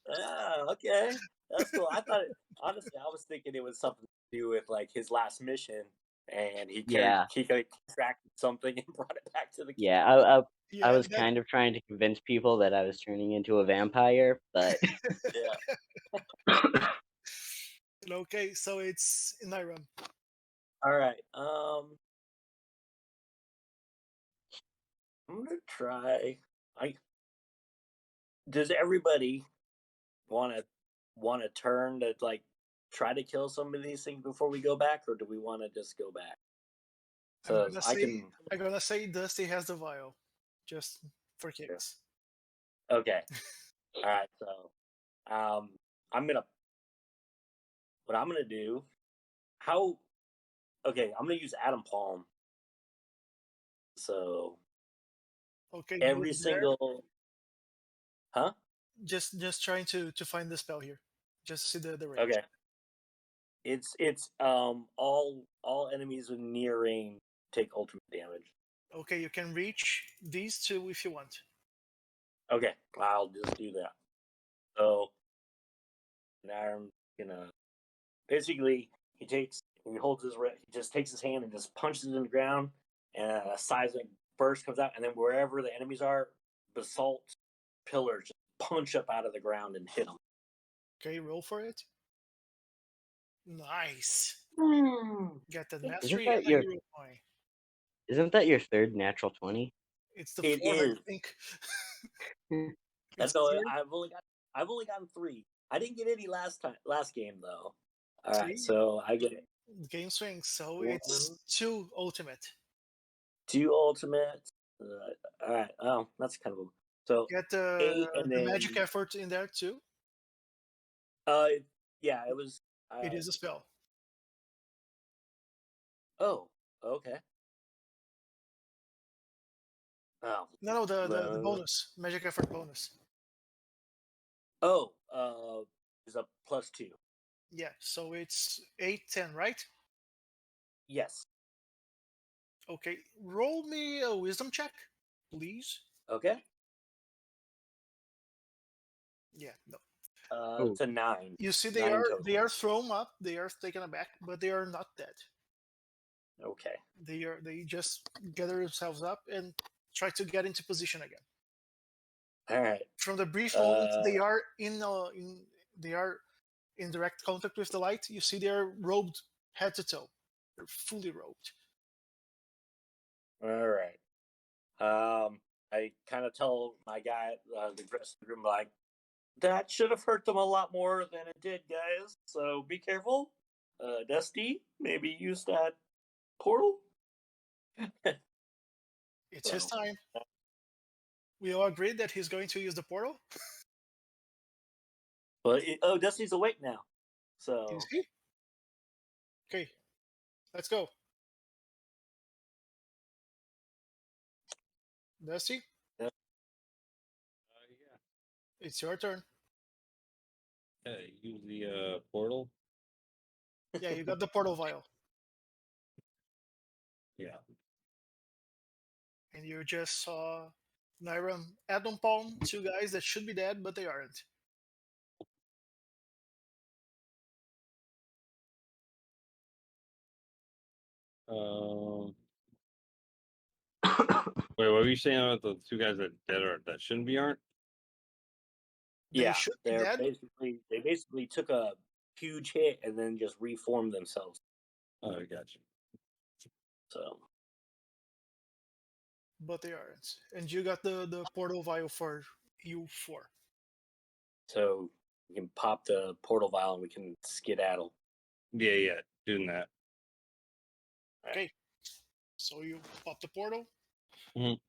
Yeah, okay. That's cool. I thought honestly, I was thinking it was something to do with like his last mission, and he Yeah. contracted something and brought it back to the yeah, camp. Yeah, I was that- kind of trying to convince people that I was turning into a vampire, but Yeah. Okay, so it's Niram. All right. I'm gonna try. Does everybody want to turn to like try to kill some of these things before we go back, or do we want to just go back? So I'm gonna say Dusty has the vial, just for kicks. Okay. All right. So, I'm gonna. What I'm gonna do? How? Okay, I'm gonna use Adam Palm. So Okay, every good there. single. Huh? Just trying to find the spell here, just to see the range. Okay. It's all enemies with near range take ultimate damage. Okay, you can reach these two if you want. Okay, I'll just do that. So now I'm gonna basically he just takes his hand and just punches it in the ground, and a seismic burst comes out, and then wherever the enemies are, basalt pillars just punch up out of the ground and hit them. Okay, roll for it. Nice. Get the Isn't mastery that and the your- hero point. isn't that your third natural 20? It's the It fourth, I is. think. That's It's no, third. I've only gotten 3. I didn't get any last game though. All right, See? so I get it. Game swing, so One. it's 2 ultimate. 2 ultimate. All right. Oh, that's kind of so. Get 8 and the then magic effort in there too. yeah, it was. It is a spell. Oh, okay. Oh, No, the bonus magic effort bonus. oh, is a +2. Yeah, so it's 8, 10, right? Yes. Okay, roll me a wisdom check, please. Okay. Yeah, no. It's a 9. You see, 9 total. they are thrown up, they are taken aback, but they are not dead. Okay. They just gather themselves up and try to get into position again. All right. From the brief moment they are they are in direct contact with the light, you see they are robed head to toe. They're fully robed. All right. I kind of tell my guy, the rest of the room, like, That should have hurt them a lot more than it did, guys. So be careful. Dusty, maybe use that portal. It's his time. We all agreed that he's going to use the portal. But Dusty's awake now. So Is he? Okay, let's go. Dusty, Yeah. it's your turn. Use the portal. Yeah, you got the portal vial. Yeah. And you just saw Nyram, Adam Palm, two guys that should be dead, but they aren't. Wait, what were you saying about the two guys that shouldn't be aren't? They should be they're dead, they basically took a huge hit and then just reformed themselves. Oh, I got you. So but they aren't. And you got the portal vial for you four. so we can pop the portal vial and we can skedaddle. Yeah, doing that. Okay. So you pop the portal, Mhm.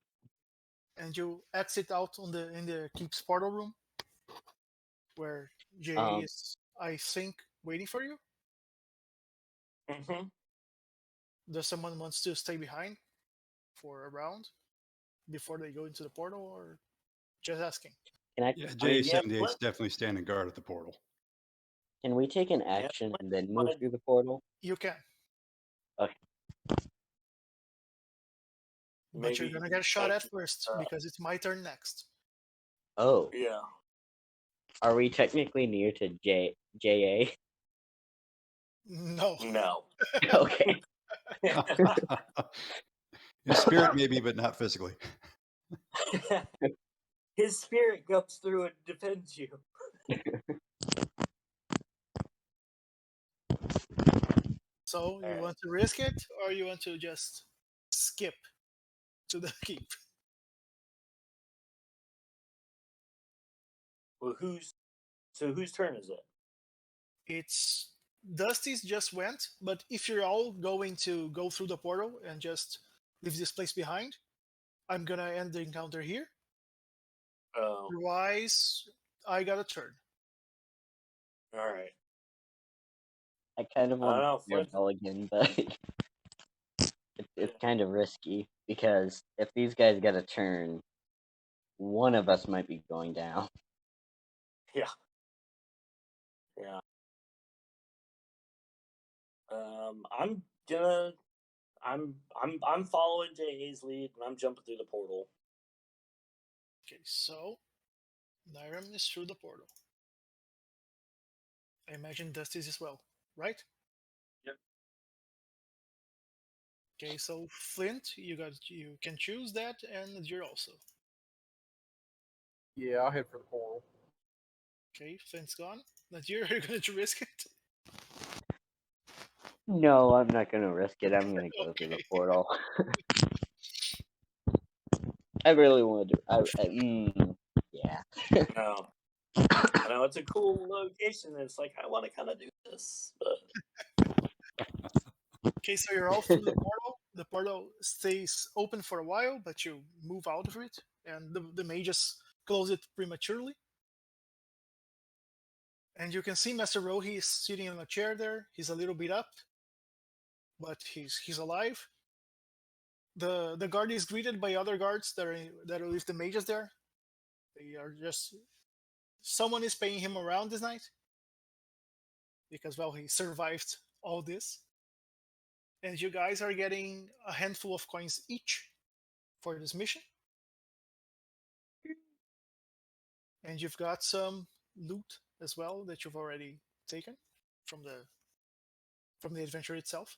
and you exit out on in the Keep's portal room, where Jay is, I think, waiting for you. Mm-hmm. Does someone wants to stay behind for a round before they go into the portal, or just asking? Can Yeah, mean, J78 yeah, is definitely standing guard at the portal. Can we take an action and then move through the portal? You can. Okay. But you're Maybe gonna get shot like, at first because it's my turn next. Oh, yeah. are we technically near to JA? No. No. Okay. In spirit, maybe, but not physically. His spirit goes through and defends you. So you Alright. want to risk it, or you want to just skip to the keep? Well, whose turn is it? It's Dusty's just went, but if you're all going to go through the portal and just leave this place behind, I'm gonna end the encounter here. Oh, Otherwise, I got a turn. all right. I kind of I don't want know, to play ball again, but it's kind of risky because if these guys get a turn, one of us might be going down. Yeah. I'm following JA's lead and I'm jumping through the portal. Okay, so Nyram is through the portal. I imagine Dusty's as well, right? Yep. Okay, so Flint, you can choose that, and you're also. Yeah, I'll head for the portal. Okay, Flint's gone. That you're going to risk it. No, I'm not gonna risk it. I'm gonna go through the Okay. portal. I really want to. Yeah. No. I know it's a cool location. And it's like I want to kind of do this, but Okay, so you're all through the portal. The portal stays open for a while, but you move out of it, and the mages close it prematurely. And you can see Master Rohi is sitting in a chair there. He's a little beat up, but he's alive. The guard is greeted by other guards that are with the mages there. They are just someone is paying him around this night because well he survived all this. And you guys are getting a handful of coins each for this mission. And you've got some loot as well that you've already taken from the adventure itself.